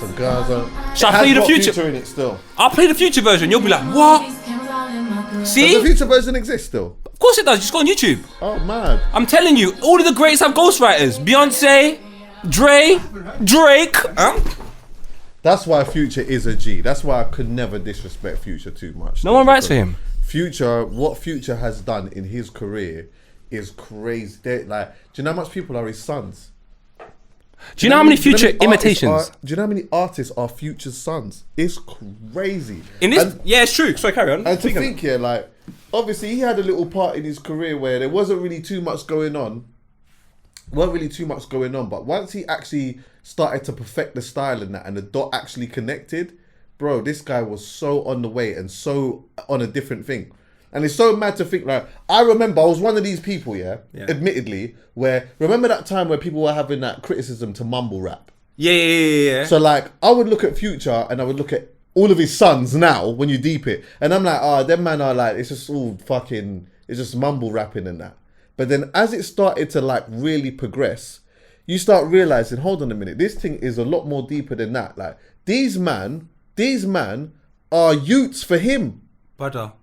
Some Gaza. Shall I play the Future in it still? I'll play the Future version. You'll be like, what? See? Does the Future version exist still? Of course it does. Just go on YouTube. Oh, man. I'm telling you, all of the greats have ghostwriters. Beyonce, Drake. That's why Future is a G. That's why I could never disrespect Future too much. No one writes for him. Future, what Future has done in his career is crazy. Do you know how much people are his sons? Do you know how many Future imitations? Do you know how many artists are Future's sons? It's crazy. Yeah, it's true. Sorry, carry on. And to think, obviously he had a little part in his career where there wasn't really too much going on. But once he actually started to perfect the style and that, and the dot actually connected, bro, this guy was so on the way and so on a different thing. And it's so mad to think, like, I remember I was one of these people, admittedly, where, remember that time where people were having that criticism to mumble rap? Yeah. So, like, I would look at Future and I would look at all of his sons now, when you deep it, and I'm like, them man are like, it's just all fucking, it's just mumble rapping and that. But then as it started to, like, really progress, you start realizing, hold on a minute, this thing is a lot more deeper than that. Like, these man are youths for him. Brother.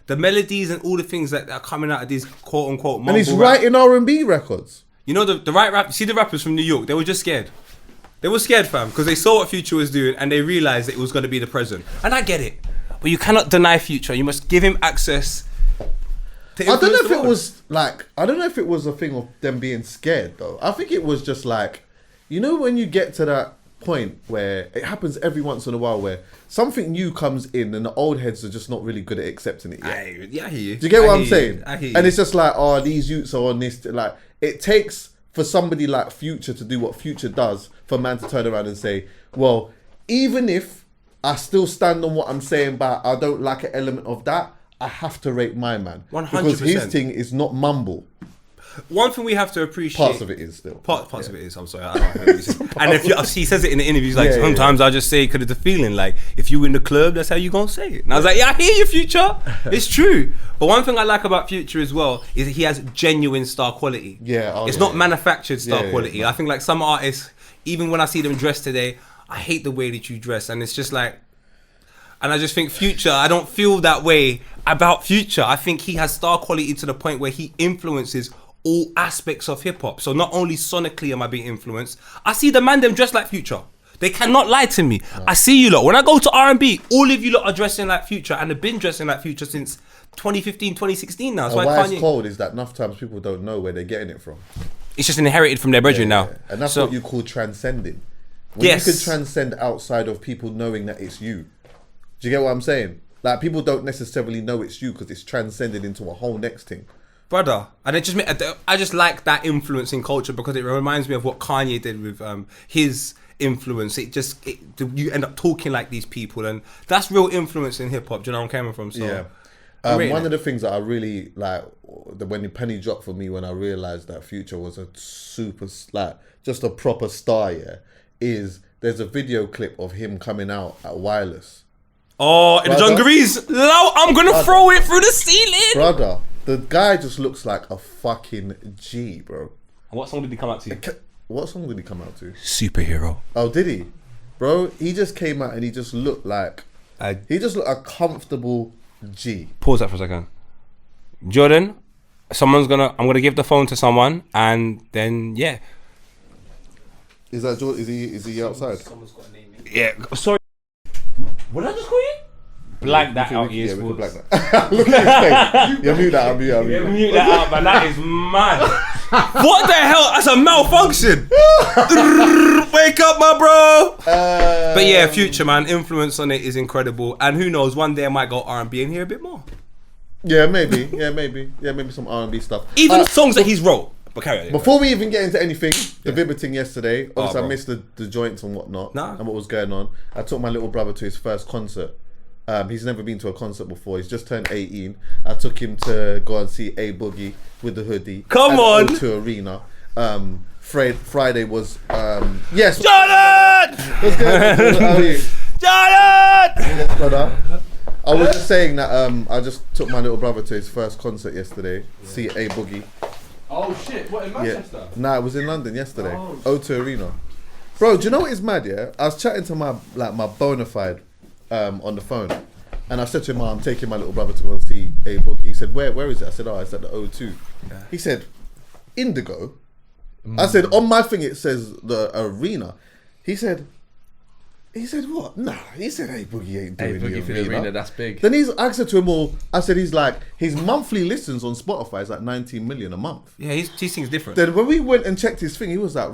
The melodies and all the things that are coming out of these quote unquote mumble and he's writing R&B records. You know the right rap. See the rappers from New York. They were just scared. They were scared, fam, because they saw what Future was doing and they realized that it was going to be the present. And I get it, but you cannot deny Future. You must give him access. I don't know if it was a thing of them being scared though. I think it was just like, you know, when you get to that point where it happens every once in a while where something new comes in and the old heads are just not really good at accepting it yet. Yeah, I hear you. Do you get what I'm saying? I hear you. And it's just like, these youths are on this. Like, it takes for somebody like Future to do what Future does for a man to turn around and say, well, even if I still stand on what I'm saying, but I don't like an element of that, I have to rate my man. 100%. Because his thing is not mumble. One thing we have to appreciate. Parts of it is still. Parts of it is. I'm sorry. I don't know how you say. And he says it in the interviews, like sometimes I just say because it's a feeling. Like if you in the club, that's how you gonna say it. And I was like, I hear you, Future. It's true. But one thing I like about Future as well is that he has genuine star quality. It's not manufactured star quality. I think like some artists, even when I see them dressed today, I hate the way that you dress, and it's just like. And I just think Future, I don't feel that way about Future. I think he has star quality to the point where he influences all aspects of hip hop. So not only sonically am I being influenced, I see the man them dressed like Future. They cannot lie to me. No. I see you lot. When I go to R&B, all of you lot are dressing like Future and have been dressing like Future since 2015, 2016 now. So why it's cold is that enough times people don't know where they're getting it from. It's just inherited from their brethren now. And that's what you call transcending. When you can transcend outside of people knowing that it's you. Do you get what I'm saying? Like, people don't necessarily know it's you because it's transcended into a whole next thing. Brother, and I just like that influence in culture because it reminds me of what Kanye did with his influence. You end up talking like these people, and that's real influence in hip hop. Do you know where I'm coming from? So, one of the things that I really like, when the penny dropped for me when I realized that Future was a super, like, just a proper star, is there's a video clip of him coming out at Wireless. Oh, in the dungarees. I'm going to throw it through the ceiling. Brother, the guy just looks like a fucking G, bro. And what song did he come out to? What song did he come out to? Superhero. Oh, did he? Bro, he just came out and he just looked like... he just looked a comfortable G. Pause that for a second. Jordan, I'm going to give the phone to someone and then, Is that Jordan? Is he outside? Someone's got a name. Yeah, sorry. What did I just call you? Blank that out, yeah, we can blank that. Look at his face. Yeah, mute that. Mute that out, man. That is mad. What the hell? That's a malfunction. Wake up, my bro. But yeah, Future, man. Influence on it is incredible. And who knows, one day I might go R&B and hear a bit more. Yeah, maybe. Maybe some R&B stuff. Even songs that he's wrote. But carry on. Before we even get into anything, the Vibber thing yesterday, obviously I missed the joints and whatnot and what was going on. I took my little brother to his first concert. He's never been to a concert before. He's just turned 18. I took him to go and see A Boogie with the hoodie. Come on! To Arena. Friday was yes. Jordan! What's going on? How are you? Jordan! Yes, brother. I was just saying that I just took my little brother to his first concert yesterday. See A Boogie. Oh shit! What, in Manchester? Nah, it was in London yesterday. O2 Arena. Bro, do you know what is mad, yeah? I was chatting to my bona fide on the phone. And I said to him, I'm taking my little brother to go and see A Boogie. He said, where is it? I said, it's at the O2. Yeah. He said, Indigo. I said, on my thing it says the arena. He said, what? Nah. He said, A Boogie ain't doing Boogie for the arena, that's big. Then I said to him all, I said, his monthly listens on Spotify is like 19 million a month. Yeah, he sings different. Then when we went and checked his thing, he was like,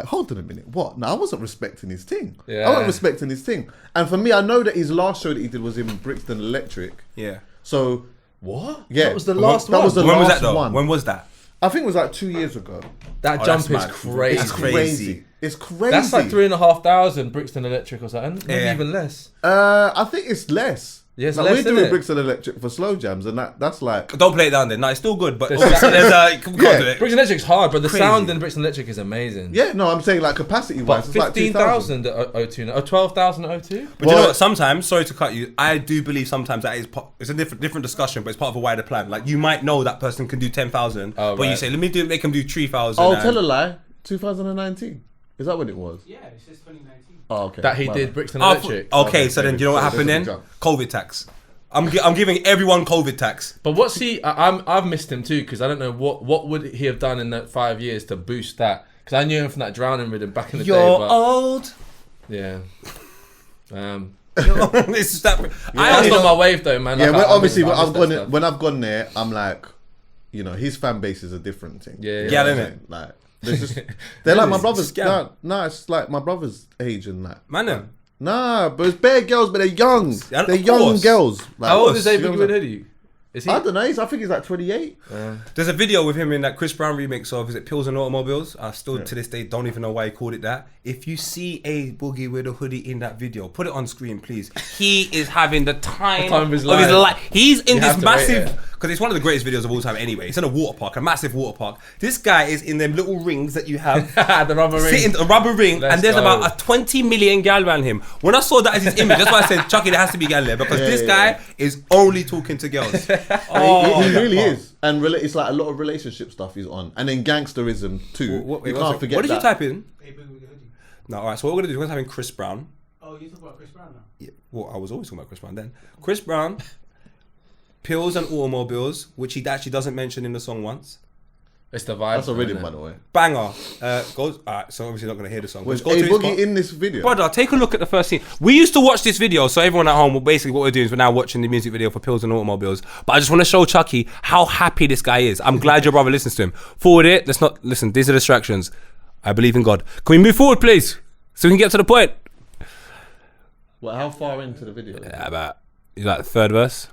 hold on a minute, what? No, I wasn't respecting his thing. Yeah. I wasn't respecting his thing. And for me, I know that his last show that he did was in Brixton Electric. Yeah. So, what? Yeah. That was the last one? That was the when last was that though? one. When was that? I think it was like 2 years ago. That jump is mad. crazy. It's crazy. It's crazy. That's like 3,500 Brixton Electric or something. Maybe even less. I think it's less. Yeah, it's like less, we're doing innit? Brixton Electric for slow jams, and that's like. Don't play it down there. No, it's still good, but There's obviously that- can't do it. Brixton Electric's hard, but the Crazy. sound in Brixton Electric is amazing. Yeah, no, I'm saying like capacity But wise, it's like 15,000 at O2 now. Oh, 12,000 at O2? But you know what? Sometimes, sorry to cut you, I do believe sometimes that is it's a different discussion, but it's part of a wider plan. Like you might know that person can do 10,000, but you say, let me make them do 3,000. Oh, tell a lie. 2019. Is that when it was? Yeah, it's just 2019. Oh, okay. That he My did bad. Brixton Oh, Electric. okay, so then do you know what happened then? jump. COVID tax. I'm giving everyone COVID tax. But what's he? I've missed him too because I don't know what would he have done in that 5 years to boost that? Because I knew him from that drowning rhythm back in the day. But old. yeah, It's just that. I'm on my wave though, man. Yeah, Like, well, I obviously, miss that when stuff. I've gone there, I'm like, his fan base is a different thing. Yeah, You yeah, know what I'm innit? saying? Like, they're just they're like my brothers. Scam. Nah, it's like my brother's age and that. Man, Nah, but it's bare girls, but they're young. Yeah, of They're young course. girls. Like, How old is you David know what I'm saying? Hoodie? Is he? I don't know. I think he's like 28. there's a video with him in that Chris Brown remix of is it Pills and Automobiles? I still to this day don't even know why he called it that. If you see A Boogie with a hoodie in that video, put it on screen, please. He is having the time of his of his life. life. He's in You this have to rate massive it. because it's one of the greatest videos of all time. Anyway, it's in a water park, a massive water park. This guy is in them little rings that you have. The rubber ring. Sitting a rubber ring, Let's and there's go. about a 20 million gal around him. When I saw that as his image, that's why I said, Chuckie, there has to be gal there because this guy is only talking to girls. He really is. And it's like a lot of relationship stuff he's on. And then gangsterism too. Wait, you can't forget what did that. you type in? Hey, Boogie with the hoodie. No, all right. So what we're gonna do? We're gonna type in Chris Brown. Oh, you talk about Chris Brown now? Yeah, well, I was always talking about Chris Brown then. Chris Brown, Pills and Automobiles, which he actually doesn't mention in the song once. It's the vibe. That's a rhythm, innit? by the way. Banger. Goes. Alright, so obviously not gonna hear the song. Was Just A go to his Boogie in this video? Brother, take a look at the first scene. We used to watch this video, so everyone at home, well, basically what we're doing is we're now watching the music video for Pills and Automobiles. But I just want to show Chuckie how happy this guy is. I'm glad your brother listens to him. Forward it. Let's not listen. These are distractions. I believe in God. Can we move forward, please, so we can get to the point? Well, how far into the video? Yeah, about like the third verse.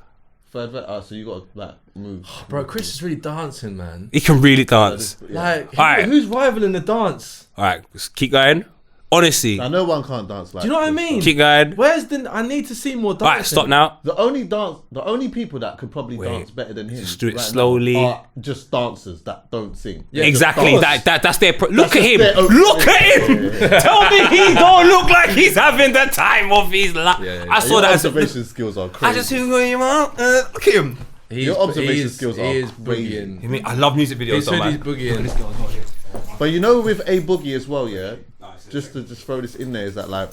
Third verse? So you got to like move. Bro, Chris is really dancing, man. He can really dance. Like, Alright. who's rivaling the dance? All right, just keep going. Honestly, Now, no one can't dance like. Do you know what I this, mean? keep going. Where's the? I need to see more dancing. All right, stop now. The only people that could probably dance better than him. Just do it now slowly. Are just dancers that don't sing. Yeah, Exactly. just dance. That's their. Look at him. their own- Look at him. Tell me he don't look like he's having the time of his life. Yeah, I saw Your that. As observation skills are I crazy. just who you want. Look at him. Your observation skills are He is crazy. boogieing. I mean, I love music videos, His though, hoodie's man. boogieing. But you know, with A Boogie as well, yeah. Just to throw this in there is that like,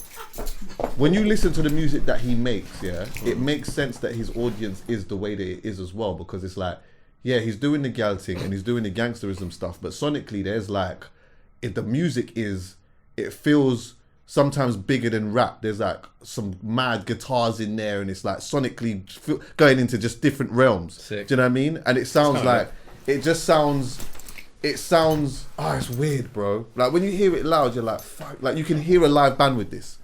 when you listen to the music that he makes, yeah, it makes sense that his audience is the way that it is as well, because it's like, yeah, he's doing the gal thing and he's doing the gangsterism stuff, but sonically there's like, the music is, it feels sometimes bigger than rap. There's like some mad guitars in there, and it's like sonically going into just different realms. Sick. Do you know what I mean? And it sounds like, it sounds, it's weird, bro. Like when you hear it loud, you're like, fuck, like you can hear a live band with this.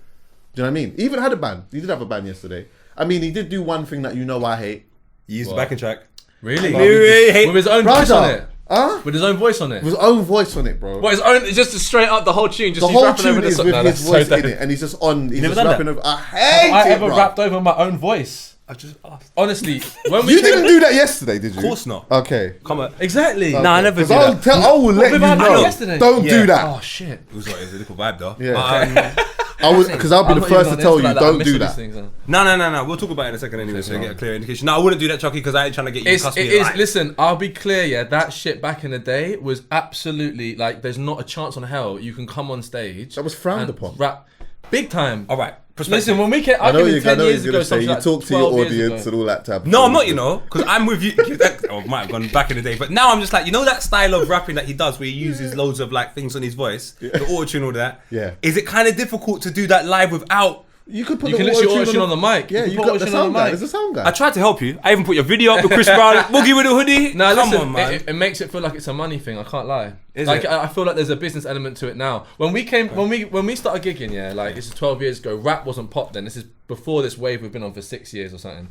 Do you know what I mean? He even had a band. He did have a band yesterday. I mean, he did do one thing that I hate. He used the backing track. Really? Really? With his own voice on it. Huh? With his own voice on it. With his own voice on it, bro. What, his own? Just straight up the whole tune. Just The he's whole rapping over tune the is song. with No, his that's voice so in dope. it, and he's just on. He's never just done rapping that? over. I hate Have I it, ever bro. rapped over my own voice? I just asked. Honestly, when we You didn't do that yesterday, did you? Of course not. Okay. Come on. exactly. Nah, I never do Because that. I will let you about know. yesterday? Don't Yeah. do that. Oh shit. It was a little vibe though. Yeah. Because I'll be I'm the not first even to tell on you, Insta like that. don't I'm do missing that. these things, man. No. We'll talk about it in a second anyway, so I get a clear indication. No, I wouldn't do that, Chuckie, because I ain't trying to get you to cuss me. It is. Like, Listen, I'll be clear. Yeah, that shit back in the day was absolutely like. There's not a chance on hell you can come on stage. That was frowned and upon. Rap, big time. all right. Listen, when we came, I I know came you're in 10 going years to ago. say you Like talk to your 12 years audience ago. and all that type of No, I'm thing. not, because I'm with you. I might have gone back in the day, but now I'm just like, that style of rapping that he does where he uses loads of like things on his voice, the auto-tune, all that. Yeah. Is it kind of difficult to do that live without? You could put You the can literally auto-tune auto-tune on the mic. Yeah, You you can got put the auto-tune on sound the guy. mic. There's a sound guy. I tried to help you. I even put your video up with Chris Brown, Boogie with a hoodie. No, Come listen, on, man. it makes it feel like it's a money thing. I can't lie. Is like it? I feel like there's a business element to it now. When we started gigging, yeah, like this is 12 years ago. Rap wasn't pop then. This is before this wave we've been on for 6 years or something.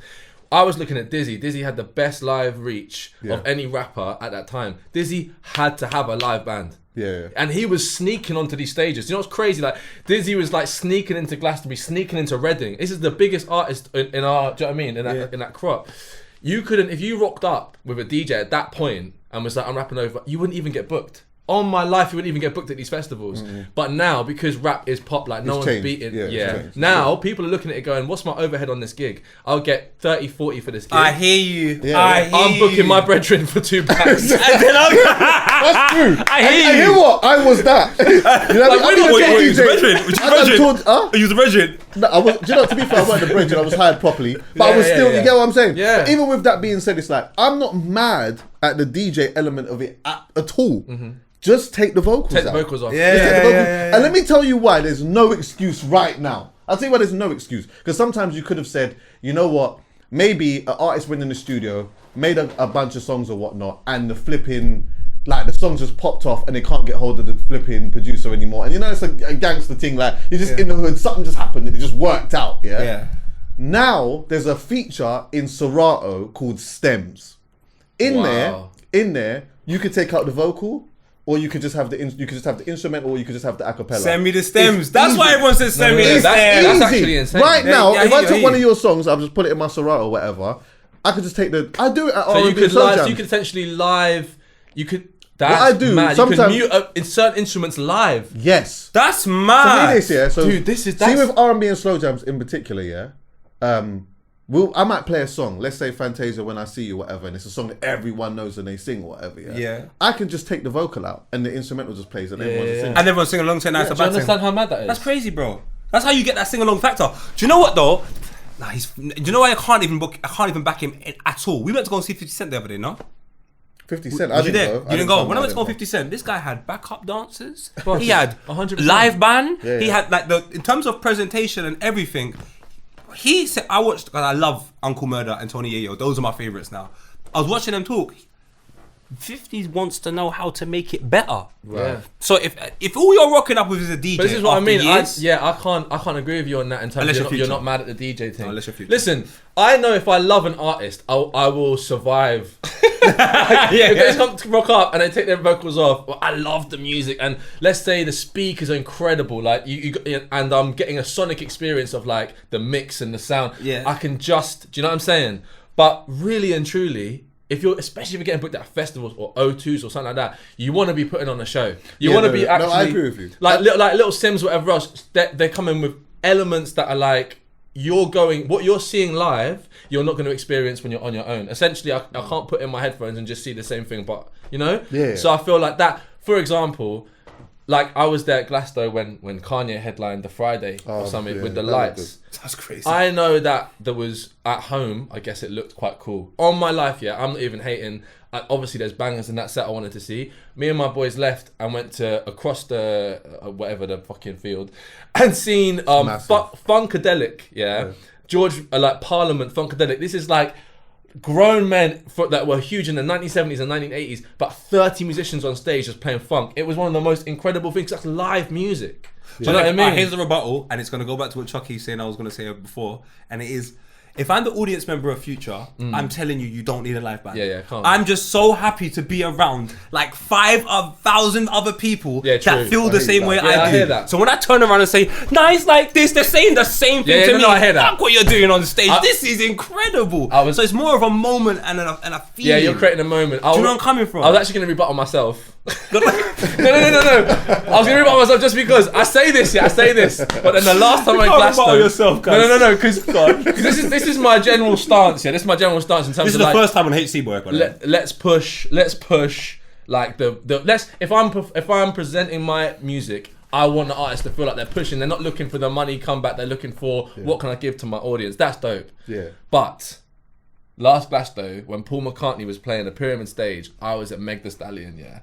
I was looking at Dizzy. Dizzy had the best live reach of any rapper at that time. Dizzy had to have a live band. Yeah. And he was sneaking onto these stages. You know what's crazy? Like Dizzy was like sneaking into Glastonbury, sneaking into Reading. This is the biggest artist in our. Do you know what I mean? In that crop, you couldn't if you rocked up with a DJ at that point and was like, I'm rapping over. You wouldn't even get booked. On my life, you wouldn't even get booked at these festivals. But now, because rap is pop, like no It's one's changed. beating. Yeah, it's Yeah. changed. Now people are looking at it going, what's my overhead on this gig? I'll get 30, 40 for this gig. I hear you. Yeah. I'm booking my brethren for 2 bags. That's true. I hear And you. you know what? I was that. You know, Like, I didn't wait, tell you was a DJ. virgin? Was you I a done virgin? told- huh? You was a virgin. No, I was, do you know, to be fair, I weren't the bridge and I was hired properly. But I was Yeah, still, yeah. you get what I'm saying? Yeah. But even with that being said, it's like, I'm not mad at the DJ element of it at all. Just take the vocals Take the out. vocals off. Just take the Yeah, vocals- yeah. And let me tell you why there's no excuse right now. I'll tell you why there's no excuse. Because sometimes you could have said, you know what, maybe an artist went in the studio, made a bunch of songs or whatnot, and the flipping, like the songs just popped off and they can't get hold of the flipping producer anymore. And you know, it's a gangster thing, like you're just in the hood, something just happened and it just worked out, Yeah. Now there's a feature in Serato called Stems. In Wow. there, you could take out the vocal, or you could just have the instrumental, or you could just have the acapella. Send me the stems. It's That's easy. why everyone says send me yeah, the that's stems. That's actually insane. Right Yeah, now, yeah, if I I hear took you. one of your songs, I'll just put it in my Serato or whatever. I could just take I do it at So R&B you could Slow live. Jams. You could essentially live. You could. That's What I do, mad. sometimes- you could mute certain instruments live. Yes. That's So mad. hear this, yeah. So Dude, this is- see that's- with R&B and slow jams in particular, yeah. I might play a song. Let's say Fantasia, When I See You, whatever, and it's a song that everyone knows and they sing, or whatever. Yeah. Yeah. I can just take the vocal out and the instrumental just plays and everyone's yeah. singing. And everyone sing along to Nice Do you About understand how mad that is? That's crazy, bro. That's how you get that sing along factor. Do you know what though? Nah, do you know why I can't even back him at all? We went to go and see 50 Cent the other day, no? 50 Cent. Was you there? Go. You didn't go. When I went to go, go 50 Cent, this guy had backup dancers. Bro, He had 100%. live band. Yeah, He yeah. had like in terms of presentation and everything. He said, I watched, and I love Uncle Murder and Tony Yayo. Those are my favorites now. I was watching them talk. 50s wants to know how to make it better. Yeah. So if all you're rocking up with is a DJ, But this is what I after mean. years, I can't agree with you on that in terms Unless of you're you're Future. not mad at the DJ thing. Unless you're Future. Listen, I know if I love an artist, I will survive. If they come to rock up and they take their vocals off, well, I love the music, and let's say the speakers are incredible, like and I'm getting a sonic experience of like the mix and the sound. Yeah. I can just, do you know what I'm saying? But really and truly, especially if you're getting booked at festivals or O2s or something like that, you want to be putting on a show. You Yeah, want to no, be no, actually. I agree with you. Like little Sims, whatever else. They're coming with elements that are like what you're seeing live, you're not going to experience when you're on your own. Essentially, I can't put in my headphones and just see the same thing, but you know. Yeah. So I feel like that. For example, like I was there at Glasgow when Kanye headlined the Friday or something yeah, with the that was lights. that's crazy. I know that there was at home. I guess it looked quite cool. On my life, yeah, I'm not even hating. Obviously, there's bangers in that set I wanted to see. Me and my boys left and went to across the whatever the fucking field, and seen massive. Funkadelic. Yeah, George like Parliament Funkadelic. This is like grown men that were huge in the 1970s and 1980s, but 30 musicians on stage just playing funk. It was one of the most incredible things. That's live music. Do you know what I mean? Here's the rebuttal, and it's going to go back to what Chuckie's saying I was going to say before, and it is, if I'm the audience member of Future, I'm telling you, you don't need a live band. Yeah, can't. I'm just so happy to be around like 5,000 other people Yeah, true. that feel the same way Yeah, I I do. hear that. So when I turn around and say, nice like this, they're saying the same thing Yeah, to no, me. no, I hear that. Fuck what you're doing on stage. This is incredible. So it's more of a moment and a feeling. Yeah, you're creating a moment. Do you know where I'm coming from? I was actually going to rebuttal myself. No. I was going to rebuttal myself just because I say this, but then the last time I Glasgow, yourself, guys. no, because this is my general stance. Yeah, this is my general stance in terms This is of the like, first time on Hcpod. let's push. Like let's if I'm presenting my music, I want the artist to feel like they're pushing. They're not looking for the money comeback. They're looking for what can I give to my audience. That's dope. Yeah. But last Glasgow, when Paul McCartney was playing the Pyramid Stage, I was at Meg Thee Stallion,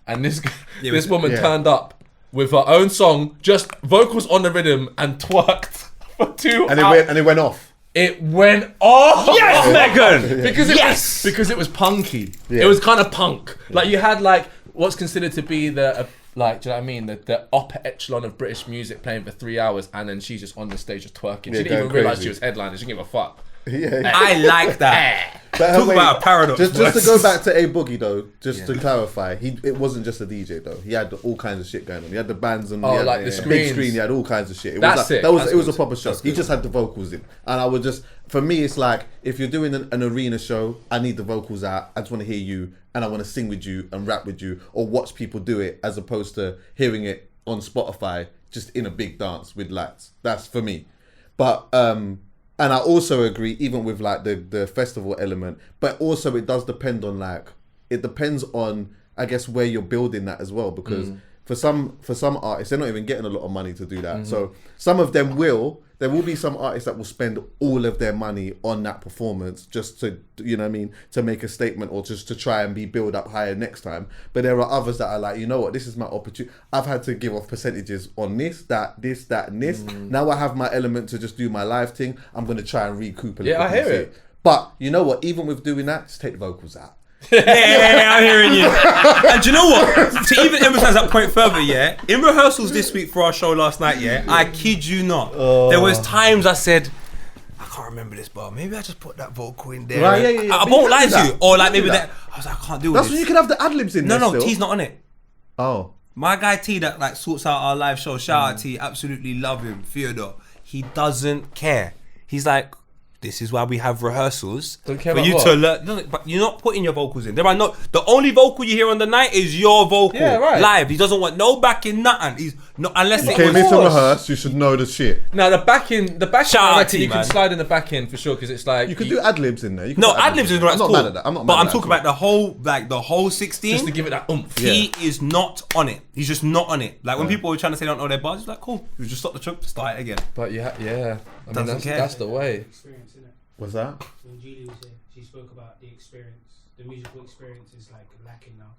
and this woman turned up with her own song, just vocals on the rhythm, and twerked for 2 hours. And it went off. It went off. Yes, Megan. Because it was punky. It was kind of punk. Like you had like what's considered to be the like, do you know what I mean? The upper echelon of British music playing for 3 hours, and then she's just on the stage just twerking. She didn't even realise she was headlining. She didn't give a fuck. Yeah. I like that. Talk about a paradox. Just to go back to A Boogie though, just to clarify, it wasn't just a DJ though. He had all kinds of shit going on. He had the bands and he had like the big screens. screen. He had all kinds of shit. It That's was sick. That was That's it was good. a proper show. He just had the vocals in, and I would just, for me, it's like if you're doing an arena show, I need the vocals out. I just want to hear you, and I want to sing with you and rap with you, or watch people do it as opposed to hearing it on Spotify just in a big dance with lights. That's for me, but. And I also agree, even with like the festival element, but also it does depend on it depends on, I guess, where you're building that as well, because for some artists, they're not even getting a lot of money to do that. So some of them there will be some artists that will spend all of their money on that performance just to, you know what I mean, to make a statement or just to try and be build up higher next time. But there are others that are like, you know what, this is my opportunity. I've had to give off percentages on this, that, and this. Now I have my element to just do my live thing. I'm going to try and recoup a little bit. I hear it. But you know what, even with doing that, just take the vocals out. Yeah, I'm hearing you. And do you know what? To even emphasize that point further, in rehearsals this week for our show last night, I kid you not, there was times I said, I can't remember this, but maybe I just put that vocal in there. Right, yeah. I won't lie to you. Or like maybe that. I was like, I can't do That's this. when you can have the ad-libs in there No, still. T's not on it. Oh. My guy T that like sorts out our live show, shout out T, absolutely love him, Theodore. He doesn't care. He's like, this is why we have rehearsals Don't care for about you what? to learn. No, but you're not putting your vocals in. There are no. The only vocal you hear on the night is your vocal live. He doesn't want no backing, nothing. He's not unless it Came was. in to rehearse, you should know the shit. Now the back end, Shout out I reckon to you you, can man. slide in the back end for sure because it's like You could do ad-libs in there. You could No, put ad-libs is right. I'm not mad at that. I'm not mad But at I'm that talking at about the whole 16. just to give it that oomph. He is not on it. He's just not on it. Like when people were trying to say they don't know their bars, he's like, cool. We just stop the choke to start it again. But I mean Doesn't care. that's the way. Experience, innit? What's that? When Julie was here, she spoke about the experience. The musical experience is like lacking now.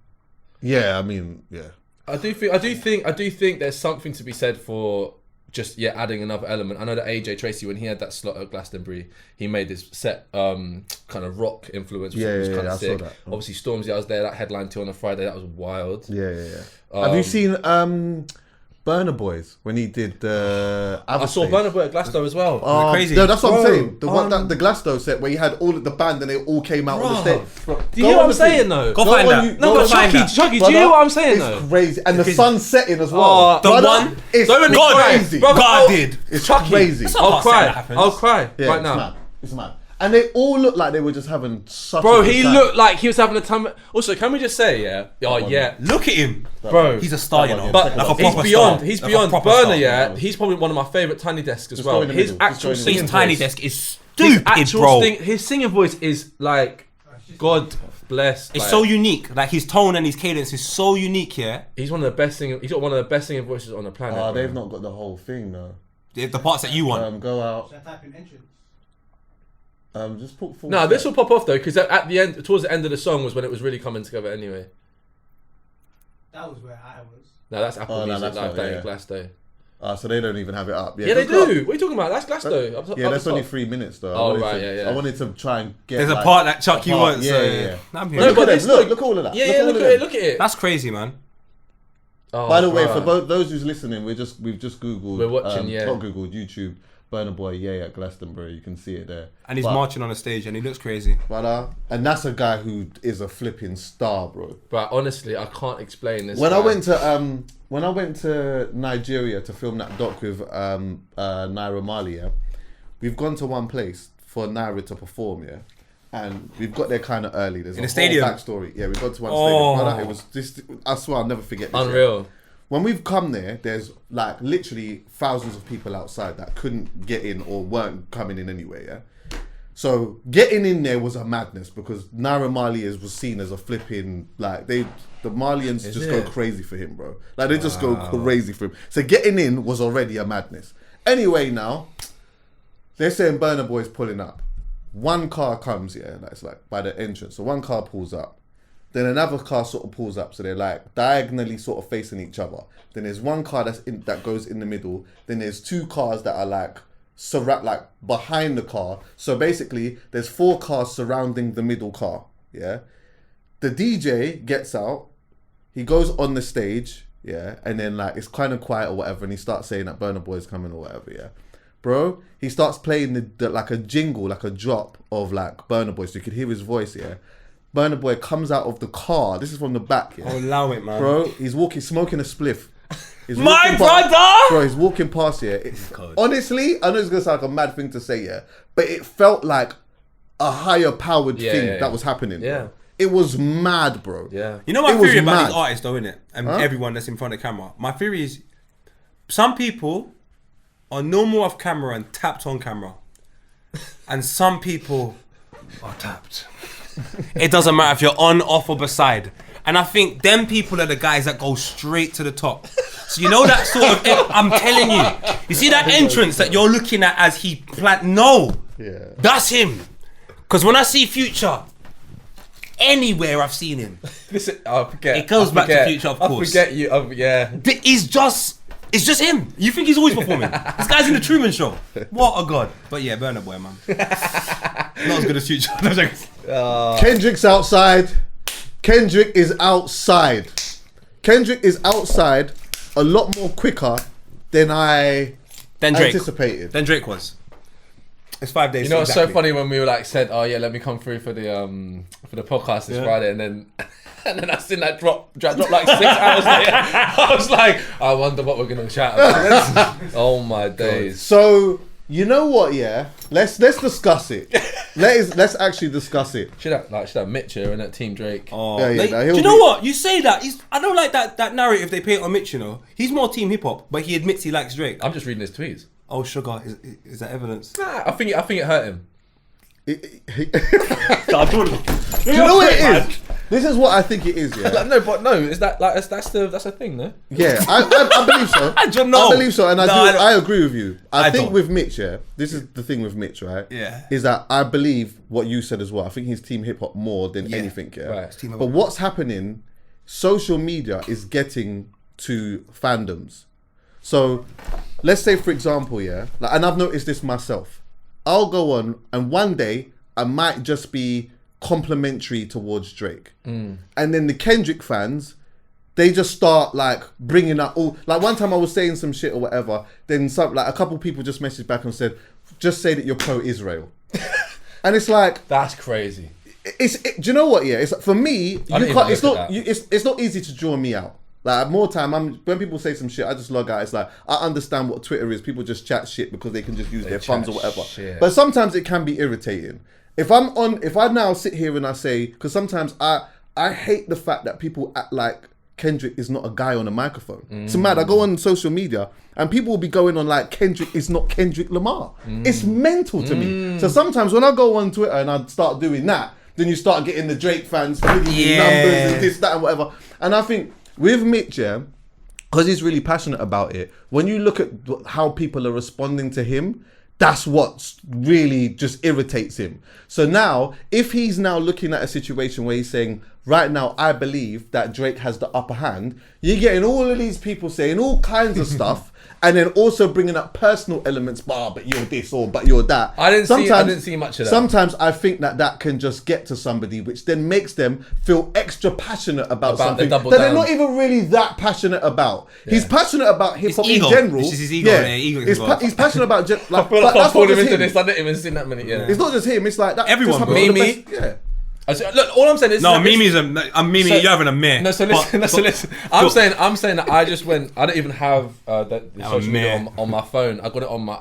Yeah, I mean, yeah. I do think there's something to be said for just adding another element. I know that AJ Tracy, when he had that slot at Glastonbury, he made this set kind of rock influence, which was kind I of saw sick. that. Obviously Stormzy, I was there, that headline too on a Friday, that was wild. Yeah. Have you seen Burner Boys when he did the? I saw Burna Boy at Glasgow as well. Crazy. No, that's what I'm Bro, saying. The one the Glasgow set where you had all of the band and they all came out on the stage. Do you hear what I'm saying though? Go find that. No, but Chuckie, do you hear what I'm saying though? It's crazy, and the sun's setting as well. The one- it's Don't make me cry. crazy. Brother, God did. It's Chuckie, crazy. not I'll about saying cry. that happens. I'll cry Yeah, right it's now. mad. It's mad. And they all looked like they were just having such. Bro, a good he time. looked like he was having a time. Also, can we just say, Look at him. bro, He's a star, you know. but Like a he's proper beyond. star. He's Like a beyond proper Burner. star. He's probably one of my favorite Tiny Desk as Just well. go in the His middle. Just actual go in the singing His tiny voice. desk is His stupid, actual bro. his singing voice is like God bless. It's like, so unique. Like his tone and his cadence is so unique. Yeah, He's one of the best singing. He's got one of the best singing voices on the planet. Oh, bro. they've not got the whole thing though. the parts that you want. Go out. Should I type in entrance? Just put full. No, this will pop off though, because at the end, towards the end of the song, was when it was really coming together. Anyway, That was where I was. no, that's Apple Oh, no, Music that's Live not- Day yeah. in Glasgow. So they don't even have it up. Yeah, they just go do. up. What are you talking about? That's Glasgow. Yeah, that's only 3 minutes though. Oh, I wanted right, to- yeah. I wanted to try and get. There's a like, part that Chuckie a part. wants. Yeah. I'm No, here. Look but at this them. Look at all of that. Yeah, Look yeah. all Look of at it. them. Look at it. That's crazy, man. Oh, By the way, bro. for those who's listening, we've just googled. We're watching, not googled, YouTube. Burna Boy, yeah, at Glastonbury. You can see it there. And he's marching on the stage and he looks crazy. But and that's a guy who is a flipping star, bro. But honestly, I can't explain this. When I went to Nigeria to film that doc with Naira Marley, yeah, we've gone to one place for Naira to perform, yeah. And we've got there kind of early. There's in a the stadium. whole backstory. Yeah, we got to one stadium. Brother, it was this. I swear, I'll never forget this. Unreal. Yeah. When we've come there, there's like literally thousands of people outside that couldn't get in or weren't coming in anyway. Yeah. So getting in there was a madness because Naira Marley was seen as a flipping like the Malians just go crazy for him, bro. Like they just go crazy for him. So getting in was already a madness. Anyway, now they're saying Burna Boy's pulling up. One car comes, yeah, that's like by the entrance. So one car pulls up. Then another car sort of pulls up. So they're like diagonally sort of facing each other. Then there's one car that goes in the middle. Then there's two cars that are like behind the car. So basically there's 4 cars surrounding the middle car, yeah. The DJ gets out. He goes on the stage, yeah. And then like it's kind of quiet or whatever. And he starts saying that Burna Boy's coming or whatever, yeah. Bro, he starts playing the like a jingle, like a drop of like Burna Boy, so you could hear his voice, yeah. Burna Boy comes out of the car. This is from the back, yeah. Oh, allow it, man. Bro, he's smoking a spliff. My brother! Bro, he's walking past, yeah. Honestly, I know it's going to sound like a mad thing to say, yeah, but it felt like a higher powered thing that was happening. Yeah. Bro. It was mad, bro. Yeah. You know my theory about these artists, though, innit? And everyone that's in front of the camera. My theory is some people are normal off camera and tapped on camera. And some people are tapped. It doesn't matter if you're on, off, or beside. And I think them people are the guys that go straight to the top. So you know that sort of, I'm telling you. You see that entrance that you're looking at as he planned? No. Yeah. That's him. Because when I see Future, anywhere I've seen him. Listen, I forget. It goes back to Future, of course. I forget you. Yeah. It's just him. You think he's always performing? This guy's in the Truman Show. What a god. But yeah, Burna Boy, man. Not as good as Future. Kendrick's outside. Kendrick is outside. Kendrick is outside a lot more quicker than I anticipated. Then Drake was. It's 5 days. You know, it's so funny when we were like said, "Oh yeah, let me come through for the podcast this Friday," and then I seen that drop like 6 hours later. I was like, I wonder what we're gonna chat about. Oh my days. So you know what? Yeah, let's discuss it. Let's actually discuss it. Should have Mitch here and that Team Drake. Oh, do you know what? You say that. I don't like that narrative they paint on Mitch. You know, he's more Team Hip Hop, but he admits he likes Drake. I'm just reading his tweets. Oh, sugar, is that evidence? Nah, I think it hurt him. Do you know what it is? This is what I think it is. Yeah. No. Is that like that's the thing, no? Yeah, I believe so. I don't know. I believe so, and I agree with you. I think with Mitch, yeah, this is the thing with Mitch, right? Yeah. Is that I believe what you said as well. I think he's Team Hip Hop more than anything. Yeah. Right. But what's happening? Social media is getting to fandoms. So, let's say for example, yeah, like, and I've noticed this myself. I'll go on, and one day I might just be complimentary towards Drake, and then the Kendrick fans, they just start like bringing up all. Like one time I was saying some shit or whatever, then a couple people just messaged back and said, "Just say that you're pro-Israel," and it's like that's crazy. Do you know what? Yeah, it's for me. You can't. It's not easy to draw me out. Like more time, when people say some shit, I just log out. It's like I understand what Twitter is. People just chat shit because they can just use their thumbs or whatever. Shit. But sometimes it can be irritating. If I now sit here and I say, because sometimes I hate the fact that people act like Kendrick is not a guy on a microphone. It's mad. I go on social media and people will be going on like Kendrick is not Kendrick Lamar. It's mental to me. So sometimes when I go on Twitter and I start doing that, then you start getting the Drake fans numbers and this, that, and whatever. And I think with Mitch, yeah, because he's really passionate about it, when you look at how people are responding to him, that's what really just irritates him. So now, if he's now looking at a situation where he's saying, right now, I believe that Drake has the upper hand. You're getting all of these people saying all kinds of stuff, and then also bringing up personal elements. But you're this or but you're that. I didn't see much of that. Sometimes I think that can just get to somebody, which then makes them feel extra passionate about something that they're not even really that passionate about. Yeah. He's passionate about hip hop in general. It's his ego. Yeah, he's passionate about. I feel like I pulled him into this. I didn't even see that many. Yeah. It's not just him. It's like that. Everyone. Mimi. Yeah. Look, all I'm saying is Mimi's Mimi. You're having a mare. No, so listen. I'm saying that I just went. I don't even have the social media on my phone. I got it on my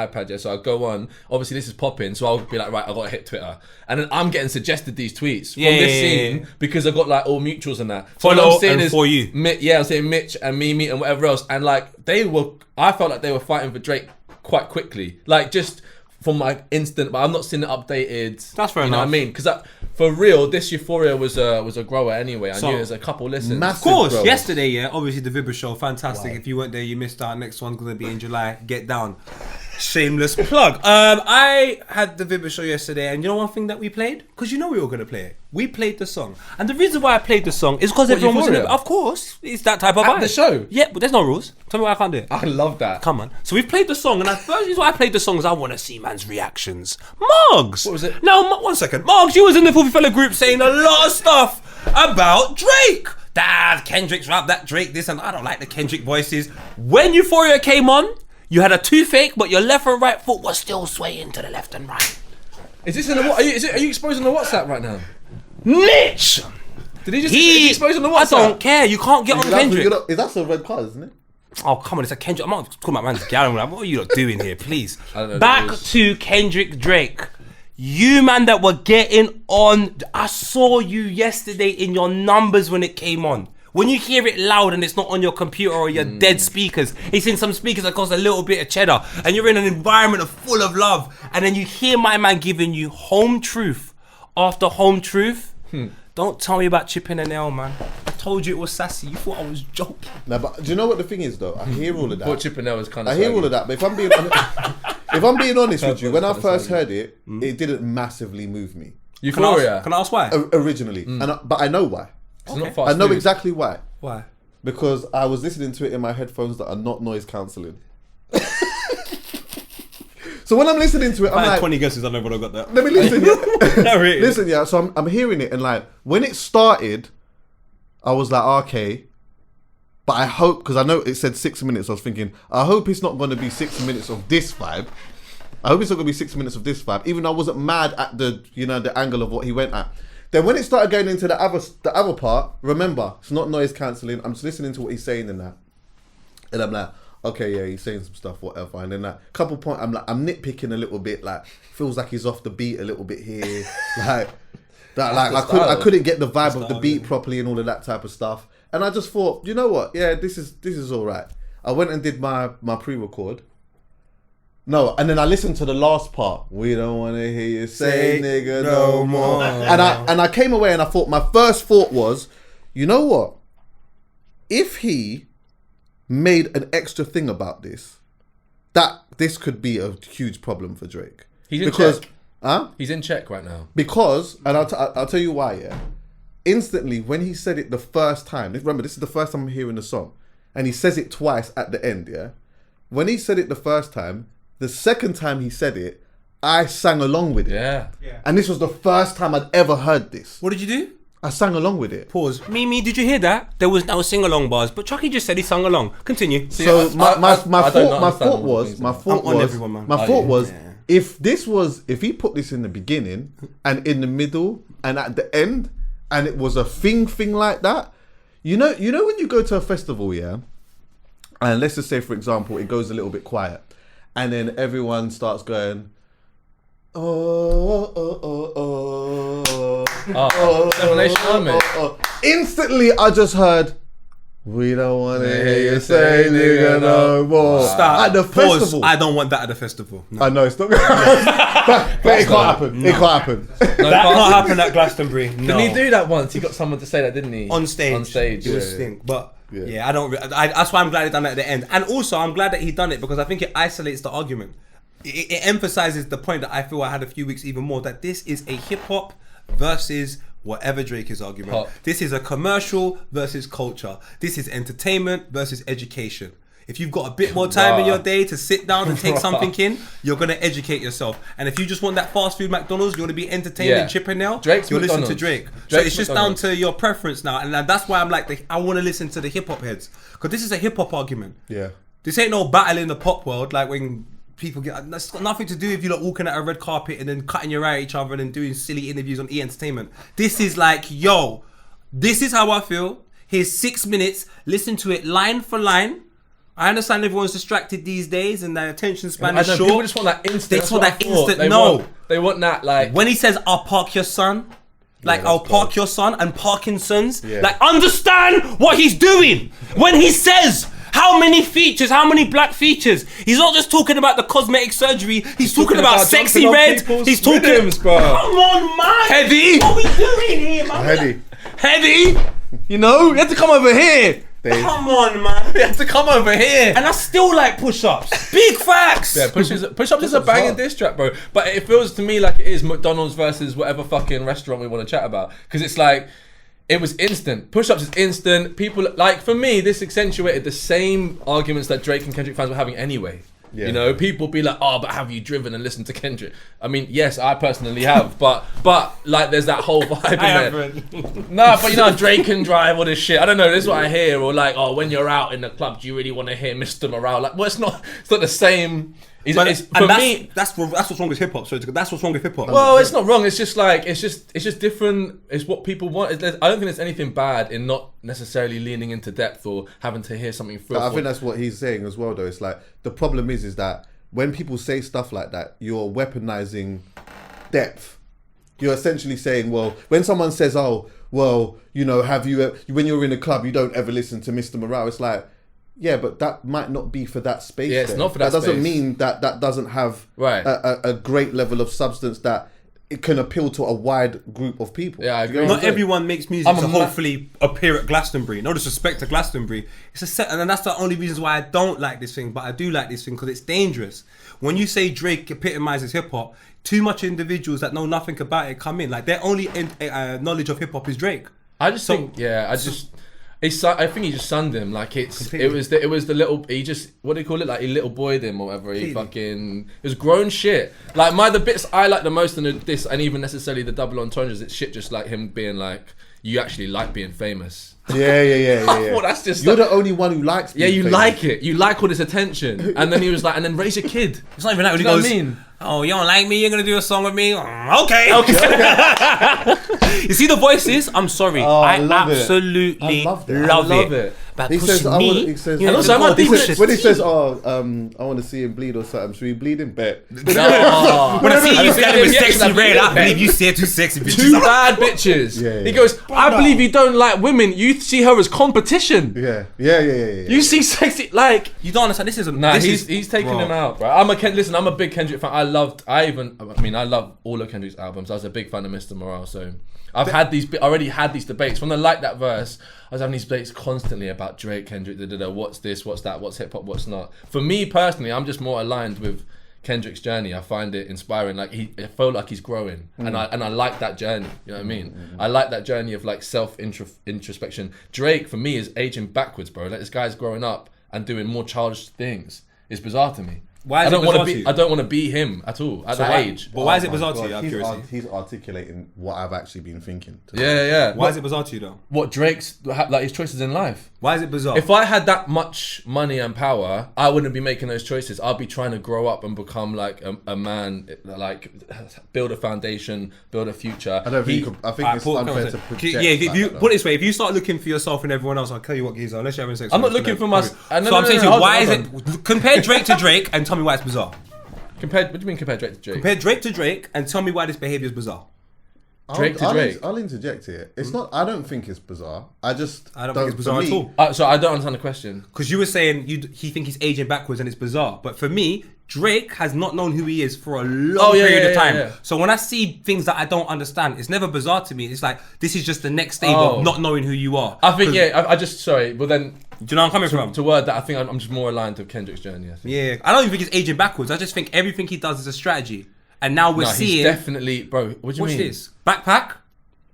iPad. Yeah, so I go on. Obviously, this is popping, so I'll be like, right, I got to hit Twitter, and then I'm getting suggested these tweets from this scene because I got like all mutuals and that. So what I'm saying is for you. I'm saying Mitch and Mimi and whatever else, and like I felt like they were fighting for Drake quite quickly, like just from my instant. But I'm not seeing it updated. That's fair enough. You know what I mean? Because for real, this Euphoria was a grower anyway. I knew there's a couple listens. Of course, growers. Yesterday, obviously the Vibra show, fantastic. Wow. If you weren't there, you missed out. Next one's gonna be in July. Get down. Shameless plug. I had the Vibra show yesterday, and you know one thing that we played? Because you know we were gonna play it. We played the song, and the reason why I played the song is because everyone was in it. Of course, it's that type of vibe. At the show. Yeah, but there's no rules. Tell me why I can't do it. I love that. Come on. So we played the song, and the first reason why I played the song is I want to see man's reactions. Moggs. What was it? No, 1 second. Moggs, you was in the Filthy Fella group saying a lot of stuff about Drake. Dad, Kendrick's rap, that Drake, this, and I don't like the Kendrick voices. When Euphoria came on, you had a toothache, but your left and right foot was still swaying to the left and right. Is this in the what? Are you exposing the WhatsApp right now? Mitch! Did he just exposing the WhatsApp? I don't care. You can't get on Kendrick. That's a red card, isn't it? Oh, come on, it's a Kendrick. I'm not talking about man's gallery. What are you lot doing here, please? Back to Kendrick Drake. You man that were getting on, I saw you yesterday in your numbers when it came on. When you hear it loud and it's not on your computer or your dead speakers, it's in some speakers that cost a little bit of cheddar, and you're in an environment full of love, and then you hear my man giving you home truth after home truth. Don't tell me about chipping a nail, man. I told you it was sassy. You thought I was joking. No, but do you know what the thing is though? I hear all of that. But chipping a nail is kind of. I hear all of that, but if I'm being honest with you, when I first heard it, it didn't massively move me. Euphoria. Can I ask why? Originally, but I know why. Okay. I know exactly why. Why? Because I was listening to it in my headphones that are not noise cancelling. So when I'm listening to it, I'm like 20 guesses, I never got that. Let me listen. No, really. Listen, yeah. So I'm hearing it, and like when it started, I was like, okay. But I hope, because I know it said 6 minutes. I was thinking, I hope it's not going to be 6 minutes of this vibe. I hope it's not going to be 6 minutes of this vibe. Even though I wasn't mad at the angle of what he went at. Then when it started going into the other part, remember, it's not noise cancelling. I'm just listening to what he's saying in that, and I'm like, okay, yeah, he's saying some stuff, whatever. And then that couple point, I'm nitpicking a little bit, like feels like he's off the beat a little bit here, like that, like I couldn't get the vibe of the beat properly and all of that type of stuff. And I just thought, you know what? Yeah, this is all right. I went and did my pre-record. No, and then I listened to the last part. We don't want to hear you say nigga no more. And I came away and I thought, my first thought was, you know what? If he made an extra thing about this, that this could be a huge problem for Drake. He's in check. He's in check right now. Because, and I'll tell you why, yeah. Instantly, when he said it the first time, remember, this is the first time I'm hearing the song, and he says it twice at the end, yeah. When he said it the first time, the second time he said it, I sang along with it. Yeah. And this was the first time I'd ever heard this. What did you do? I sang along with it. Pause. Mimi, did you hear that? There was no sing-along bars, but Chuckie just said he sung along. Continue. So my thought was, if he put this in the beginning and in the middle and at the end, and it was a thing like that, you know when you go to a festival, yeah, and let's just say, for example, it goes a little bit quiet, and then everyone starts going, instantly I just heard, we don't want to hear you say nigga no more. Stop. At the festival. I don't want that at the festival. No. I know it's not but it can't happen. It can't happen. That can't happen at Glastonbury. No. Didn't he do that once? He got someone to say that, didn't he? On stage. It was stink. But yeah, that's why I'm glad he done it at the end. And also I'm glad that he done it because I think it isolates the argument. It emphasizes the point that I feel I had a few weeks even more, that this is a hip hop versus whatever Drake is arguing. Pop. This is a commercial versus culture. This is entertainment versus education. If you've got a bit more time in your day to sit down and take something in, you're going to educate yourself. And if you just want that fast food McDonald's, you want to be entertained and chipping now, you'll listen to Drake. So it's just down to your preference now. And that's why I'm like, I want to listen to the hip-hop heads. Because this is a hip-hop argument. Yeah. This ain't no battle in the pop world, like when people get... That's got nothing to do with you like walking at a red carpet and then cutting your eye at each other and then doing silly interviews on E! Entertainment. This is like, yo, this is how I feel. Here's 6 minutes. Listen to it line for line. I understand everyone's distracted these days and their attention span is short. People just want that instant. They just want that instant. They want that like... When he says, I'll park your son, like I'll park your son and Parkinson's, like understand what he's doing. When he says... How many features? How many black features? He's not just talking about the cosmetic surgery. He's talking about sexy red. He's talking. Rhythms, bro. Come on, man. Heady. What are we doing here, man? Heady. You know, you have to come over here. Come on, man. You have to come over here. And I still like push-ups. Big facts. Yeah, push-ups is a banging diss track, bro. But it feels to me like it is McDonald's versus whatever fucking restaurant we want to chat about. Because it's like... It was instant. Push-ups is instant. People, like, for me, this accentuated the same arguments that Drake and Kendrick fans were having anyway. Yeah. You know, people be like, oh, but have you driven and listened to Kendrick? I mean, yes, I personally have, but like, there's that whole vibe in there. No, but you know, Drake can drive all this shit. I don't know, this is what I hear. Or like, oh, when you're out in the club, do you really want to hear Mr. Morale? Like, well, it's not the same... That's what's wrong with hip hop. So that's what's wrong with hip hop. Well, it's not wrong. It's just like it's just different. It's what people want. I don't think there's anything bad in not necessarily leaning into depth or having to hear something. I think that's what he's saying as well. Though it's like the problem is that when people say stuff like that, you're weaponizing depth. You're essentially saying, well, when someone says, oh, well, you know, when you're in a club, you don't ever listen to Mr. Morale. It's like. Yeah, but that might not be for that space. Yeah, it's not for that space. That doesn't mean that doesn't have a great level of substance that it can appeal to a wide group of people. Yeah, I agree. Not everyone makes music to hopefully appear at Glastonbury. No disrespect to Glastonbury. It's a set, and that's the only reasons why I don't like this thing. But I do like this thing because it's dangerous. When you say Drake epitomizes hip hop, too much individuals that know nothing about it come in. Like their only knowledge of hip hop is Drake. I think I think he just sunned him. Like it was the little, he just, what do you call it? Like he little boyed him or whatever. He fucking, it was grown shit. Like the bits I like the most in this, and even necessarily the double entendres, it's shit just like him being like, you actually like being famous. Yeah. Well, that's just you're the only one who likes being you famous. like it. You like all this attention. And then he was like, and then raise your kid. It's not even that when he goes, what I mean? Oh, you don't like me? You're going to do a song with me? Okay. You see the voices? I'm sorry. Oh, I absolutely love it. But he says, when he says, oh, I want to see him bleed or something, should we bleed him? Bet. When I see you standing with sexy red, I believe you said two sexy bitches. Two bad bitches. Yeah. He goes, I believe you don't like women. You see her as competition. Yeah. You see sexy, like... You don't understand, this is... He's taking him out, bro. I'm a big Kendrick fan. I love all of Kendrick's albums. I was a big fan of Mr. Morale, so... already had these debates. When I liked that verse, I was having these debates constantly about Drake, Kendrick, what's this, what's that, what's hip hop, what's not. For me personally, I'm just more aligned with Kendrick's journey. I find it inspiring. Like I feel like he's growing, and I like that journey. You know what I mean? I like that journey of like self introspection. Drake for me is aging backwards, bro. Like this guy's growing up and doing more childish things. It's bizarre to me. Why is it bizarre to you? I don't want to be him at all at that age. But why is it bizarre to you? I'm curious. He's articulating what I've actually been thinking. Yeah. Why is it bizarre to you though? What Drake's like his choices in life. Why is it bizarre? If I had that much money and power, I wouldn't be making those choices. I'd be trying to grow up and become like a man, like build a foundation, build a future. I think it's unfair to project. Yeah, if you put it this way, if you start looking for yourself and everyone else, I'll tell you what, Giza, unless you're having sex. I'm not looking for myself. So I'm saying to you, why is it? Compare Drake to Drake and tell me why it's bizarre. What do you mean compare Drake to Drake? Compare Drake to Drake and tell me why this behaviour is bizarre. Drake to Drake. I'll interject here. It's not. I don't think it's bizarre. I don't think it's bizarre at all. So I don't understand the question. Because you were saying he think he's aging backwards and it's bizarre. But for me, Drake has not known who he is for a long period of time. Yeah. So when I see things that I don't understand, it's never bizarre to me. It's like, this is just the next stage of not knowing who you are. I think, but then... Do you know where I'm coming from? To word that, I think I'm just more aligned with Kendrick's journey. I think. Yeah. I don't even think he's aging backwards. I just think everything he does is a strategy. And now we're seeing... He's definitely... Bro, what do you mean? Watch this. Backpack.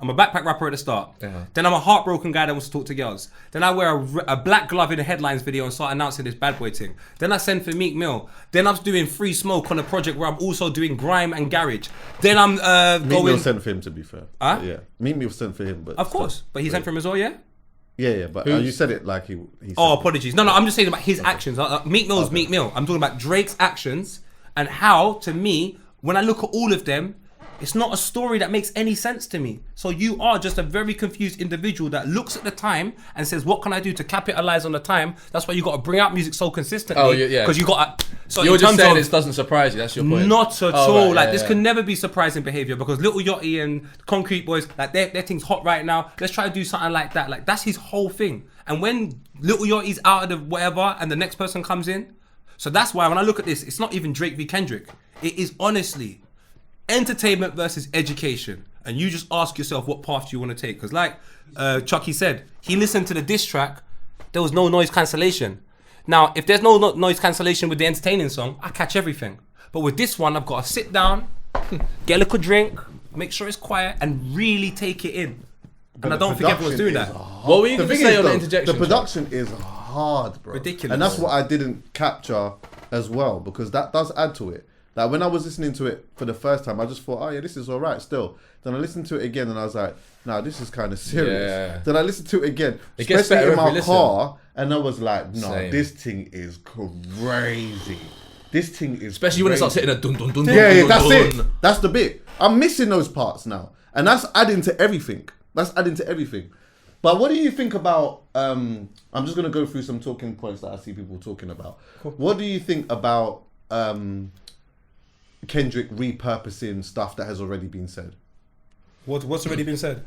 I'm a backpack rapper at the start. Uh-huh. Then I'm a heartbroken guy that wants to talk to girls. Then I wear a black glove in a headlines video and start announcing this bad boy thing. Then I send for Meek Mill. Then I'm doing Free Smoke on a project where I'm also doing grime and garage. Then I'm Meek going. Mill sent for him, to be fair. Huh? Yeah, Meek Mill sent for him, but Of course, but he sent for him as well, yeah. Yeah, but you said it like he said Oh, it. apologies. No, I'm just saying about his actions. Meek Mill's Meek Mill. I'm talking about Drake's actions and how, to me, when I look at all of them, it's not a story that makes any sense to me. So you are just a very confused individual that looks at the time and says, what can I do to capitalize on the time? That's why you got to bring out music so consistently. Oh, yeah. Because you got to... So You're in just terms saying of- this doesn't surprise you. That's your point. Not at Oh, all. right, Like yeah, this yeah. can never be surprising behavior because Little Yachty and Concrete Boys, like their thing's hot right now. Let's try to do something like that. Like that's his whole thing. And when Little Yachty's out of the whatever and the next person comes in, so that's why when I look at this, it's not even Drake v Kendrick. It is honestly entertainment versus education. And you just ask yourself what path you want to take. Because like Chuckie said, he listened to the diss track, there was no noise cancellation. Now, if there's no noise cancellation with the entertaining song, I catch everything. But with this one, I've got to sit down, get a little drink, make sure it's quiet, and really take it in. And I don't think everyone's doing that. What were you going to say on the interjection? The production is hard, bro. Ridiculous. And that's what I didn't capture as well, because that does add to it. Like when I was listening to it for the first time, I just thought, oh yeah, this is all right still. Then I listened to it again and I was like, nah, this is kind of serious. Yeah. Then I listened to it again, It gets especially better in every my listen. car, and I was like, no, Same. this thing is crazy. This thing is Especially when it starts crazy. hitting a dun dun dun Yeah, dun, that's dun, it. dun. That's the bit. I'm missing those parts now. And that's adding to everything. But what do you think about, I'm just going to go through some talking points that I see people talking about. Cool. What do you think about Kendrick repurposing stuff that has already been said? What's already been said?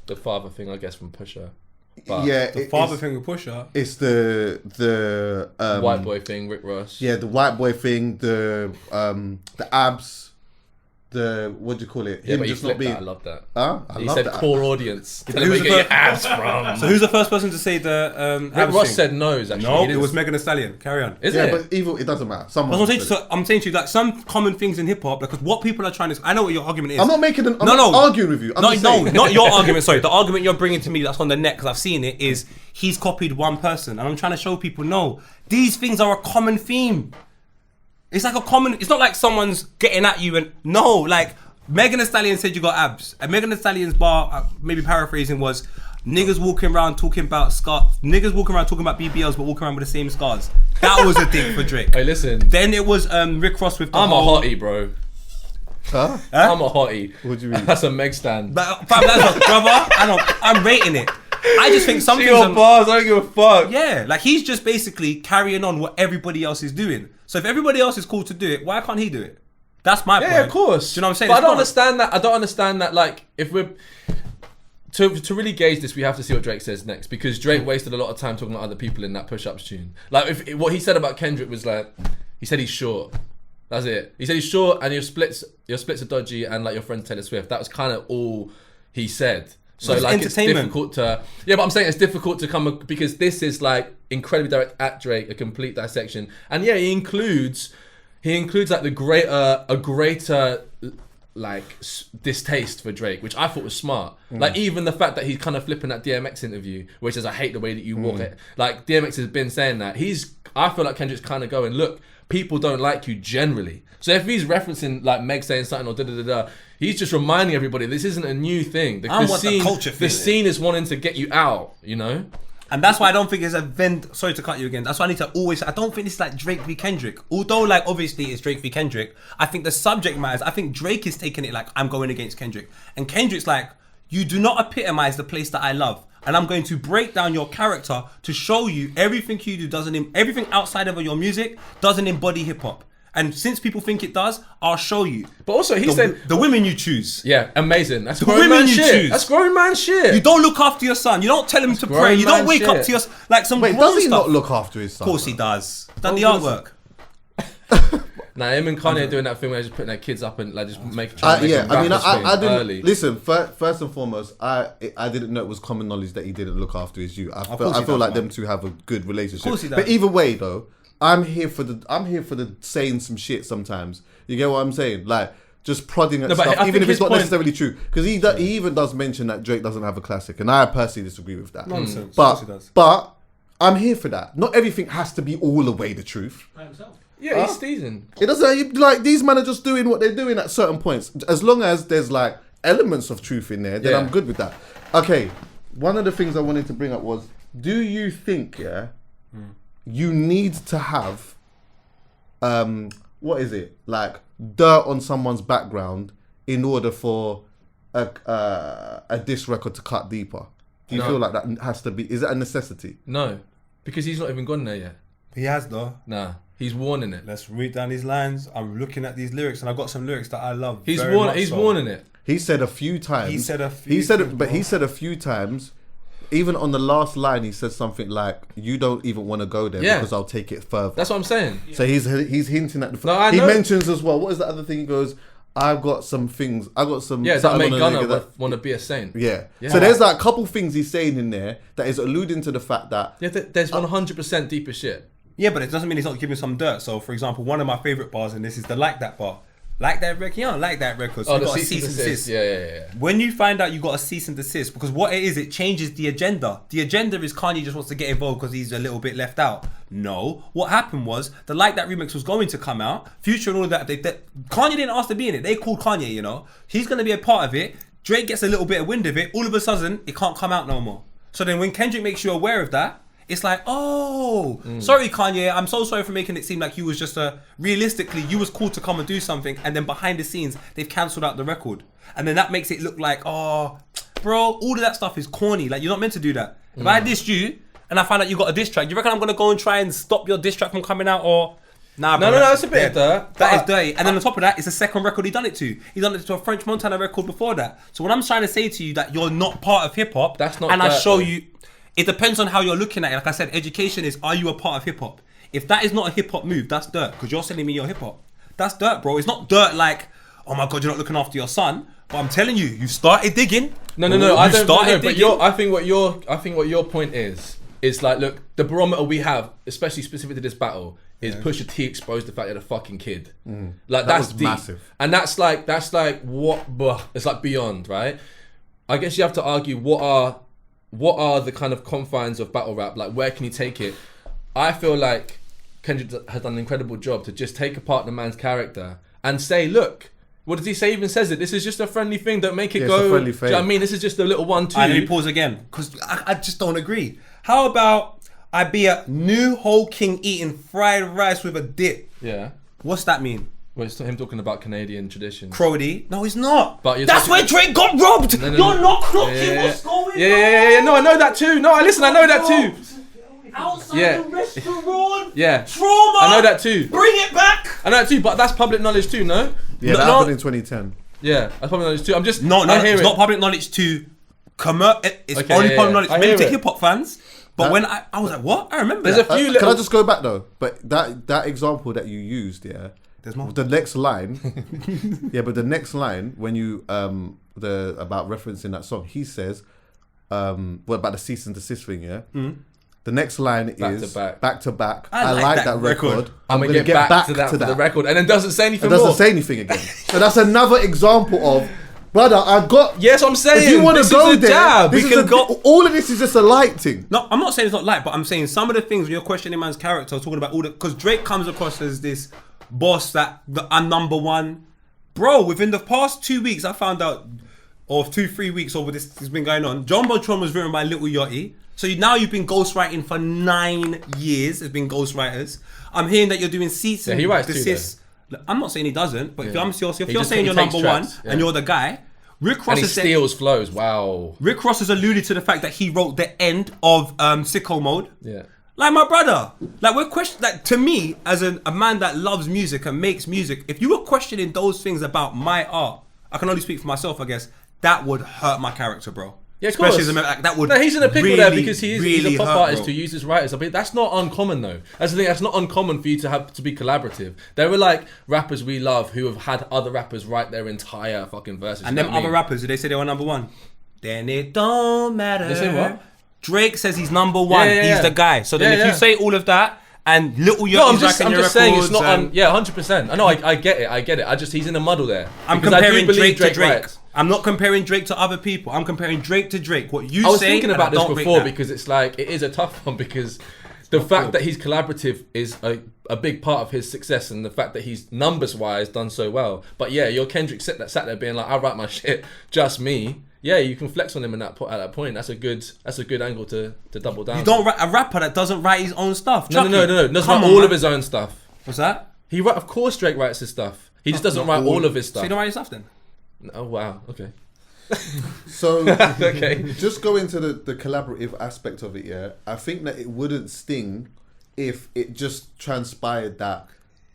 The father thing, I guess, from Pusha. But Yeah, The father thing with Pusha. It's the white boy thing, Rick Ross. Yeah, the white boy thing, the abs, the what do you call it? Yeah, Him but you just not flipped being. that. I love that. I He love said that. core audience. Tell him who's where you the get your abs from. So who's the first person to say the Rick abs Ross thing? said no's, actually. No, He it didn't- was Megan Thee Stallion. Carry on. Is Yeah, it? but it doesn't matter. Someone. I'm saying to you, like some common things in hip hop, because what people are trying to. I know what your argument is. I'm not making I'm No, not no. arguing with you. I'm just saying. Not your argument. Sorry, the argument you're bringing to me that's on the net because I've seen it is he's copied one person, and I'm trying to show people no, these things are a common theme. It's like a common. It's not like someone's getting at you and no, like Megan Thee Stallion said you got abs, and Megan Thee Stallion's bar, maybe paraphrasing, was niggas walking around talking about scars. Niggas walking around talking about BBLs, but walking around with the same scars. That was a thing for Drake. Hey, listen. Then it was Rick Ross with the I'm a whole, hottie, bro. Huh? I'm a hottie. What do you mean? That's a Meg stand. But fam, that's not, brother. I'm rating it. I just think some things are, bars, I don't give a fuck. yeah, like he's just basically carrying on what everybody else is doing. So if everybody else is cool to do it, why can't he do it? That's my point. Yeah, of course. Do you know what I'm saying? But I It's don't not- understand that. I don't understand that. Like, if we're to really gauge this, we have to see what Drake says next, because Drake wasted a lot of time talking about other people in that Push-Ups tune. Like, if what he said about Kendrick was like, he said he's short. That's it. He said he's short and your splits are dodgy and like your friend Taylor Swift. That was kind of all he said. So It's like it's entertainment. difficult to but I'm saying it's difficult to come because this is like incredibly direct at Drake, a complete dissection, and yeah, he includes like a greater like distaste for Drake, which I thought was smart. Like even the fact that he's kind of flipping that DMX interview, which is I hate the way that you walk it. Like DMX has been saying that I feel like Kendrick's kind of going, look, people don't like you generally. So if he's referencing like Meg saying something or da-da-da-da, he's just reminding everybody this isn't a new thing. I want the culture The feeling. scene is wanting to get you out, you know? And that's why I don't think it's a Venn. Sorry to cut you again. That's why I need to always. I don't think it's like Drake v Kendrick. Although, like, obviously it's Drake v Kendrick. I think the subject matters. I think Drake is taking it like I'm going against Kendrick, and Kendrick's like, you do not epitomize the place that I love, and I'm going to break down your character to show you everything you do everything outside of your music doesn't embody hip hop. And since people think it does, I'll show you. But also he said The women you choose. yeah, amazing. That's The grown women man you shit. choose. That's grown man shit. You don't look after your son. You don't tell him to grown pray. You don't man wake up shit. to your like some Wait, grown does he stuff. not look after his son? Of course he does. Done the Oh, artwork. Nah, him and Kanye are doing that thing where they're just putting their kids up and like just trying to make Yeah, them I mean, rap this I thing didn't early. listen. First and foremost, I didn't know it was common knowledge that he didn't look after his youth. I course feel he does, like man. them two have a good relationship. Of course he does. But either way, though, I'm here for the saying some shit sometimes. You get what I'm saying? Like just prodding at No, but I stuff, even think if it's his not point- necessarily true. Because he even does mention that Drake doesn't have a classic, and I personally disagree with that. Nonsense. Of course he does. But I'm here for that. Not everything has to be all the way the truth. By himself. Yeah, he's teasing. It doesn't like these men are just doing what they're doing at certain points. As long as there's like elements of truth in there, then Yeah. I'm good with that. Okay, one of the things I wanted to bring up was: do you think you need to have what is it like dirt on someone's background in order for a diss record to cut deeper? Do you No. feel like that has to be? Is it a necessity? No, because he's not even gone there yet. He has though. Nah, he's warning it. Let's read down these lines. I'm looking at these lyrics, and I've got some lyrics that I love. He's very warning. much He's so. warning it. He said a few times. He said a few He said it, things, but he bro. said a few times. Even on the last line, he said something like, "You don't even want to go there Yeah. because I'll take it further." That's what I'm saying. So he's hinting at the. No, I he know. mentions as well. What is the other thing? He goes, "I've got some things. I got some." Yeah, that something make on the nigga Gunna want to be a saint. Yeah. Yeah. So there's like a couple things he's saying in there that is alluding to the fact that Yeah, there's 100% deeper shit. Yeah, but it doesn't mean he's not giving some dirt. So, for example, one of my favorite bars in this is the "Like That" bar. Like that record, you don't like that record. So Oh, you the got a cease and desist. Yeah. When you find out you got a cease and desist, because what it is, it changes the agenda. The agenda is Kanye just wants to get involved because he's a little bit left out. No, what happened was the Like That remix was going to come out. Future and all of that. Kanye didn't ask to be in it. They called Kanye. You know, he's going to be a part of it. Drake gets a little bit of wind of it. All of a sudden, it can't come out no more. So then, when Kendrick makes you aware of that, it's like, oh, sorry, Kanye. I'm so sorry for making it seem like you was just realistically, you was cool to come and do something, and then behind the scenes, they've cancelled out the record, and then that makes it look like, oh, bro, all of that stuff is corny. Like you're not meant to do that. If I dissed you and I find out you got a diss track, you reckon I'm gonna go and try and stop your diss track from coming out, or? Nah, bro, No, that's a bit of dirt. That is dirty. And then on top of that, it's the second record he done it to. He done it to a French Montana record before that. So when I'm trying to say to you that you're not part of hip hop, That's not and I dirt, show though. you. It depends on how you're looking at it. Like I said, education is, are you a part of hip hop? If that is not a hip hop move, that's dirt. Because you're telling me you're hip hop. That's dirt, bro. It's not dirt like, oh my God, you're not looking after your son. But I'm telling you, you started digging. No. I don't. No, but I think what your point is like, look, the barometer we have, especially specific to this battle, is Pusha T exposed the fact that a fucking kid. Like That that's was deep. massive. And that's like what? It's like beyond, right? I guess you have to argue what are the kind of confines of battle rap? Like, where can you take it? I feel like Kendrick has done an incredible job to just take apart the man's character and say, look, what does he say? He even says it. This is just a friendly thing. Don't make it Yeah, go. it's a friendly Do you know what I thing. mean? This is just a little 1-2. And let me pause again, because I just don't agree. How about I be a new whole king eating fried rice with a dip? Yeah. What's that mean? Well, it's him talking about Canadian tradition. Crody? No, he's not. But you're that's where talking- Drake got robbed. No. You're not clocking what's going on. Yeah. No, I know that too. No, listen, I know that too. Outside Yeah. the restaurant. Yeah. Trauma. I know that too. Bring it back. I know that too, but that's public knowledge too, no? yeah, that No. happened in 2010. Yeah, that's public knowledge too. I'm just No, I hear it's it. not public knowledge to it's Okay, only yeah, public yeah. knowledge I maybe hear to it. hip hop fans. But when I was like, what? I remember There's that. a few Can little. I just go back though? But that example that you used, yeah. There's more. The next line, yeah, but the next line when you about referencing that song, he says, what about the cease and desist thing, yeah. The next line Back is to back. back to back. I I like that record. I'm gonna get back to that for the record, and then doesn't say anything It doesn't more. say anything again. So that's another example of, brother, I got. Yes, I'm saying. If you want to this go is a there, jab. this We is can go- all of this is just a light thing. No, I'm not saying it's not light, but I'm saying some of the things when you're questioning man's character, talking about all the, because Drake comes across as this boss that I'm number one. Bro, within the past 2 weeks, I found out, or 2-3 weeks over this has been going on, John Tron was written by Little Yachty. So now you've been ghostwriting for 9 years. There's been ghostwriters. I'm hearing that you're doing cease and he writes too, desist. Look, I'm not saying he doesn't, but if He you're just- saying he you're takes number one tracks, yeah. and you're the guy, Rick And Ross he has said, steals flows. Wow. Rick Ross has alluded to the fact that he wrote the end of Sicko Mode. Yeah. Like my brother, like we're questioning. Like to me, as a man that loves music and makes music, if you were questioning those things about my art, I can only speak for myself, I guess. That would hurt my character, bro. Yeah, of Especially course. as a man, like that would. No, he's in a pickle really, there because he's really a pop hurt, artist bro. who uses writers. I mean, that's not uncommon though. That's the thing. That's not uncommon for you to have to be collaborative. There were like rappers we love who have had other rappers write their entire fucking verses. And you know them what I other mean? rappers, did they say they were number one? Then it don't matter. They say what? Drake says he's number one. Yeah, yeah, He's yeah. the guy. So then Yeah, if yeah. you say all of that, and little No, I'm Yachty's just racking your saying it's records not. and- Yeah, 100%. I know. I get it. I just he's in the muddle there. I'm Because I do comparing believe Drake to Drake. writes. I'm not comparing Drake to other people. I'm comparing Drake to Drake. What you I was say, thinking and about I this don't rate before that. because it's like it is a tough one because the fact that he's collaborative is a big part of his success and the fact that he's numbers wise done so well. But yeah, your Kendrick sat there being like, I write my shit, just me. Yeah, you can flex on him at that point. That's a good angle to double down. You don't write a rapper that doesn't write his own stuff. No. Doesn't Come write on, all man. of his own stuff. What's that? Of course, Drake writes his stuff. He just doesn't write all of his So stuff. you don't write your stuff then? Oh wow. Okay. So Okay. just go into the collaborative aspect of it. Yeah, I think that it wouldn't sting if it just transpired that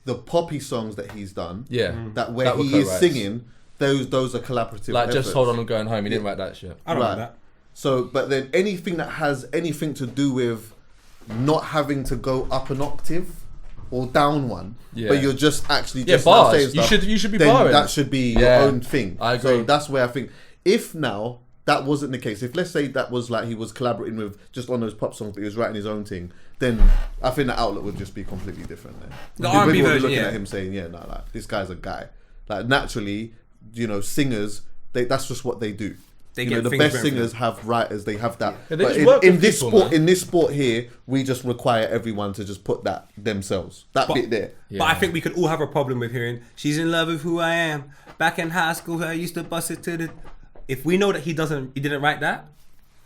the poppy songs that he's done, Yeah. that where That were he is co-writes. singing, those are collaborative. Like just efforts. hold on, I'm going home. He didn't write that shit. I don't Right. like that. So, but then anything that has anything to do with not having to go up an octave or down one, Yeah. but you're just actually Yeah, just now bars. saying stuff, You should be then barring. that should be Yeah. your own thing. I agree. So that's where I think if now that wasn't the case, if let's say that was like he was collaborating with just on those pop songs, but he was writing his own thing, then I think the outlook would just be completely different. Then The People R&B would be version, looking yeah. at him saying, "Yeah, no, like this guy's a guy." Like naturally, singers, that's just what they do. They You get know, the things best written. singers have writers. They have that. Yeah, they but just work in with this people, sport, man. in this sport here, we just require everyone to just put that themselves. That bit there. Yeah. But I think we could all have a problem with hearing "She's in love with who I am." Back in high school, I used to bust it to the. If we know that he didn't write that,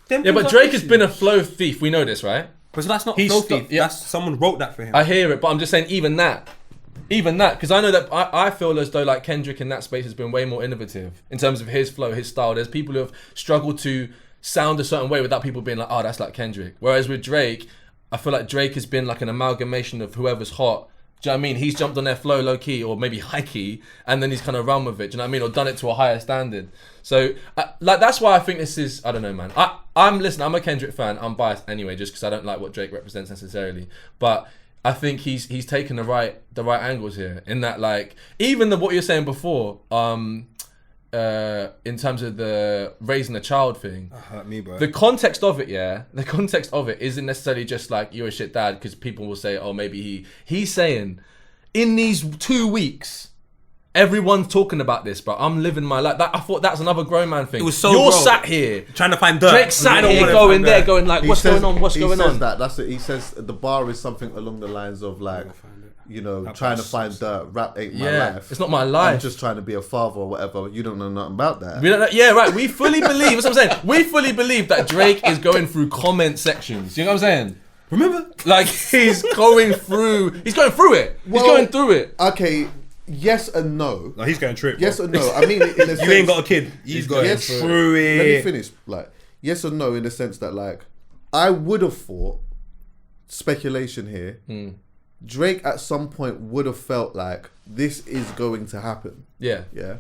then Yeah, people but are Drake has issues. been a flow thief. We know this, right? But that's not He's flow stu- thief. yeah. That's someone wrote that for him. I hear it, but I'm just saying even that, because I know that I feel as though like Kendrick in that space has been way more innovative in terms of his flow, his style. There's people who have struggled to sound a certain way without people being like, oh, that's like Kendrick. Whereas with Drake, I feel like Drake has been like an amalgamation of whoever's hot. Do you know what I mean? He's jumped on their flow low key or maybe high key, and then he's kind of run with it. Do you know what I mean? Or done it to a higher standard. So like that's why I think this is. I don't know, man. I'm a Kendrick fan. I'm biased anyway, just because I don't like what Drake represents necessarily. But I think he's taken the right angles here. In that, like, even what you're saying before, in terms of the raising a child thing. Hurt me, bro. The context of it, the context of it isn't necessarily just like you're a shit dad because people will say, oh, maybe he's saying in these 2 weeks, everyone's talking about this, bro. I'm living my life. I thought that's another grown man thing. It was so you're grown. sat here. Trying to find dirt. Drake sat We don't here wanna going find there, dirt. going like, He what's says- going on? What's he going says on? That. That's it. He says the bar is something along the lines of like, trying to find dirt. Rap ain't my Yeah, life. it's not my I'm life. just trying to be a father or whatever. You don't know nothing about that. We don't know, yeah, right. We fully believe. That's what I'm saying. We fully believe that Drake is going through comment sections. You know what I'm saying? Remember? Like he's going through it. He's going through it. Okay, yes and no. No, he's going through it. Yes bro. or no. I mean, in a sense, You ain't got a kid. He's going yes, through it. Let me finish. Like, yes or no, in the sense that, like, I would have thought, speculation here, Drake at some point would have felt like this is going to happen. Yeah. Yeah.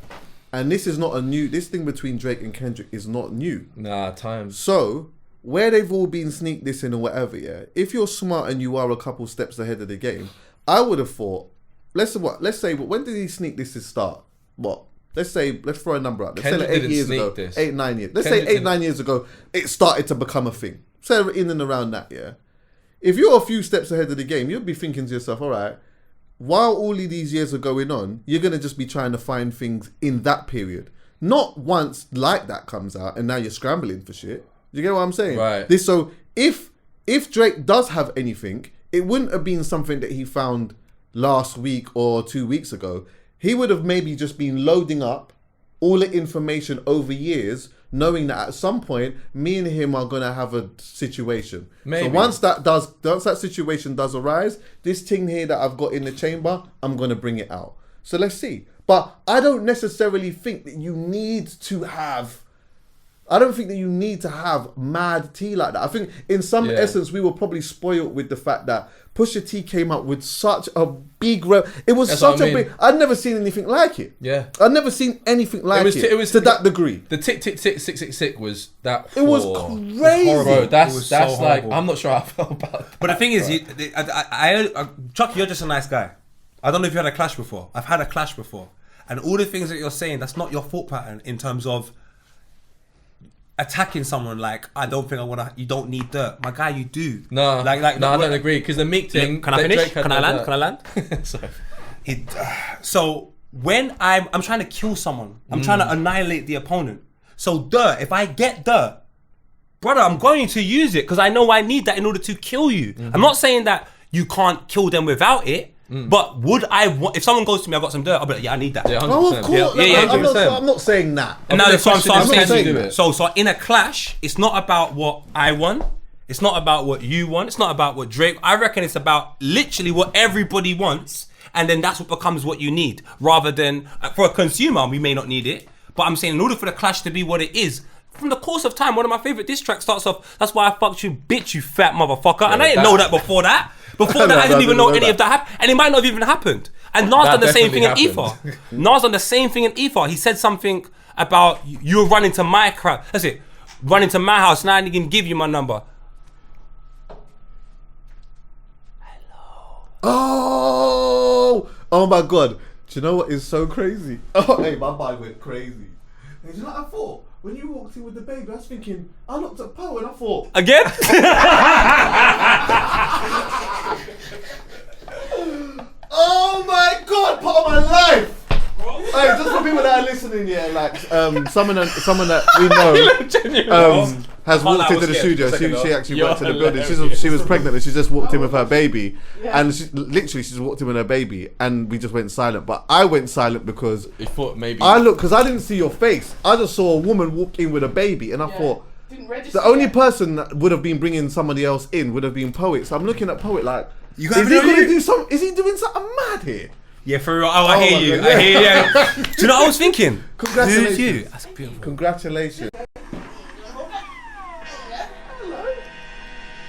And this is not this thing between Drake and Kendrick is not new. Nah, times. So, where they've all been sneak this in or whatever, yeah, if you're smart and you are a couple steps ahead of the game, I would have thought, let's say, when did he sneak this to start? What? Let's throw a number out. Let's Kendrick say like 8 didn't years sneak ago. this. 8, 9 years. Let's Kendrick say 8, didn't- 9 years ago, it started to become a thing. Say in and around that, yeah. If you're a few steps ahead of the game, you'll be thinking to yourself, all right, while all of these years are going on, you're going to just be trying to find things in that period. Not once like that comes out and now you're scrambling for shit. Do you get what I'm saying? Right. So if Drake does have anything, it wouldn't have been something that he found last week or 2 weeks ago. He would have maybe just been loading up all the information over years, knowing that at some point, me and him are gonna have a situation. Maybe. So once that situation does arise, this thing here that I've got in the chamber, I'm gonna bring it out. So let's see. But I don't necessarily think that you need to have. I don't think that you need to have mad tea like that. I think in some Yeah. essence, we were probably spoiled with the fact that Pusha T came up with such a big... it was That's such what I a mean. big... I'd never seen anything like it. Yeah. I'd never seen anything like it, to that degree. The tick tick tick 666 was that. It was crazy. Bro, that's It was so like horrible. I'm not sure how I felt about that. But the thing is, Chuckie, you're just a nice guy. I don't know if you had a clash before. I've had a clash before. And all the things that you're saying, that's not your thought pattern in terms of... attacking someone like I don't think I wanna. You don't need dirt, my guy. You do. No, like I don't agree because the Meek thing. Can I finish? Drake had Can I no land? dirt. Can I land? Sorry. So when I'm trying to kill someone, I'm trying to annihilate the opponent. So dirt, if I get dirt, brother, I'm going to use it because I know I need that in order to kill you. I'm not saying that you can't kill them without it, but would I want, if someone goes to me, I got some dirt, I'll be like, yeah, I need that. Yeah, 100%. Oh, of course. Yeah, I'm not saying that. And now that's what I'm question is, saying. can you do it? So in a clash, it's not about what I want. It's not about what you want. It's not about what Drake. I reckon it's about literally what everybody wants, and then that's what becomes what you need. Rather than for a consumer, we may not need it, but I'm saying in order for the clash to be what it is. From the course of time, one of my favorite diss tracks starts off, that's why I fucked you, bitch, you fat motherfucker. And I didn't know that before that. Before that, I didn't even know any of that happened. And it might not have even happened. And Nas done the same thing in Ether. Nas done the same thing in Ether. He said something about, you were running to my crowd. That's it. Running to my house, now I can give you my number. Oh my God. Do you know what is so crazy? Oh, hey, my mind went crazy. Hey, do you know what I thought? When you walked in with the baby, I was thinking, I looked at Poe and I thought... Again? Oh my God, part of my life! Hey, just for people that are listening, yeah, like someone that we know has walked into the studio. She actually worked in the building. She was pregnant and she just walked in with her baby, and she just walked in with her baby, and we just went silent. But I went silent because You thought maybe because I didn't see your face. I just saw a woman walk in with a baby, and I thought the only person that would have been bringing somebody else in would have been Poet. So I'm looking at Poet like, is he doing something mad here? Yeah, for real. Oh, I hear you. I hear you. Do you know what I was thinking? Congratulations. Dude, you. That's beautiful. Congratulations.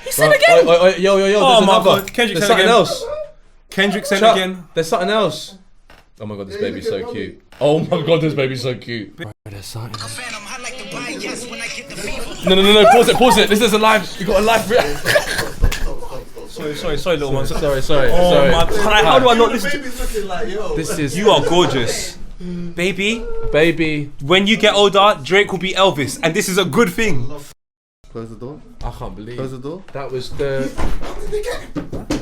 He said again. Yo. Oh my another. God. Kendrick There's said something again. else. Kendrick said Chuck, again. There's something else. Oh my God, this baby's so cute. Oh my God, this baby's so cute. There's something. No. Pause it. This is a live. You got a live reaction. Sorry, little one. Sorry. Oh my God. How do I not listen to Looking like, yo. This is. you? Are gorgeous. Baby, when you get older, Drake will be Elvis, and this is a good thing. Close the door. I can't believe. Close the door. That was the.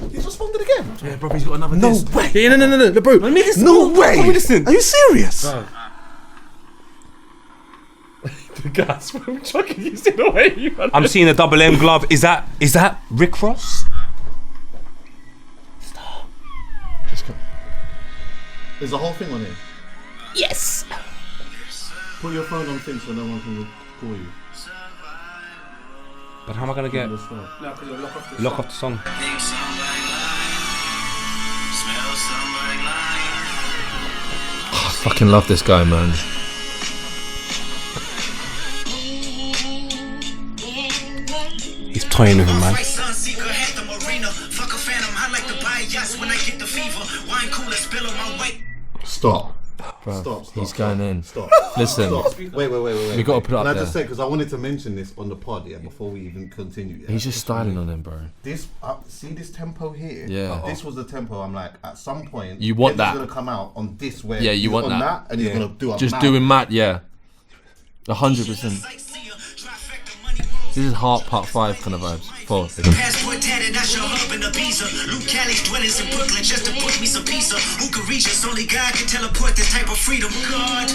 He's responded again. Yeah, bro, he's got another. No disc. way. Yeah, no, bro. Let me listen. No way. Let me listen. Are you serious? The gas from Chuckie. You see the way you. I'm seeing a double M glove. Is that Rick Ross? There's a whole thing on here. Yes. Put your phone on thing so no one can call you. But how am I gonna get lock off the song? I fucking love this guy, man. He's toying with him, man. Stop. Bro, Stop. he's going in. Stop. Listen, Stop. Wait. we got to put it up Can I there. just say, because I wanted to mention this on the pod, yeah, before we even continue. Yeah? He's just styling on him, bro. This, see this tempo here? Yeah. This was the tempo. I'm like, at some point, You want Kendrick's that. gonna come out on this way. Yeah, you want on that. and he's gonna do a Just mad. doing mad, yeah. 100%. This is Heart Part 5 kind of vibes. 4. Passport tatted, that's your hub in Ibiza. Luke Callie's dwellings in Brooklyn just to put me some pizza. Who could reach us? Only God can teleport this type of freedom. God,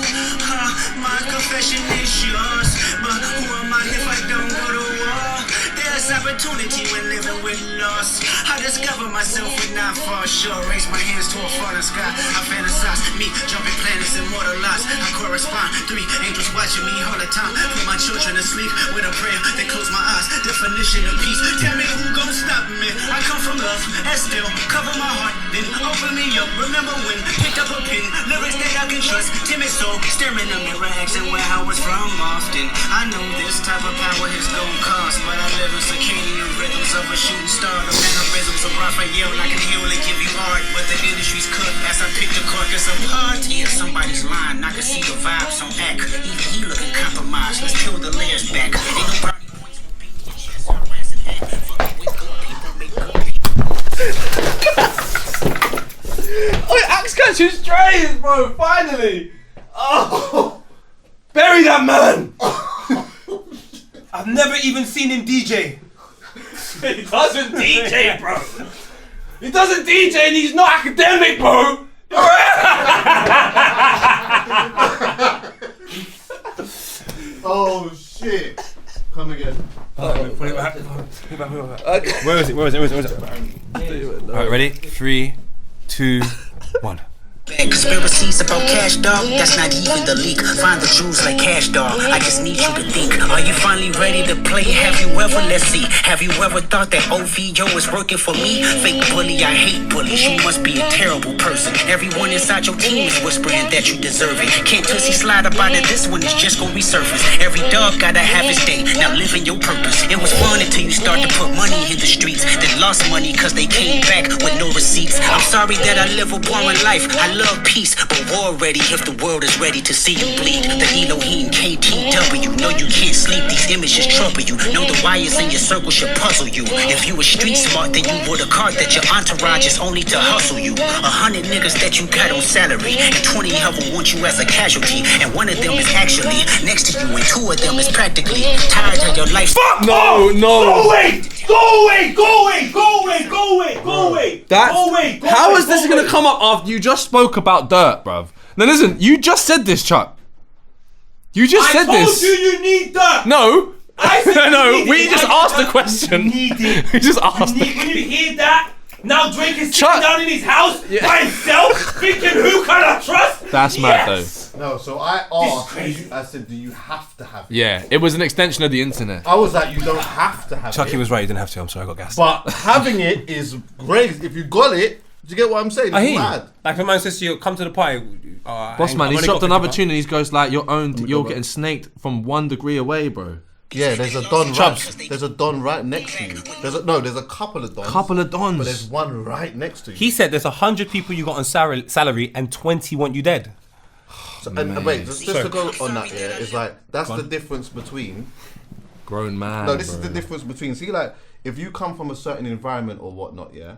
my confession is yours. But who am I if I don't go to war? There's opportunity when living with loss. I discover myself with not far short. Raise my hands to a falling sky. I fantasize me jumping planets and mortalized. I correspond. 3 angels watching me all the time. Put my children to sleep with a prayer. Then close my eyes. Definition of peace. Tell me who gon' stop me. I come from love and still cover my heart. Then open me up. Remember when picked up a pen. Lyrics that I can trust. Timid soul staring in the mirror asking where I was from often. I know this type of power has no cost, but I live in circadian rhythms of a shooting star. The mannerisms of Raphael. I can only give you art, but the industry's cut as I pick the carcass apart. Yeah, somebody's lying. I can see the vibes on act. Even he looking compromised. Let's peel the layers back. Ain't no brownie points with big bitches. I'm rising at me. Fucking with good people, make good people. Oh, Axe Catching Strays, bro, finally! Oh! Bury that man! I've never even seen him DJ. He doesn't DJ, bro. He doesn't DJ and he's not academic, bro. Oh shit! Come again. Put it back. Where is it? Alright, ready? 3, 2, 1. Conspiracies about cash, dog. That's not even the leak. Find the jewels like cash, dog. I just need you to think. Are you finally ready to play? Have you ever, let's see, have you ever thought that OVO is working for me? Fake bully, I hate bullies. You must be a terrible person. Everyone inside your team is whispering that you deserve it. Can't Tootsie slide about it. This one is just gonna resurface. Every dog gotta have his day. Now live in your purpose. It was fun until you start to put money in the streets. Then lost money cause they came back with no receipts. I'm sorry that I live a boring life. I love peace, but war ready if the world is ready to see you bleed. The Elohim KTW, know you can't sleep, these images trouble you. Know the wires in your circle should puzzle you. If you were street smart, then you would have caught that your entourage is only to hustle you. 100 niggas that you got on salary, and 20 of them want you as a casualty. And one of them is actually next to you, and 2 of them is practically tired of your life. Fuck! No. Go away! Go away! Go away! Go away! Go away! Go away! Go away! How is this gonna come up after you just spoke about dirt, bruv? Now listen, you just said this, Chuck. You just said this. I told you need dirt! No. I said No, we just asked the question. Need it. We just asked When you hear that, now Drake is Chuck. sitting down in his house by himself, thinking who can I trust? That's mad No, so I asked. I said, do you have to have it? Yeah, it was an extension of the internet. I was like, you don't have to have it. Chuckie was right, you didn't have to. I'm sorry, I got gassed. But having it is great. If you got it, do you get what I'm saying? It's I hear mad. you. Like, if a man says to you, come to the party. Boss man, he dropped another tune and he goes like, you're getting snaked from 1 degree away, bro. Yeah, there's a Don there's a Don right next to you. There's a couple of Dons. Couple of Dons. But there's one right next to you. He said there's 100 people you got on salary and 20 want you dead. So, and wait, just to go on that, yeah, it's like, that's the difference between... Grown man, No, this is the difference between... See, like, if you come from a certain environment or whatnot, yeah,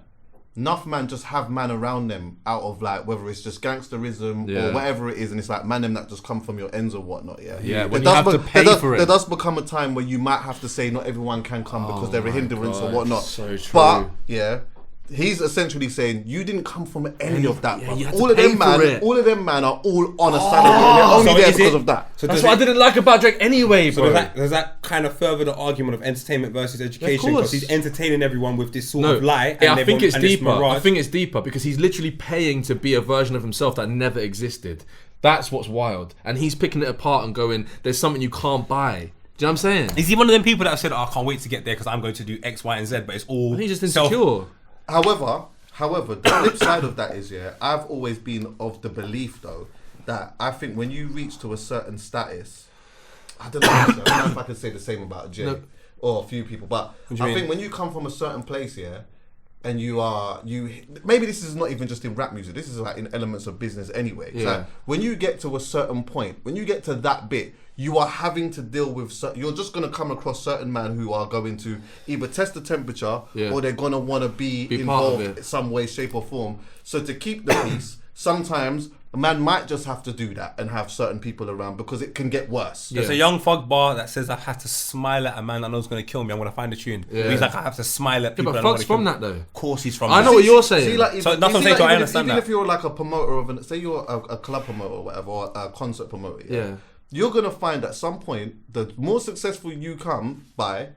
enough man just have man around them out of, like, whether it's just gangsterism or whatever it is, and it's like man them that just come from your ends or whatnot, yeah. Yeah, when you have to pay for it. There does become a time where you might have to say not everyone can come because they're a hindrance or whatnot. So true. But, yeah... He's essentially saying you didn't come from any of that. Yeah, you had to all of pay them for man, it. all of them man are all on a salary. And they're only so there is because it- of that. So That's does what I it- didn't like about Drake anyway, So bro. does that kind of further the argument of entertainment versus education? course. Because he's entertaining everyone with this sort No, of lie. yeah, and I think it's deeper. mirage. I think it's deeper because he's literally paying to be a version of himself that never existed. That's what's wild. And he's picking it apart and going, there's something you can't buy. Do you know what I'm saying? Is he one of them people that have said, oh, I can't wait to get there because I'm going to do X, Y, and Z, but it's all He's just self- insecure. However, the flip side of that is, yeah, I've always been of the belief though that I think when you reach to a certain status, I don't know if I could say the same about Jay or a few people, but I think when you come from a certain place, yeah, and maybe this is not even just in rap music, this is like in elements of business anyway. It's like, when you get to a certain point, when you get to that bit, you are having to deal with you're just going to come across certain men who are going to either test the temperature or they're going to want to be involved in some way, shape or form. So to keep the peace, sometimes a man might just have to do that and have certain people around because it can get worse. There's a Young Thug bar that says I have to smile at a man I know is going to kill me. I'm going to find a tune. He's like, I have to smile at people. But I know Thug's are gonna from kill that me. though. Of course he's from I that. know what you're saying. See, like, So that's what I'm saying, so I understand even that. if you're like a promoter of say you're a club promoter or whatever, or a concert promoter, you're gonna find at some point the more successful you come by,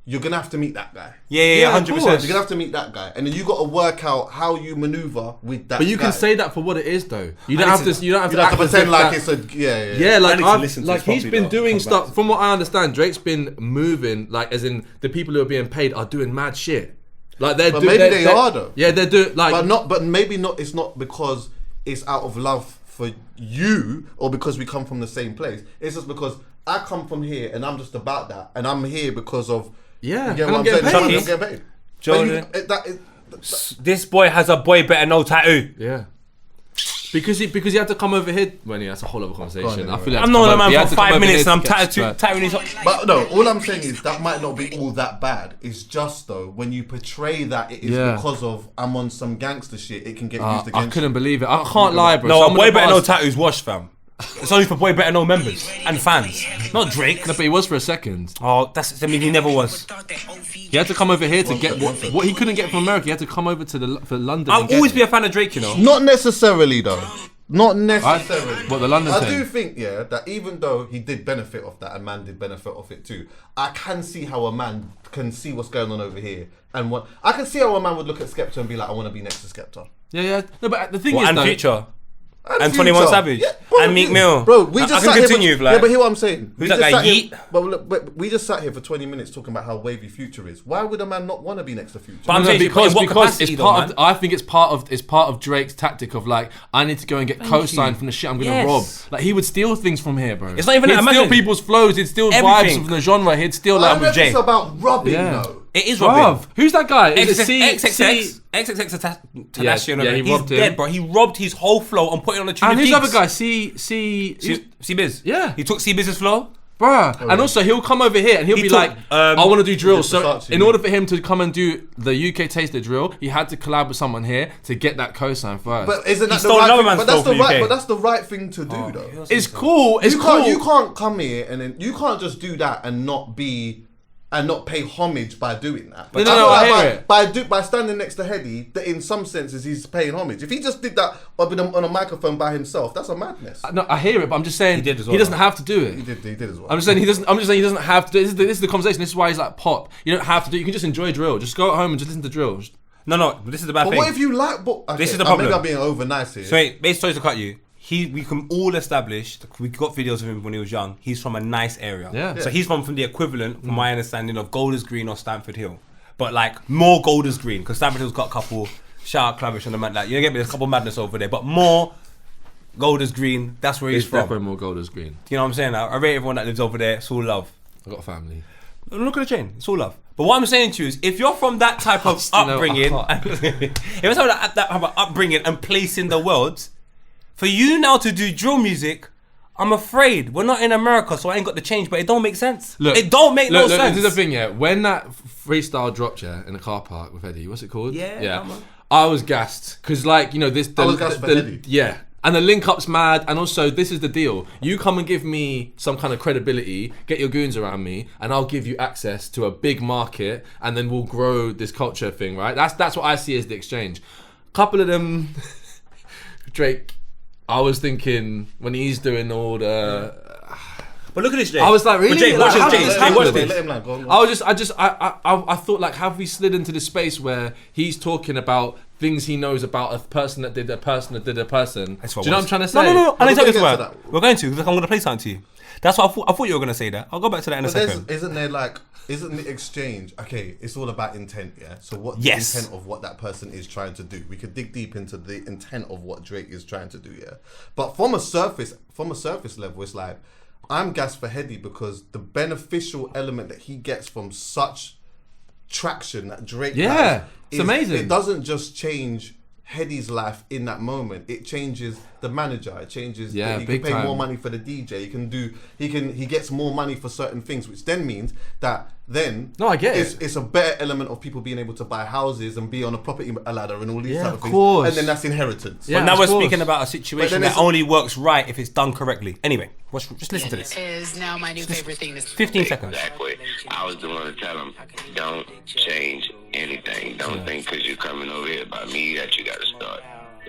you're gonna have to meet that guy. Yeah, 100%. You're gonna have to meet that guy, and then you got to work out how you maneuver with that. But you guy. can say that for what it is though. You don't have to. You don't have You to have to act as pretend if like that- it's a yeah. Yeah, like I need to listen to like this he's properly, been though. doing Come stuff. back. From what I understand, Drake's been moving, like as in the people who are being paid are doing mad shit. Like they're But doing. maybe they are though. Yeah, they're doing like. But maybe not. It's not because it's out of love for you or because we come from the same place. It's just because I come from here and I'm just about that, and I'm here because of Yeah, You get and what I'm I'm saying? getting paid. I'm getting paid. Jordan. But you, This boy has a boy better no tattoo. Yeah. Because he had to come over here. Well, yeah, that's a whole other conversation. Go on, I feel like I'm known a man he had for to come 5 over minutes here and I'm to get tattooing his... But no, all I'm saying is that might not be all that bad. It's just though when you portray that it is because of I'm on some gangster shit, it can get used I against couldn't believe it. I can't lie, bro. No, Some a of boy the better no bars- tattoos washed, fam. It's only for Boy Better Know members and fans, not Drake. No, but he was for a second. Oh, I mean, he never was. He had to come over here to get what he couldn't get from America. He had to come over for London. I'll always be a fan of Drake, you know. Not necessarily though. Not necessarily. What the London I thing? do think, yeah, that even though he did benefit off that, a man did benefit off it too. I can see how a man can see what's going on over here, and what I can see how a man would look at Skepta and be like, I want to be next to Skepta. Yeah. No, but the thing What, is, and though, Future. And Future. 21 Savage. Yeah, bro, And Meek Mill. Bro, we just I sat can continue here. with, like, Yeah, but hear what I'm saying. Who's We that just guy, sat here- Yeet? But look, we just sat here for 20 minutes talking about how wavy Future is. Why would a man not want to be next to Future? But I'm No, saying, because in what it's capacity though, part of. man? I think it's part of Drake's tactic of like, I need to go and get co-signed from the shit I'm gonna Yes. rob. Like he would steal things from here, bro. It's not even He'd that, steal imagine. people's flows. He'd steal vibes Everything. from the genre. He'd steal I like don't know if Jay. it's about robbing Yeah. though. It is Robin. Bruv, who's that guy? Is it XXX Tanashi, yeah, he he's robbed him. dead, bro. He robbed his whole flow and put it on the tune. And of who's the other Geeks. guy? C Biz. Yeah. He took C Biz's flow. Bruh. And also he'll come over here and he'll He be took, like, I want to do drill. So Versace, in yeah. order for him to come and do the UK Taster drill, he had to collab with someone here to get that cosign first. But isn't that the stole right another thing? man's But that's flow the from right. UK. But that's the right thing to do, though. it's cool. It's You cool. can't. You can't come here and then you can't just do that and not be. And not pay homage by doing that. But No, I hear it. By standing next to Heady, that in some senses he's paying homage. If he just did that on a microphone by himself, that's a madness. No, I hear it, but I'm just saying He did as he well, doesn't though. have to do it. He did as well. I'm just saying he doesn't. I'm just saying he doesn't have to. This is the conversation. This is why he's like pop. You don't have to do. You can just enjoy drill. Just go at home and just listen to drill. No, this is the bad But thing. what if you like? Okay, This is the problem. Maybe I'm being over nice here. So wait, based sorry to cut you. We can all establish, we got videos of him when he was young. He's from a nice area. Yeah. So he's from the equivalent, from my understanding, of Golders Green or Stamford Hill. But like more Golders Green, because Stamford Hill's got a couple, shout out Clavish and the man, like, you get me, there's a couple madness over there. But more Golders Green, that's where he's It's from. definitely more gold as green. You know what I'm saying? I rate everyone that lives over there, it's all love. I got a family. Look at the chain, it's all love. But what I'm saying to you is, if you're from that type of upbringing, if you're from that type of upbringing and place in the world, for you now to do drill music, I'm afraid we're not in America, so I ain't got the change. But it don't make sense. It don't make no sense. This is the thing, yeah. When that freestyle dropped, yeah, in the car park with Eddie, what's it called? Yeah, come on. I was gassed because, like, you know, this. I was gassed for Eddie. Yeah. And the link up's mad, and also this is the deal. You come and give me some kind of credibility, get your goons around me, and I'll give you access to a big market, and then we'll grow this culture thing, right? That's what I see as the exchange. Couple of them, Drake. I was thinking when he's doing all the. But look at this, Jay. I was like, really? But Jay, Like, watch how this, did Jay. this Jay, happen? watch this. Let him land. Go on. I thought, like, have we slid into this space where he's talking about things he knows about a person that did a person that did a person? That's Do what you know I what I'm was- trying to say? No. I We're need to gonna talk get to about. that. We're going to, because I'm going to play something to you. That's what I thought you were going to say that. I'll go back to that in a But second. isn't the exchange, okay, it's all about intent, yeah? So what the Yes. intent of what that person is trying to do. We could dig deep into the intent of what Drake is trying to do, yeah? But from a surface level, it's like, I'm gassed for Heady because the beneficial element that he gets from such traction that Drake has it's amazing. It doesn't just change Heady's life in that moment. It changes the manager. It changes. Yeah, he big can pay time. more money for the DJ. He gets more money for certain things, which then means that No, I get it's, it. It's a better element of people being able to buy houses and be on a property ladder and all these Yeah, type of of things. course. And then that's inheritance. Yeah. But now of we're course. speaking about a But situation then that it's- only works right if it's done correctly. Anyway, just listen to this. Is now my new favorite thing. This 15 seconds. Exactly. I was the one to tell him, don't change anything. Don't think because you're coming over here by me that you got to start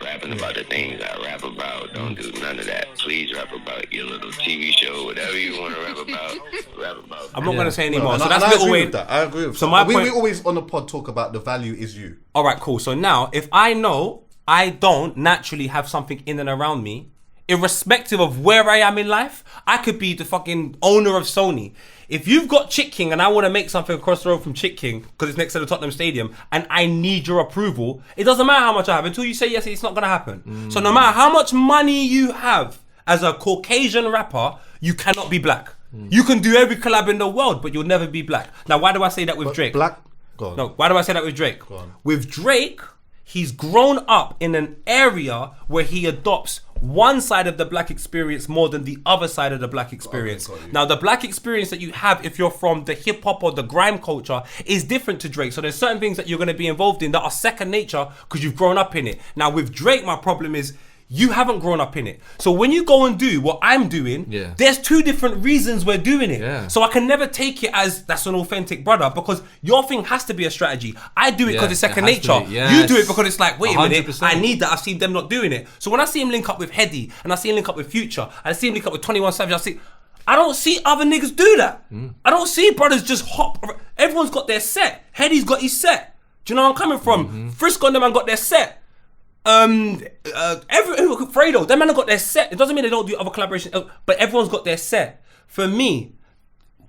rapping about the things I rap about. Don't do none of that. Please rap about your little TV show, whatever you want to rap about. Rap about. I'm not going to say any No, more. and So I- that's and a I little agree way. with that. I agree with So that. my we point- always on the pod talk about the value is you. All right, cool. So now, if I know I don't naturally have something in and around me, irrespective of where I am in life, I could be the fucking owner of Sony. If you've got Chick King and I want to make something across the road from Chick King because it's next to the Tottenham Stadium and I need your approval, it doesn't matter how much I have until you say yes, it's not going to happen. So no matter how much money you have as a Caucasian rapper, you cannot be black. You can do every collab in the world, but you'll never be black. Now, why do I say that with Drake? Black. Go on. No, why do I say that with Drake? on. With Drake, he's grown up in an area where he adopts one side of the black experience more than the other side of the black experience. got you. Now, the black experience that you have if you're from the hip hop or the grime culture is different to Drake. So there's certain things that you're going to be involved in that are second nature because you've grown up in it. Now, with Drake, my problem is You haven't grown up in it. So when you go and do what I'm doing, there's two different reasons we're doing it. Yeah. So I can never take it as that's an authentic brother, because your thing has to be a strategy. I do it because it's second nature. You do it because it's like, wait a minute, 100%. I need that. I've seen them not doing it. So when I see him link up with Heady, and I see him link up with Future, and I see him link up with 21 Savage, I don't see other niggas do that. I don't see brothers just hop. Everyone's got their set. Heady's got his set. Do you know where I'm coming from? Frisco and them man got their set. Fredo, them man have got their set. It doesn't mean they don't do other collaboration, but everyone's got their set. For me,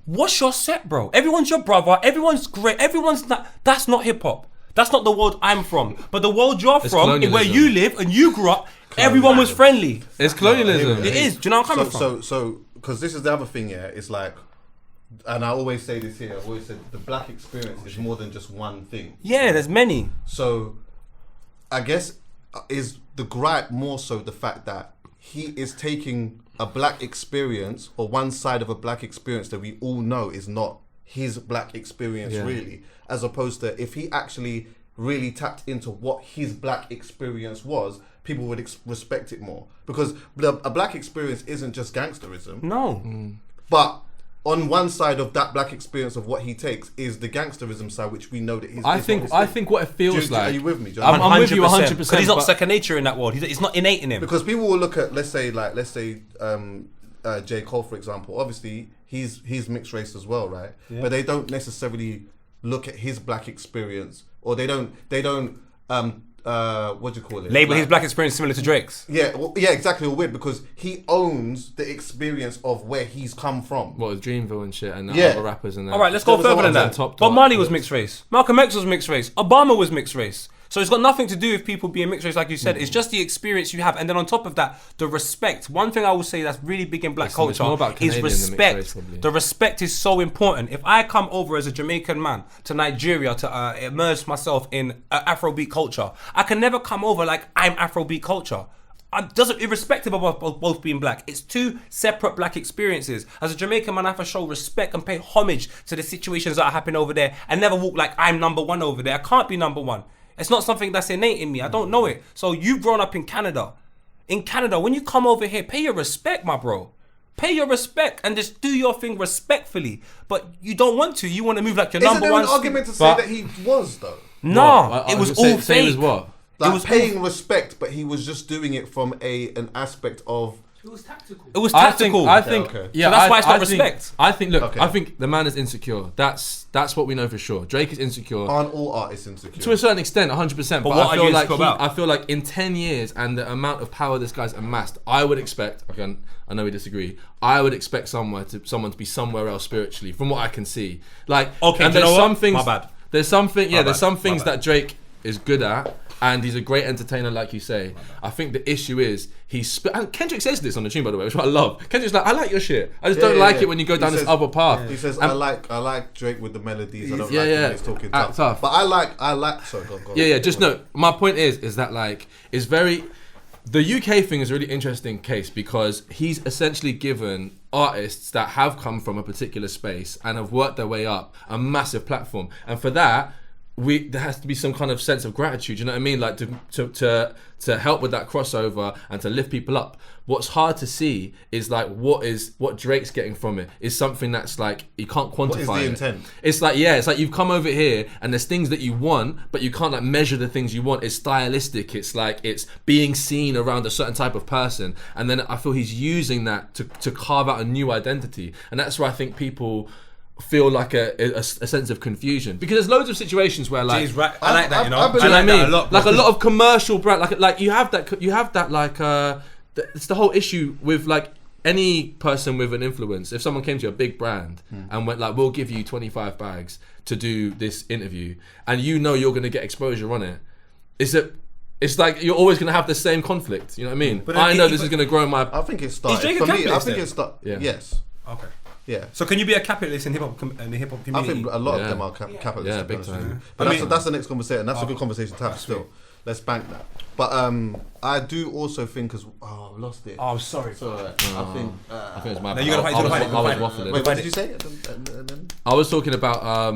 what's your set, bro? Everyone's your brother. Everyone's great. Everyone's not. That's not hip hop. That's not the world I'm from. But the world you're from, where you live and you grew up, everyone was friendly. It's colonialism. It is. Do you know where I'm coming from? So, because this is the other thing, yeah. It's like, and I always say this here. I've always said the black experience is more than just one thing. Yeah, there's many. So, I guess is the gripe more so the fact that he is taking a black experience or one side of a black experience that we all know is not his black experience really, as opposed to if he actually really tapped into what his black experience was, people would respect it more, because a black experience isn't just gangsterism. No. But on one side of that black experience of what he takes is the gangsterism side, which we know that he's. I think what it feels like. Are you with me, John? I'm with you 100%. Because he's not second nature in that world. He's not innate in him. Because people will look at, let's say J. Cole, for example. Obviously, he's mixed race as well, right? Yeah. But they don't necessarily look at his black experience, or they don't what do you call it? Label his black experience similar to Drake's. Yeah, well, yeah, exactly. Or weird, because he owns the experience of where he's come from. What, with Dreamville and shit, and other rappers and that. All right, let's go further than that. Bob Marley was mixed race. Malcolm X was mixed race. Obama was mixed race. So it's got nothing to do with people being mixed race, like you said. It's just the experience you have, and then on top of that, the respect. One thing I will say that's really big in black culture is respect. The respect is so important. If I come over as a Jamaican man to Nigeria to immerse myself in Afrobeat culture, I can never come over like I'm Afrobeat culture. Irrespective of both being black, it's two separate black experiences. As a Jamaican man, I have to show respect and pay homage to the situations that are happening over there, and never walk like I'm number one over there. I can't be number one. It's not something that's innate in me. I don't know it. So you've grown up in Canada. In Canada, when you come over here, pay your respect, my bro. Pay your respect and just do your thing respectfully. But you don't want to. You want to move like your number one. Isn't there an argument to say that he was, though? No, it was all fake. It was what? Like, it was paying respect, but he was just doing it from an aspect of. It was tactical. It was tactical. I think. Okay. Yeah, so that's why it's not respect. I think. Look, I think the man is insecure. That's what we know for sure. Drake is insecure. Aren't all artists insecure? To a certain extent, 100%. But what are you insecure about? I feel like in 10 years and the amount of power this guy's amassed, I would expect. Again, I know we disagree. I would expect someone to be somewhere else spiritually, from what I can see. Like, okay, and there's some things. My bad. There's some things that Drake is good at. And he's a great entertainer, like you say. I think the issue is and Kendrick says this on the tune, by the way, which I love. Kendrick's like, I like your shit. I just don't like it when you go down this other path. He says, I like Drake with the melodies. I don't like it when he's talking tough. But I like. Sorry, go on. Yeah. Just no. My point is that like it's very. The UK thing is a really interesting case because he's essentially given artists that have come from a particular space and have worked their way up a massive platform, and for that. There has to be some kind of sense of gratitude, you know what I mean? Like to help with that crossover and to lift people up. What's hard to see is like what Drake's getting from it is something that's like you can't quantify. What is the intent? It's like you've come over here and there's things that you want, but you can't like measure the things you want. It's stylistic. It's like it's being seen around a certain type of person, and then I feel he's using that to carve out a new identity, and that's where I think people feel like a sense of confusion, because there's loads of situations where like I like that, you know. I like that a lot. Like a lot of commercial brand, like you have that like it's the whole issue with like any person with an influence. If someone came to a big brand and went like, we'll give you 25 bags to do this interview, and you know you're going to get exposure on it, it's like you're always going to have the same conflict. You know what I mean? But I know this is going to grow my. I think it started. For me, I think it started. Yes. Okay. Yeah. So can you be a capitalist in hip hop community? I think a lot of them are capitalists. Yeah, big time. But that's the next conversation. That's a good conversation to have still. Let's bank that. But I do also think I've lost it. Oh, I'm sorry. So I think it's my. No, you gotta find it. I was waffling. Wait, what did you say? I was talking about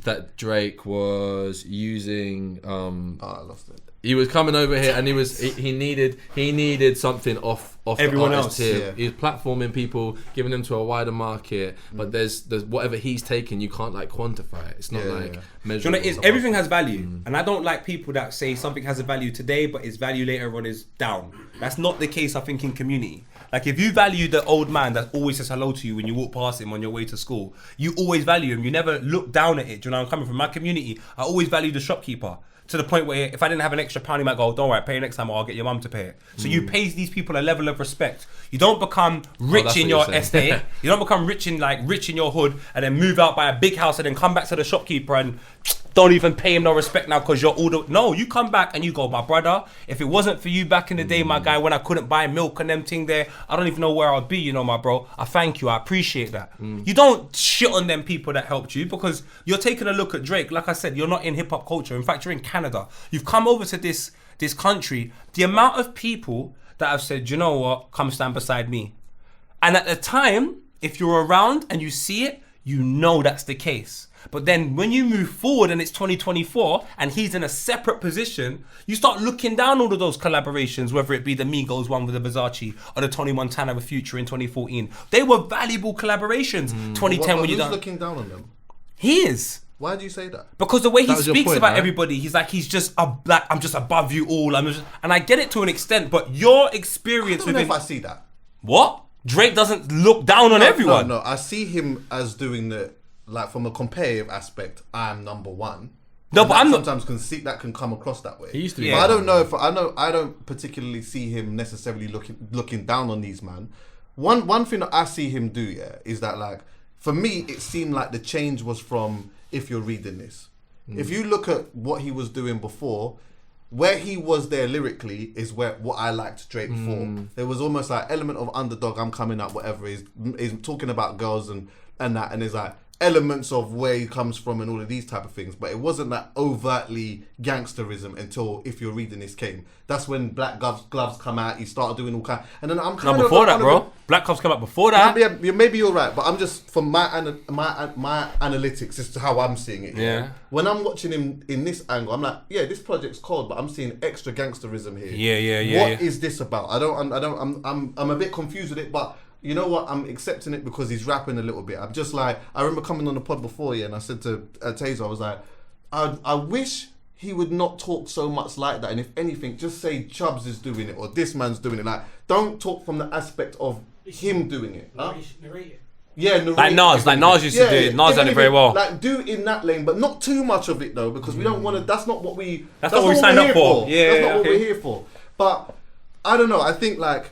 that Drake was using. I lost it. He was coming over here, and he needed something off Everyone the else. artist tip. Yeah. He's platforming people, giving them to a wider market. But there's whatever he's taking, you can't like quantify it. It's not measurable. Do you know, everything has value, and I don't like people that say something has a value today, but its value later on is down. That's not the case, I think, in community. Like, if you value the old man that always says hello to you when you walk past him on your way to school, you always value him. You never look down at it. Do you know where I'm coming from? My community, I always value the shopkeeper. To the point where if I didn't have an extra pound, he might go, don't worry, pay next time or I'll get your mum to pay it. So you pay these people a level of respect. You don't become rich in your estate. You don't become rich in your hood and then move out by a big house and then come back to the shopkeeper and don't even pay him no respect now because you're all the... No, you come back and you go, my brother, if it wasn't for you back in the day, my guy, when I couldn't buy milk and them thing there, I don't even know where I'd be, you know, my bro. I thank you. I appreciate that. You don't shit on them people that helped you because you're taking a look at Drake. Like I said, you're not in hip hop culture. In fact, you're in Canada. You've come over to this country. The amount of people that have said, you know what, come stand beside me. And at the time, if you're around and you see it, you know that's the case. But then when you move forward and it's 2024 and he's in a separate position, you start looking down all of those collaborations, whether it be the Migos one with the Versace or the Tony Montana with Future in 2014. They were valuable collaborations. 2010 when you done. Who's looking down on them? He is. Why do you say that? Because the way he was your speaks point, about right? everybody, he's just I'm just above you all. And I get it to an extent, but your experience I don't know within if I see that. what? Drake doesn't look down on everyone. No, I see him as doing the, like, from a competitive aspect, I'm number one. No, And but that I'm not. sometimes that can come across that way. He used to be. Yeah. But I don't know if I don't particularly see him necessarily looking down on these man. One thing that I see him do, is that, like, for me it seemed like the change was from If You're Reading This. If you look at what he was doing before, where he was there lyrically is what I liked Drake for. There was almost like element of underdog, I'm coming up, whatever. He's talking about girls and that, and there's like elements of where he comes from and all of these type of things, but it wasn't that overtly gangsterism until If You're Reading This came. That's when Black Gloves come out. He started doing all kind, and then I'm kind No, of before that, bro. Black Cops came out before that. Yeah, maybe you're right, but I'm just from my analytics as to how I'm seeing it. Yeah. When I'm watching him in this angle, I'm like, yeah, this project's cold, but I'm seeing extra gangsterism here. Yeah. What is this about? I'm a bit confused with it, but you know what? I'm accepting it because he's rapping a little bit. I'm just like, I remember coming on the pod before, and I said to Taser, I was like, I wish he would not talk so much like that, and if anything, just say Chubbs is doing it or this man's doing it. Like, don't talk from the aspect of him doing it. Huh? Narrate. Yeah, Like Nas used to do it. Nas done it very well. Like, do it in that lane, but not too much of it though, because we don't want to. That's not what we. That's not what we signed we're up here for. Yeah, that's not what okay. we're here for. But I don't know. I think like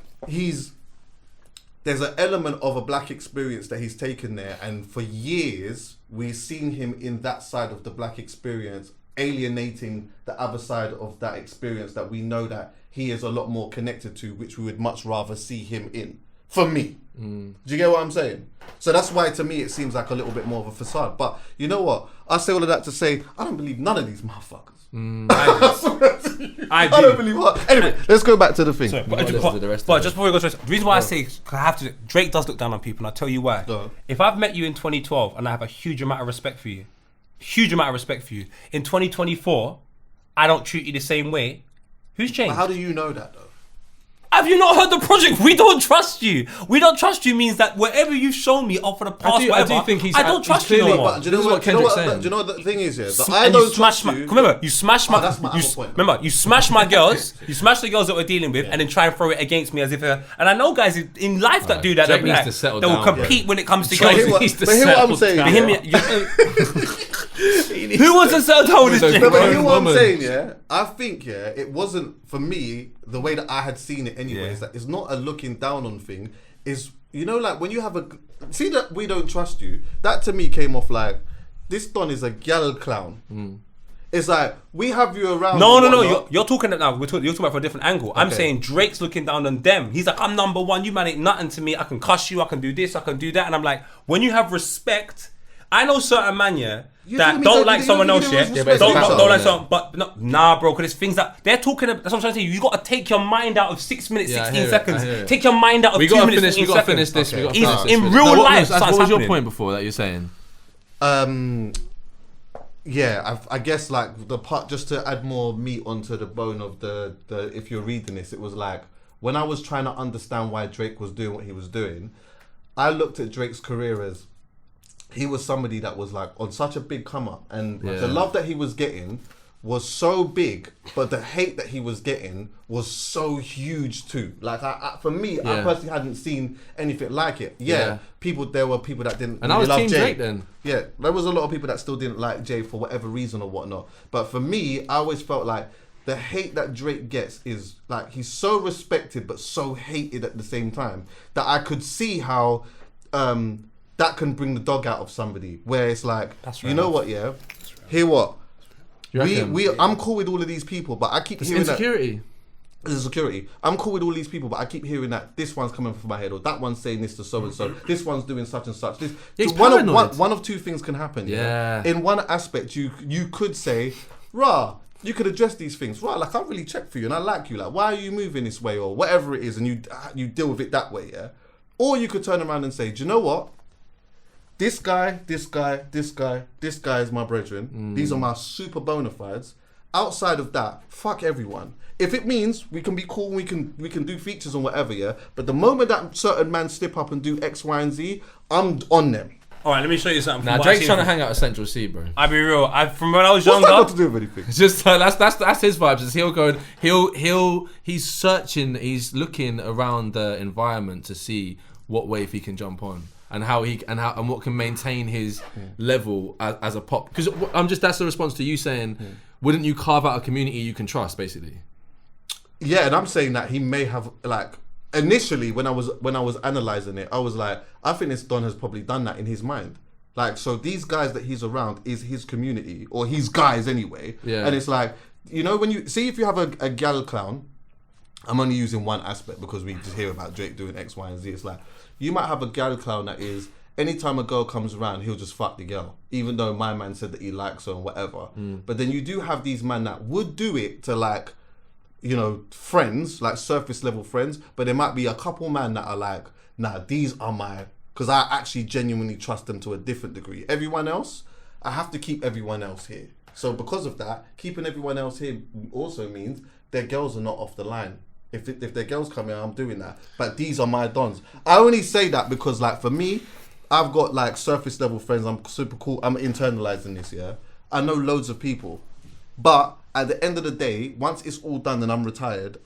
there's an element of a black experience that he's taken there, and for years we've seen him in that side of the black experience, alienating the other side of that experience that we know that he is a lot more connected to, which we would much rather see him in. For me. Do you get what I'm saying? So that's why to me it seems like a little bit more of a facade. But you know what? I say all of that to say I don't believe none of these motherfuckers. I do. I don't believe what. Anyway, let's go back to the thing. Sorry, gotta listen to the rest but of it. just before we go to the reason why I say, cause I have to, Drake does look down on people, and I'll tell you why. Go on. If I've met you in 2012 and I have a huge amount of respect for you, in 2024, I don't treat you the same way. Who's changed? But how do you know that though? Have you not heard the project? We don't trust you. We don't trust you means that whatever you've shown me for the past, I do think he's- I don't he's trust you no clearly- more. But do you know This is what? what Do you know Kendrick's what? saying. Do you know what the thing is? Yeah, that And I you don't smash trust my. you. Remember, you smashed my. that's my other point. Remember, you smashed my girls. You smashed the girls that we're dealing with, and then try and throw it against me as if. And I know guys in life that do that. Drake They'll be needs like, to settle they will down, compete when it comes to Drake girls. needs to But hear what I'm settle saying. down. Hear me. Who wants to settle down with this With chick? those No, but grown hear what I'm woman. saying, yeah? I think, it wasn't, for me, the way that I had seen it anyway, is that it's not a looking down on thing. Is, you know, like, when you have see that we don't trust you, that to me came off like, this Don is a gal clown. It's like, we have you around. No. and whatnot. You're talking now. You're talking about from a different angle. I'm Okay. saying Drake's looking down on them. He's like, I'm number one. You man ain't nothing to me. I can cuss you. I can do this. I can do that. And I'm like, when you have respect, I know certain man, You that told me don't that like you someone don't else, think it was yeah. respect. Don't Yeah, but it's like a someone, but no, nah, bro. Because it's things that they're talking about. That's what I'm trying to tell you. You got to take your mind out of 6 minutes, Yeah, I 16 hear it, seconds. I hear it. Take your mind out of We 2 gotta minutes, finish. 15 We gotta seconds. finish this. We gotta He's finish this. in with- real No, life. What was something's your happening. point before that you're saying? I guess like the part, just to add more meat onto the bone of the if you're reading this, it was like when I was trying to understand why Drake was doing what he was doing, I looked at Drake's career as he was somebody that was like on such a big come up, and the love that he was getting was so big, but the hate that he was getting was so huge too. Like for me, I personally hadn't seen anything like it. There were people that didn't. And really I was love Team Jay. Drake then. Yeah, there was a lot of people that still didn't like Jay for whatever reason or whatnot. But for me, I always felt like the hate that Drake gets is like he's so respected but so hated at the same time that I could see how that can bring the dog out of somebody. Where it's like, you know what? Yeah, hear what? I'm cool with all of these people, but I keep hearing insecurity. Insecurity. I'm cool with all these people, but I keep hearing that this one's coming from my head, or that one's saying this to so and so. This one's doing such and such. One of two things can happen. Yeah. In one aspect, you could say, "Rah, you could address these things. Right, like I really checked for you, and I like you. Like, why are you moving this way, or whatever it is, and you deal with it that way, yeah." Or you could turn around and say, "Do you know what? This guy is my brethren. These are my super bona fides. Outside of that, fuck everyone. If it means we can be cool, we can do features and whatever, yeah. But the moment that certain man step up and do X, Y, and Z, I'm on them." All right, let me show you something. Nah, Drake's trying to hang out at Central C, bro. I'll be real. From when I was What's younger, that got to do with anything? It's just that's his vibes. Is he's searching, he's looking around the environment to see what wave he can jump on. And and what can maintain his level as a pop? Because that's the response to you saying, wouldn't you carve out a community you can trust, basically? Yeah, and I'm saying that he may have like initially when I was analysing it, I was like, I think this Don has probably done that in his mind. Like, so these guys that he's around is his community or his guys anyway. Yeah. And it's like, you know, when you see if you have a gal clown, I'm only using one aspect because we just hear about Drake doing X, Y, and Z. It's like, you might have a gal clown that is, anytime a girl comes around, he'll just fuck the girl, even though my man said that he likes her and whatever. But then you do have these men that would do it to like, you know, friends, like surface level friends, but there might be a couple men that are like, nah, these are my, because I actually genuinely trust them to a different degree. Everyone else, I have to keep everyone else here. So because of that, keeping everyone else here also means their girls are not off the line. If their girls come here, I'm doing that. But these are my dons. I only say that because, like, for me, I've got, like, surface level friends. I'm super cool. I'm internalizing this, yeah? I know loads of people. But at the end of the day, once it's all done and I'm retired,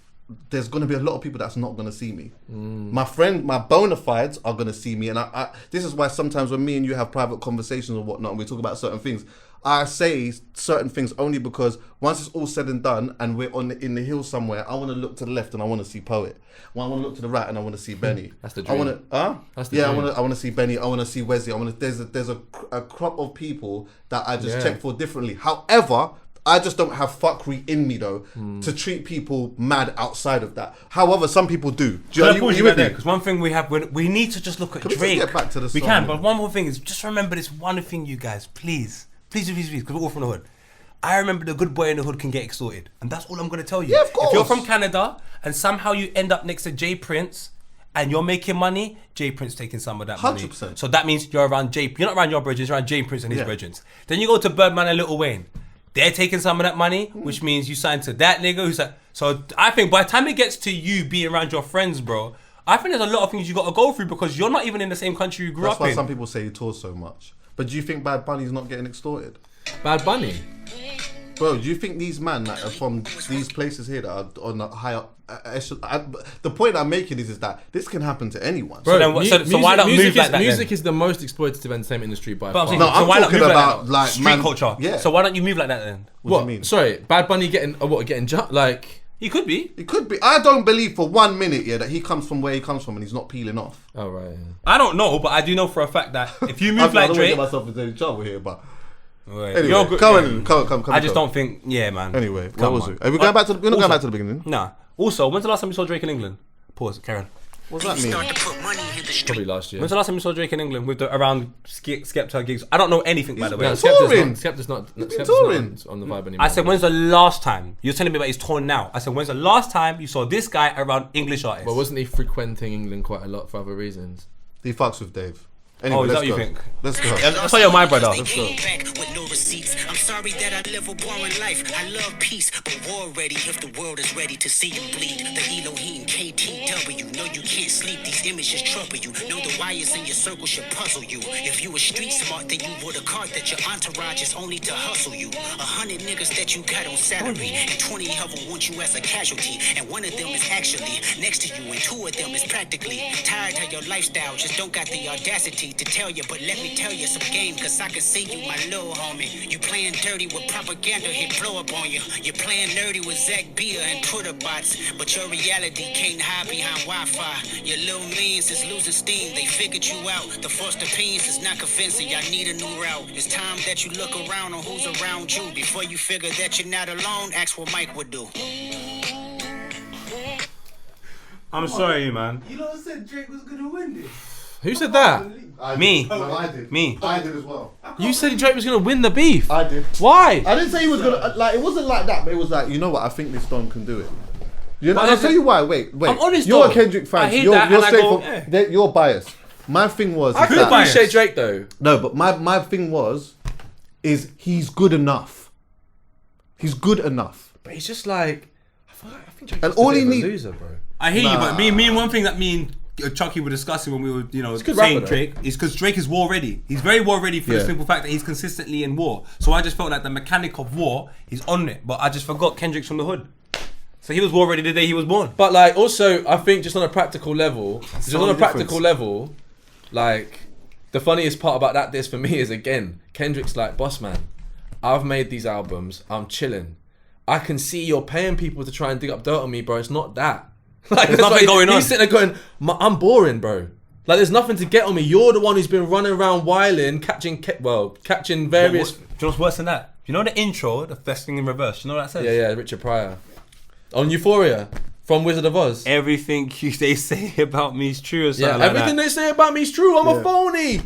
there's going to be a lot of people that's not going to see me. My bona fides are going to see me. And I this is why sometimes when me and you have private conversations or whatnot, and we talk about certain things, I say certain things only because once it's all said and done and we're in the hills somewhere, I want to look to the left and I want to see Poet. Well, I want to look to the right and I want to see Benny. That's the dream. That's the dream. I want to see Benny. I want to see Wesley. There's a crop of people that I just check for differently. However, I just don't have fuckery in me though to treat people mad outside of that. However, some people do. Because one thing we have, we need to just look at Drake. We just get back to the song? We can, but one more thing is just remember this one thing, you guys, please, because we're all from the hood. I remember the good boy in the hood can get extorted, and that's all I'm going to tell you. Yeah, of course. If you're from Canada and somehow you end up next to Jay Prince and you're making money, Jay Prince taking some of that 100%. money. So that means you're around Jay. You're not around your bridges. You're around Jay Prince and his bridges. Then you go to Birdman and Lil Wayne. They're taking some of that money, which means you sign to that nigga who's like. So I think by the time it gets to you being around your friends, bro, I think there's a lot of things you got to go through because you're not even in the same country you grew up in. That's why some people say he tours so much. But do you think Bad Bunny's not getting extorted? Bad Bunny? Bro, do you think these men that are from these places here that are on the higher... the point I'm making is that this can happen to anyone. Bro, so why not move like that Music is the most exploitative entertainment industry by far. No, I'm talking about like street culture. Yeah. So why don't you move like that then? What do you mean? Sorry, Bad Bunny getting jumped? Like... He could be. He could be. I don't believe for 1 minute, that he comes from where he comes from and he's not peeling off. Oh, right. Yeah. I don't know, but I do know for a fact that if you move like Drake... I don't want to get myself into trouble here, but... Anyway, come. I just don't think... Yeah, man. Anyway, what was it? Are we going back to the... We're not going back to the beginning? Nah. Also, when's the last time you saw Drake in England? Pause, Karen. What's that mean? Probably last year. When's the last time you saw Drake in England with around Skepta gigs? I don't know anything, by the way. Skepta's not on the vibe anymore. I said, when's the last time? You're telling me about his tour now. I said, when's the last time you saw this guy around English artists? But wasn't he frequenting England quite a lot for other reasons? He fucks with Dave. Anyway, Oh, is that let's what you go. think? Let's go. Yeah, I thought you're my brother. They came back with no receipts. I'm sorry that I live a boring life. I love peace, but war ready if the world is ready to see you bleed. The Elohim KTW. No, you can't sleep. These images trouble you. Know the wires in your circle should puzzle you. If you were street smart, then you would have caught that your entourage is only to hustle you. 100 niggas that you got on salary, and 20 of them want you as a casualty. And one of them is actually next to you, and 2 of them is practically tired of your lifestyle. Just don't got the audacity to tell you, but let me tell you some game, cause I can see you, my little homie. You playing dirty with propaganda, hit blow up on you. You're playing nerdy with Zach Bia and Twitter bots, but your reality can't hide behind Wi-Fi. Your little means is losing steam, they figured you out. The first opinions is not convincing, I need a new route. It's time that you look around on who's around you. Before you figure that you're not alone, ask what Mike would do. I'm sorry, man. You know, said Drake was gonna win this. Who said that? Me. No, I did. Me. I did as well. You said Drake was gonna win the beef. I did. Why? I didn't say he was gonna like. It wasn't like that, but it was like, you know what? I think this Don can do it. You know, But I'll there's tell a- you why. Wait. I'm honest You're though. a Kendrick fan. I hear You're that and I straight go, from. You're biased. My thing was. I is can that- appreciate Drake though. No, but my thing is he's good enough. He's good enough. But he's just like, I think Drake's And just a all bit he of a need- loser, bro. I hear you, but me and one thing that me and Chuckie were discussing when we were, you know, a good saying rapper, though. Drake is because Drake is war ready. He's very war ready for the Yeah. simple fact that he's consistently in war. So I just felt like the mechanic of war, he's on it. But I just forgot Kendrick's from the hood. So he was war ready the day he was born. But like, also, I think just on a practical level, difference. like, the funniest part about that diss for me is, again, Kendrick's like, boss man, I've made these albums, I'm chilling. I can see you're paying people to try and dig up dirt on me, bro. It's not that. Like, There's that's nothing why going on. He's sitting there going, I'm boring, bro. Like, there's nothing to get on me. You're the one who's been running around whiling, catching various. Do you know what's worse than that? You know the intro, the first thing in reverse. You know what that says? Yeah, Richard Pryor. On Euphoria, from Wizard of Oz. Everything they say about me is true or something Yeah, like everything that. they say about me is true. I'm a phony.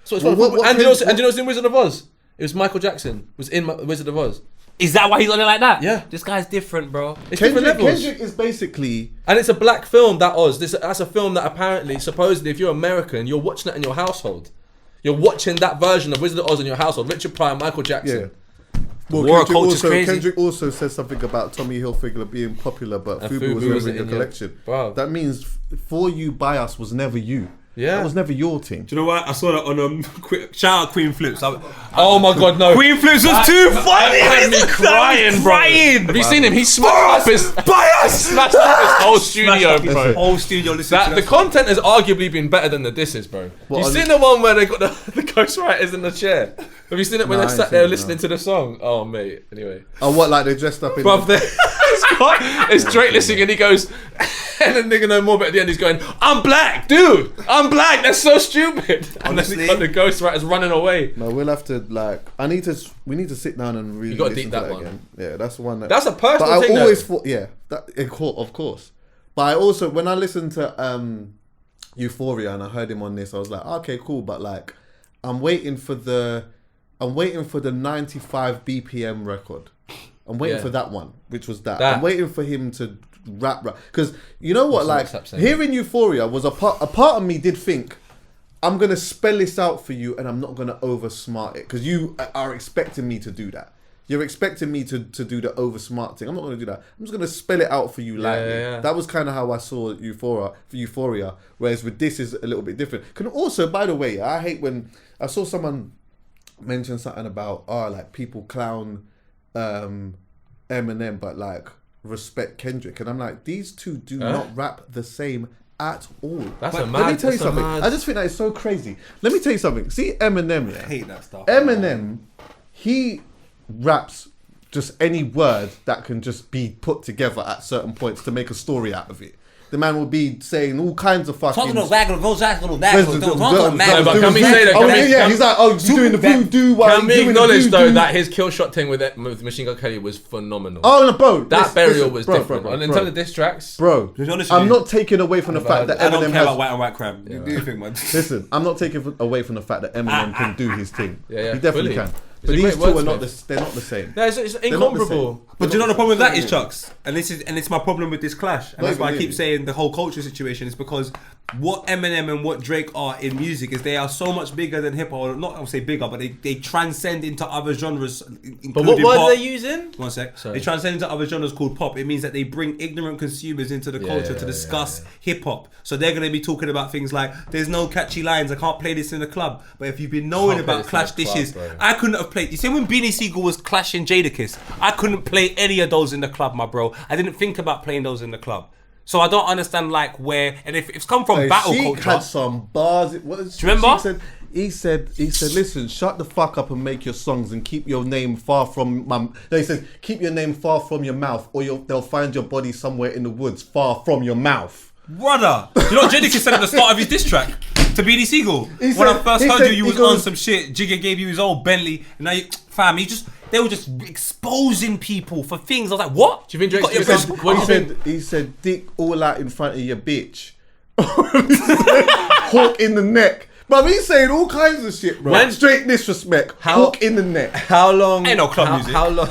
So it's Well, what and, you know, Kendrick- and you know what's in Wizard of Oz? It was Michael Jackson. Was in Wizard of Oz. Is that why he's on it like that? Yeah. This guy's different, bro. It's different levels. Kendrick is basically. And it's a black film, that Oz. That's a film that apparently, supposedly, if you're American, you're watching it in your household. You're watching that version of Wizard of Oz in your household. Richard Pryor, Michael Jackson. Well, War culture's crazy. Kendrick also says something about Tommy Hilfiger being popular, but And Fubu was Fubu never wasn't in your in your- collection. Bro. That means For You By Us was never you. Yeah. That was never your team. Do you know what? I saw that on shout out Queen Flips. Oh my God, no. Queen Flips was too funny. had me crying, bro. Have you seen him? He smashed up his smashed up his whole studio, bro. Whole studio. Listen That to the that. content has arguably been better than the disses, bro. What, You on- seen the one where they got the ghostwriters in the chair? Have you seen it when No, I they ain't sat seen there it, listening no. to the song? Oh mate. Anyway, Oh, what, like they dressed up in. bruv, it's Drake listening and he goes, and then nigga no more. But at the end he's going, "I'm black, dude. I'm black. That's so stupid." And then Honestly. he got the ghostwriters running away. No, we'll have to like. We need to sit down and really You gotta listen deep to that one. again. Yeah, that's the one. That's a personal But I thing, always though. thought, yeah, that of course. But I also, when I listened to Euphoria and I heard him on this, I was like, okay, cool. But like, I'm waiting for the 95 BPM record. I'm waiting Yeah. for that one, which was that. That. I'm waiting for him to rap, because you know what, like What's up, Sam? hearing Euphoria was a part of me did think, I'm gonna spell this out for you, and I'm not gonna over smart it, because you are expecting me to do that. You're expecting me to do the over smart thing. I'm not gonna do that. I'm just gonna spell it out for you lightly. yeah. That was kind of how I saw Euphoria. Whereas with this is a little bit different. Can also, by the way, I hate when I saw someone mention something about like people clown Eminem, but like respect Kendrick, and I'm like, these two do not rap the same at all. That's But a let me mad- tell you that's a something. mad- I just think that is so crazy. Let me tell you something. See Eminem, yeah? I hate that stuff. Eminem, he raps just any word that can just be put together at certain points to make a story out of it. The man will be saying all kinds of fucking. No, but can we say that? Oh Can yeah, we- yeah. can- He's like, oh, you're doing the voodoo. while Can you're we doing the acknowledge though voodoo. that his kill shot thing with Machine Gun Kelly was phenomenal? Oh no, bro, that burial was bro, different. bro, And in bro. terms of diss tracks, Bro, To be honest with I'm you, not taking away from the fact that I don't Eminem care about has. white and white crab. Do you think, man? Listen, I'm not taking away from the fact that Eminem can do his thing. Yeah, He definitely fully. can. He's But a these great two are not wordsmith. they're not the same. no, it's not the same. incomparable. But do you know the problem with that is, Chucks? And it's my problem with this clash. And Not that's why I even keep really. saying the whole culture situation is because what Eminem and what Drake are in music is they are so much bigger than hip hop. Or not, I would say bigger, but they transcend into other genres. But what word pop. are they using? One sec. Sorry. They transcend into other genres called pop. It means that they bring ignorant consumers into the culture to discuss hip hop. So they're going to be talking about things like, there's no catchy lines, I can't play this in the club. But if you've been knowing about Clash Dishes, I couldn't have played. You see when Beanie Siegel was clashing Jadakiss, I couldn't play any of those in the club, my bro. I didn't think about playing those in the club. So I don't understand like where, and if it's come from battle Sheik culture. had some bars. What is, do you remember? He said, listen, shut the fuck up and make your songs and keep your name far from my. No, he said, keep your name far from your mouth, or they'll find your body somewhere in the woods, far from your mouth. Brother, do you know what Jadakiss said at the start of his diss track to Beanie Siegel? When I first heard you was on some shit. Jigga gave you his old Bentley, and now they were just exposing people for things. I was like, what? Do you think Drake's He said, dick all out in front of your bitch. Hawk in the neck. But he's saying all kinds of shit, bro. Straight disrespect. Hawk in the neck. How long? Ain't no club music. How long?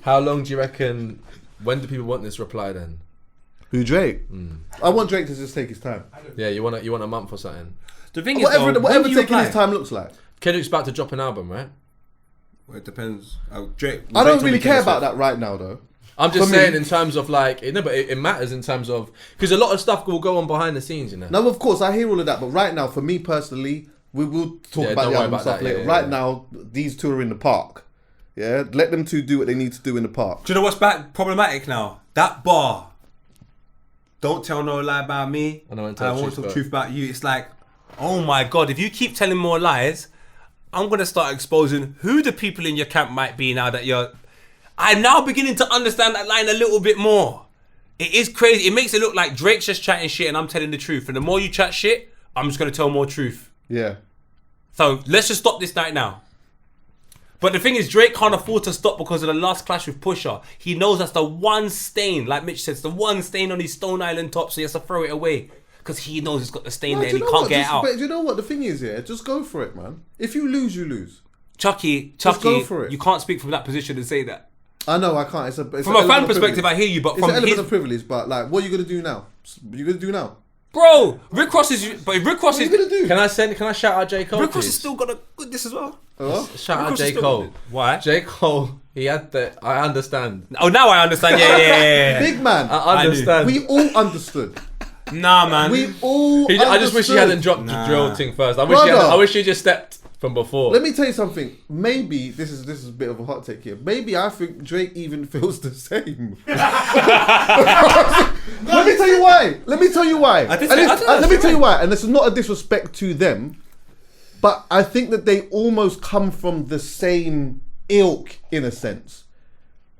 How long do you reckon? When do people want this reply then? Who, Drake? I want Drake to just take his time. Yeah, you want a month or something. The thing is, whatever taking his time looks like. Kendrick's about to drop an album, right? Well, it depends. Drake. I don't really care about that right now, though. I'm just saying in terms of like, no, but it matters in terms of, because a lot of stuff will go on behind the scenes, you know. No, of course, I hear all of that, but right now, for me personally, we will talk about the album stuff later. Right now, these two are in the park. Yeah, let them two do what they need to do in the park. Do you know what's problematic now? That bar. Don't tell no lie about me. I won't tell the truth about you. It's like, oh my God, if you keep telling more lies, I'm going to start exposing who the people in your camp might be now that you're... I'm now beginning to understand that line a little bit more. It is crazy. It makes it look like Drake's just chatting shit and I'm telling the truth. And the more you chat shit, I'm just going to tell more truth. Yeah. So let's just stop this night now. But the thing is, Drake can't afford to stop because of the last clash with Pusha. He knows that's the one stain, like Mitch says, the one stain on his Stone Island top, so he has to throw it away. Because he knows it's got the stain there and he can't get it out. But do you know what the thing is here? Just go for it, man. If you lose, you lose. Chuckie, go for it. You can't speak from that position and say that. I know I can't. It's from a fan perspective, I hear you, but it's from an element of privilege. But like, what are you gonna do now? Bro, Rick Ross is. But Rick Ross is. What are you gonna do? Can I shout out J. Cole? Rick Ross has still got a good this as well. Shout out J. Cole. Why? J. Cole. He had the. I understand. Oh, now I understand. Yeah. Big man. I understand. We all understood. Nah, man. We all. I just wish he hadn't dropped the drill thing first. I wish he just stepped from before. Let me tell you something. Maybe this is a bit of a hot take here. Maybe I think Drake even feels the same. Let me tell you why. Let me tell you why. And this is not a disrespect to them, but I think that they almost come from the same ilk in a sense.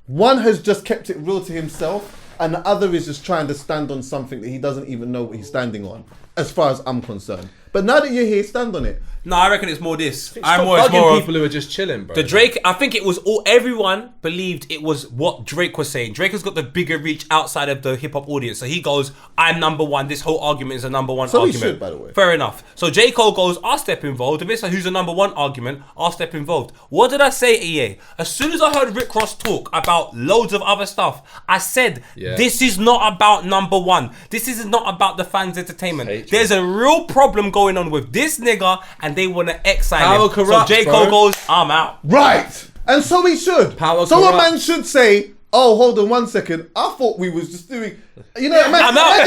One has just kept it real to himself, and the other is just trying to stand on something that he doesn't even know what he's standing on, as far as I'm concerned. But now that you're here, stand on it. No, I reckon it's more this. It's more people who are just chilling, bro. The Drake, I think it was all, everyone believed it was what Drake was saying. Drake has got the bigger reach outside of the hip hop audience. So he goes, I'm number one. This whole argument is a number one argument. So he should, by the way. Fair enough. So J. Cole goes, I'll step involved. If it's a who's the number one argument, I'll step involved. What did I say, EA? As soon as I heard Rick Ross talk about loads of other stuff, I said, this is not about number one. This is not about the fans' entertainment. There's a real problem going on with this nigga and they want to exile him. Corrupt, so J. Cole goes, I'm out. Right. And so he should. Power so corrupt. a man should say, oh, hold on 1 second. I thought we was just doing... You know, man, I'm out. I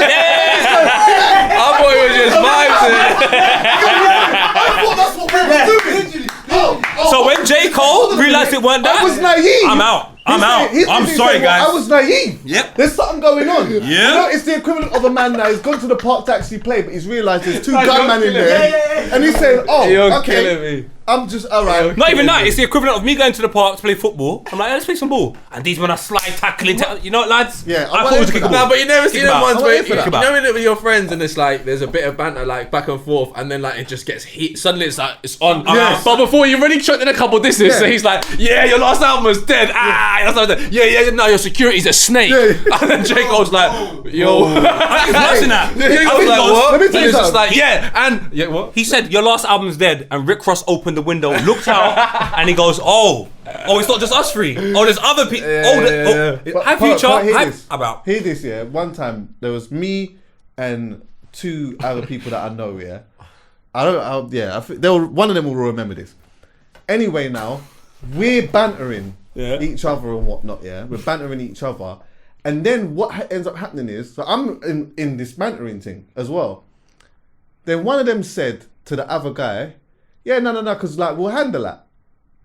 thought it was just vibes. I thought that's what we were doing. So when J. Cole realised it weren't that, I was naive. I'm out. I'm sorry, guys. I was naive. Yep. There's something going on. Yeah. You know, it's the equivalent of a man that has gone to the park to actually play, but he's realised there's two gunmen in there. And he's saying, oh, You're killing me. I'm just, alright. Not even that. It's the equivalent of me going to the park to play football. I'm like, let's play some ball. And these men are slide tackling. You know what, lads? Yeah, I thought we kick a ball. No, but you never see them ones where you that. know when it with your friends and it's like there's a bit of banter like back and forth and then like it just gets heat. Suddenly it's like it's on. Yes. But before you've already chucked in a couple disses, so he's like, yeah, your last album was dead. Yeah, no, your security's a snake. And then J. Cole's like, yo, I think watching that. J. Cole's like, what? Let me tell you just something. like, what? He said, your last album's dead. And Rick Ross opened the window, looked out, and he goes, oh, it's not just us three. Oh, there's other people. Hi, Future. Hear Hi, this. I'm out. Hear this, yeah. One time, there was me and 2 other people that I know. Yeah, I think one of them will remember this. Anyway, now we're bantering each other and whatnot. Yeah, we're bantering each other, and then what ends up happening is, so I'm in this bantering thing as well. Then one of them said to the other guy, "Yeah, no, because like we'll handle that."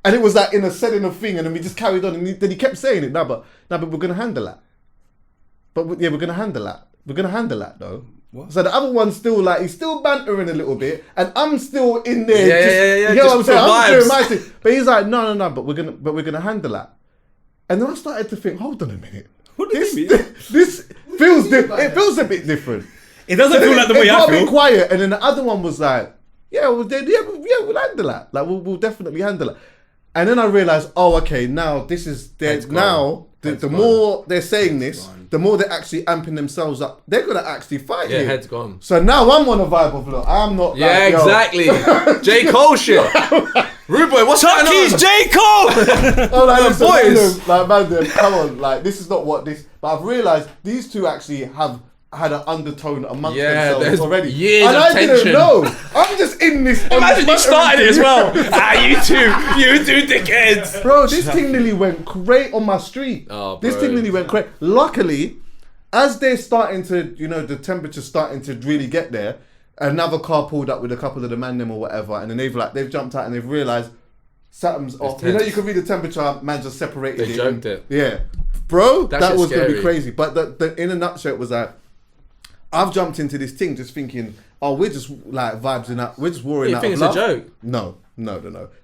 And it was like in a setting of thing, and then we just carried on, and then he kept saying it. No, but we're gonna handle that. But we're gonna handle that. We're gonna handle that though. What? So the other one's still like, he's still bantering a little bit, and I'm still in there. Yeah. You know what I'm saying? I'm doing my thing. But he's like, no, but we're gonna handle that. And then I started to think, hold on a minute. What does it mean? This feels different. It feels a bit different. It doesn't feel like the way I got a feel. bit quiet, and then the other one was like, we'll handle that. Like we'll definitely handle it. And then I realized, okay, now this is now. The more they're saying this, the more they're actually amping themselves up. They're gonna actually fight here. Head's gone. So now I'm on a vibe of look. I'm not. Yeah, exactly. J. Cole shit. Rude boy, what's going on? Chuckie's J. Cole. Oh, like, listen, boys. man, come on, like this is not what this. But I've realised these two actually have had an undertone amongst themselves already. Years and of I tension. didn't know. I'm just in this. Imagine you started it as well. You two dickheads. Bro, this thing nearly went great on my street. Oh, this thing nearly went great. Luckily, as they're starting to, the temperature's starting to really get there, another car pulled up with a couple of the man them or whatever, and then they've jumped out and they've realised something's off. tense. You can read the temperature, man just separated They it. joked it. Yeah. Bro, that was going to be scary. crazy. But in a nutshell, it was like, I've jumped into this thing just thinking, we're just like vibing up, we're just warring out think of it's a love. joke? No.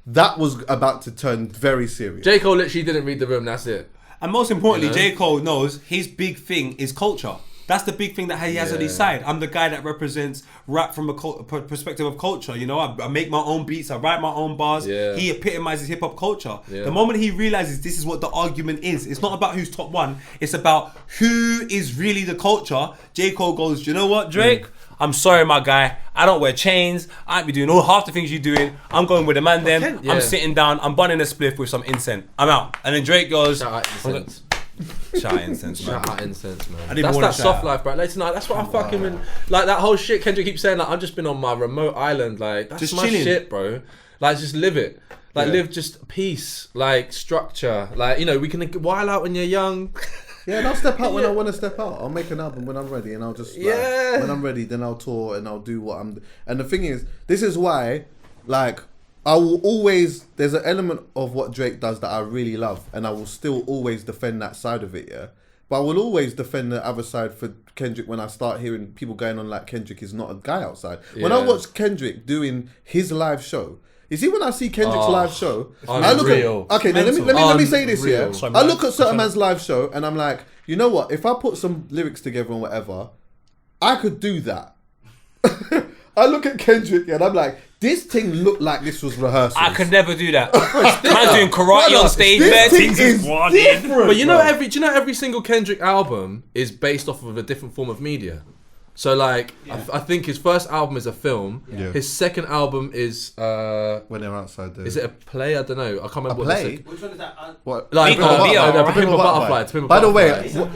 That was about to turn very serious. J. Cole literally didn't read the room, that's it. And most importantly, J. Cole knows his big thing is culture. That's the big thing that he has on his side. I'm the guy that represents rap from a perspective of culture. I make my own beats, I write my own bars. Yeah. He epitomizes hip hop culture. Yeah. The moment he realizes this is what the argument is, it's not about who's top one. It's about who is really the culture. J. Cole goes, you know what, Drake? I'm sorry, my guy. I don't wear chains. I ain't be doing half the things you're doing. I'm going with the man them. I'm sitting down. I'm bunning a spliff with some incense. I'm out. And then Drake goes, Shout out incense. Shout out incense, man. Shout out incense, man. I didn't That's wanna that shout soft out. life, bro. Like tonight, that's what I fucking been, like that whole shit Kendrick keeps saying. Like I've just been on my remote island. Like that's Just my chilling. shit, bro. Like just live it. Like live just peace, like structure. Like we can while out when you're young. Yeah, and I'll step out when I want to step out. I'll make an album when I'm ready, and I'll just when I'm ready, then I'll tour and I'll do what I'm. And the thing is, this is why, like, I will always. There's an element of what Drake does that I really love, and I will still always defend that side of it. Yeah, but I will always defend the other side for Kendrick when I start hearing people going on like Kendrick is not a guy outside. When I watch Kendrick doing his live show. You see, when I see Kendrick's live show, I look at. Okay, then let me say this here. I look at certain man's live show, and I'm like, you know what? If I put some lyrics together and whatever, I could do that. I look at Kendrick and I'm like, this thing looked like this was rehearsed. I could never do that. Man's doing karate on stage. This Bare thing things is different. But do you know every single Kendrick album is based off of a different form of media. So like, I think his first album is a film. Yeah. His second album is when they're outside there. Is it a play? I don't know. I can't remember. Which one is that? What? Like Pimp a Pimp a Butterfly. By the way,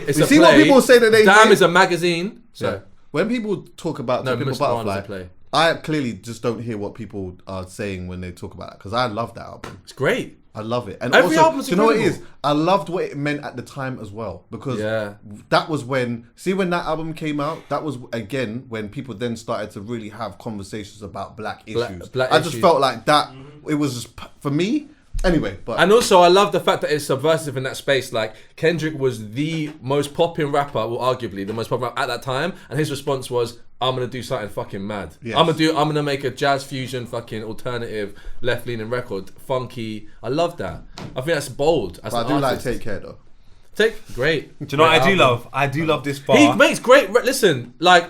it's you a see play. what people say that they Damn is a magazine. So when people talk about no, Pimp a Mr. One is a Butterfly, play. I clearly just don't hear what people are saying when they talk about it because I love that album. It's great. I love it. And Every also, album's do you know what it is? incredible. I loved what it meant at the time as well because that was when that album came out, that was again when people then started to really have conversations about black issues. I just felt like that it was just, for me anyway. But and also I love the fact that it's subversive in that space. Like Kendrick was the most popular rapper, well arguably the most popular rapper at that time, and his response was, I'm gonna do something fucking mad. Yes. I'm gonna make a jazz fusion fucking alternative left leaning record, funky. I love that. I think that's bold. As I an do like artist. Take Care though. Great. Do you know what I do album. love? I do love this bar. He makes great. Listen, like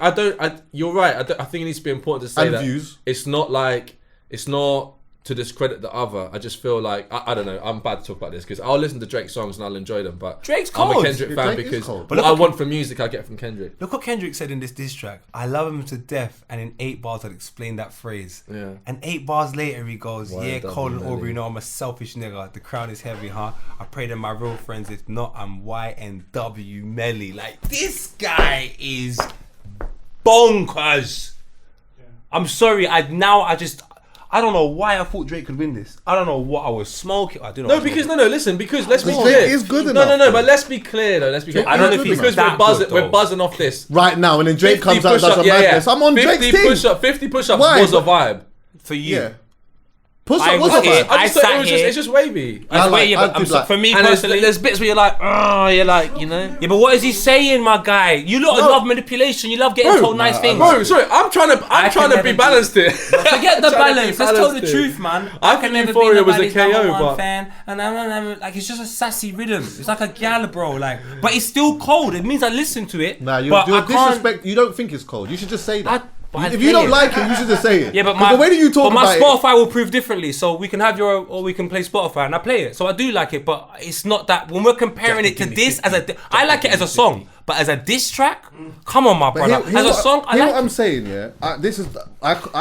you're right. I think it needs to be important to say And that views. it's not to discredit the other. I just feel like I don't know. I'm bad to talk about this because I'll listen to Drake songs and I'll enjoy them. But Drake's I'm cold. a Kendrick fan Drake is because cold. what I want from music I get from Kendrick. Look what Kendrick said in this diss track. I love him to death, and in 8 bars I'd explain that phrase. Yeah. And 8 bars later he goes, yeah, YNW Cole and Melly. Aubrey know I'm a selfish nigga. The crown is heavy, huh? I pray to my real friends. If not, I'm YNW Melly. Like, this guy is bonkers. I'm sorry. I don't know why I thought Drake could win this. I don't know what I was smoking. I don't know. Listen, because let's be Drake clear. is good enough. No, but let's be clear though. Let's be clear. I don't know if he's because that good, we're buzzing off this. Right now, and then Drake comes out and does a madness. I'm on Drake's team. 50 push-ups Why? was a vibe. For you. Yeah. Push I up was was a here. vibe. I just thought sat it was here. it's just wavy. I like- yeah, I but did like- for me And personally, there's bits where you're like, you're like, you know. yeah, but what is he saying, my guy? You lot love manipulation. You love getting told nice things. Bro, sorry, I'm trying to be balanced here. Forget the I'm trying to be balance. Let's tell the balanced truth, here. man. I think Euphoria was a KO, but fan, and I'm like, it's just a sassy rhythm. It's like a gal, bro. Like, but it's still cold. It means I listen to it. Nah, but you're I can't- disrespect. You don't think it's cold. You should just say that. but If you don't it. like it, you should just say it. Yeah, but 'Cause the way that you talk my about Spotify will prove differently. So we can have or we can play Spotify, and I play it. So I do like it, but it's not that when we're comparing it to this I like it as a song, but as a diss track, come on, my brother. As a song, I hear like what I'm it. saying. Yeah,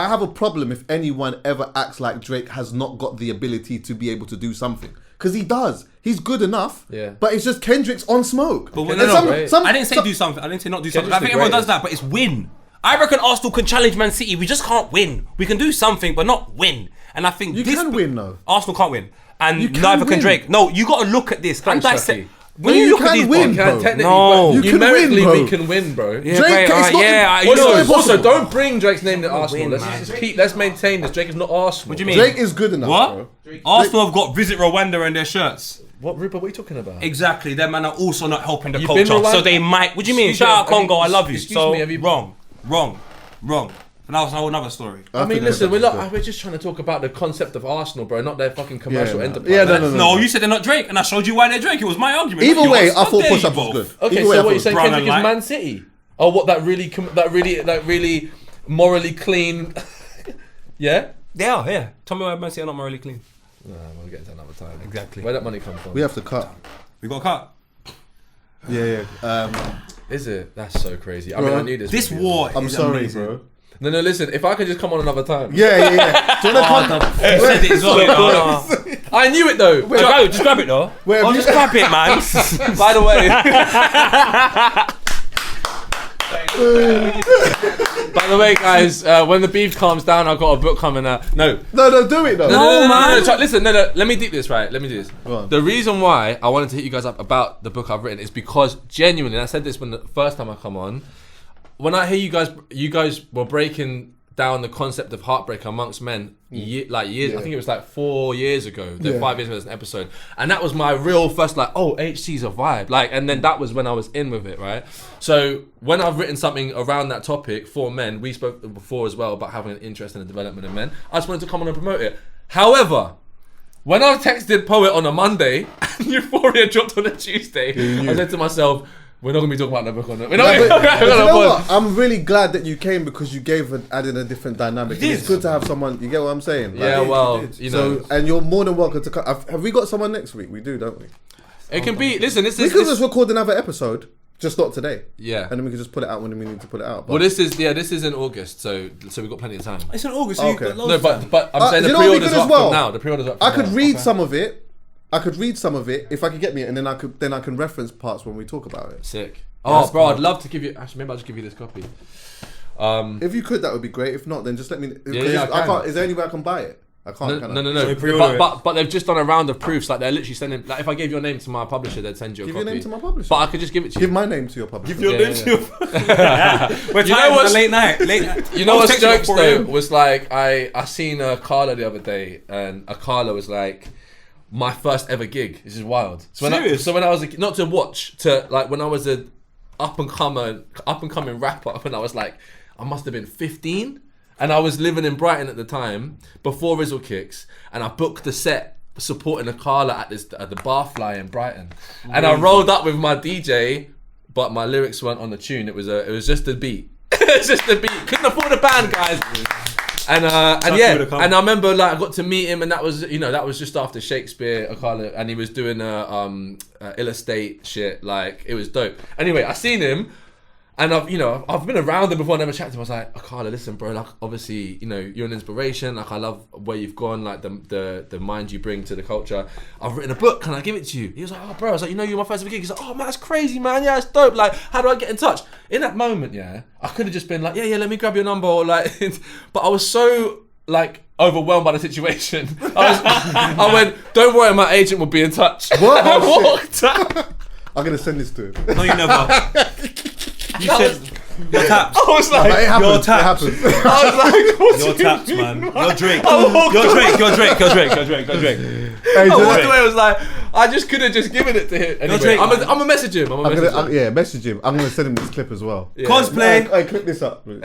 I have a problem if anyone ever acts like Drake has not got the ability to be able to do something. Because he does. He's good enough. Yeah. But it's just Kendrick's on smoke. But And I didn't say do something. I didn't say not do something. I Kendrick's think the everyone does greatest. that, but it's win. I reckon Arsenal can challenge Man City. We just can't win. We can do something, but not win. And I think You can win, though. Arsenal can't win, and You can neither can win. No, you got to look at this. Thanks, When No, you you look at can these win, bro, bro. technically, No. but You can numerically win, bro. we can win, bro. Yeah, Drake, great, it's not- yeah. it's not Also, impossible. don't bring Drake's name to Arsenal. win, Let's man. let's maintain this. Drake is not Arsenal. What do you mean? Drake is good enough, What? bro. Arsenal have got Visit Rwanda in their shirts. What, Rupert? What are you talking about? Exactly. Them man are also not helping the You've been culture, Rwanda? so they might. What do you mean? Excuse Shout me, out Congo, I love you. excuse So me, have you- wrong. And that was another story. I mean, think listen, that's we're just trying to talk about the concept of Arsenal, bro, not their fucking commercial Yeah, enterprise. yeah, no. No, you said they're not Drake, and I showed you why they're Drake. It was my argument. Either not way, yours. I How thought dare push you up was both? good. Okay, Either way, so I what you're thought- saying, Brown Kendrick and is light. Man City? Oh, what that really morally clean? Yeah. They are, yeah. Tell me why Man City are not morally clean. No, we'll get to another time. Exactly. Where that money come from? We have to cut. We got a cut. Yeah. Is it? That's so crazy. I mean, I knew this. This would be war I'm is sorry, amazing. bro. No, listen. If I could just come on another time. Yeah. Do you want to come? You said it as well. I knew it though. Just grab it though. Where have you- Just grab it, man. By the way. By the way, guys, when the beef calms down, I've got a book coming out. No, No, do it though. man. Listen, let me do this, right? Let me do this. Go on. The reason why I wanted to hit you guys up about the book I've written is because genuinely, and I said this when the first time I come on, when I hear you guys were breaking down the concept of heartbreak amongst men, years. I think it was like 4 years ago, 5 years ago, there's an episode, and that was my real first HC's a vibe, and then that was when I was in with it, right? So when I've written something around that topic for men, we spoke before as well about having an interest in the development of men. I just wanted to come on and promote it. However, when I texted Poet on a Monday and Euphoria dropped on a Tuesday, I said to myself, we're not going to be talking about the book on it. We're not But gonna you know pause. what? I'm really glad that you came because you added a different dynamic. And it's good to have someone. You get what I'm saying? Yeah, well, you know. So, and you're more than welcome to come. Have we got someone next week? We do, don't we? It can be. Listen, this We is. could just record another episode, just not today. Yeah. And then we can just put it out when we need to put it out. But Well, this is in August, so we've got plenty of time. It's in August. so So you've got okay. No, but I'm saying you the know what we pre-orders could are as up well? from now. The pre-orders are up I from could now. read some of it. If I could get me it, and then I can reference parts when we talk about it. Sick. Oh, bro, I'd love to give you. Actually, maybe I'll just give you this copy. If you could, that would be great. If not, then just let me. Yeah, I I can. can't. Is there any way I can buy it? I can't. can I? No. So pre-order But they've just done a round of proofs. Like they're literally sending. Like if I gave your name to my publisher, they'd send you a Give copy. your name to my publisher. But I could just give it to you. Give my name to your publisher. Your Yeah, name yeah. to your- We're tired what's- for late night. You know I was what's texting at jokes 4 though a.m. was like I seen a Carla the other day, and a Carla was like my first ever gig. This is wild. So when I was not to watch, to like when I was a up and coming rapper, when I was like I must have been 15, and I was living in Brighton at the time before Rizzle Kicks, and I booked the set supporting a Carla at the Barfly in Brighton, and I rolled up with my DJ, but my lyrics weren't on the tune. It was just a beat. It's just a beat. Couldn't afford a band, guys. And would've come. and I remember I got to meet him, and that was just after Shakespeare, Akala, and he was doing Ill Estate shit. Like it was dope. Anyway, I seen him, And I've been around him before, I never chatted to him. I was like, oh, Carla, listen, bro, like, obviously, you're an inspiration. Like, I love where you've gone, like, the mind you bring to the culture. I've written a book, can I give it to you? He was like, oh, bro. I was like, you're my first ever gig. He's like, oh, man, that's crazy, man. Yeah, it's dope. Like, how do I get in touch? In that moment, I could have just been like, yeah, let me grab your number. Or like, but I was so, like, overwhelmed by the situation. I went, don't worry, my agent will be in touch. What? I walked out. I'm gonna send this to him. No, you never. You said your taps. I was like, It happens. Your It taps. happens. I was like, what Your do you taps, mean, man. man? You're Drake. I You're Drake. Hey, I so walked that- away. I was like, I just could have just given it to him. Anyway, Drake, I'm man. gonna message him. message him. I'm gonna send him this clip as well. Yeah. Cosplay. I clip this up. What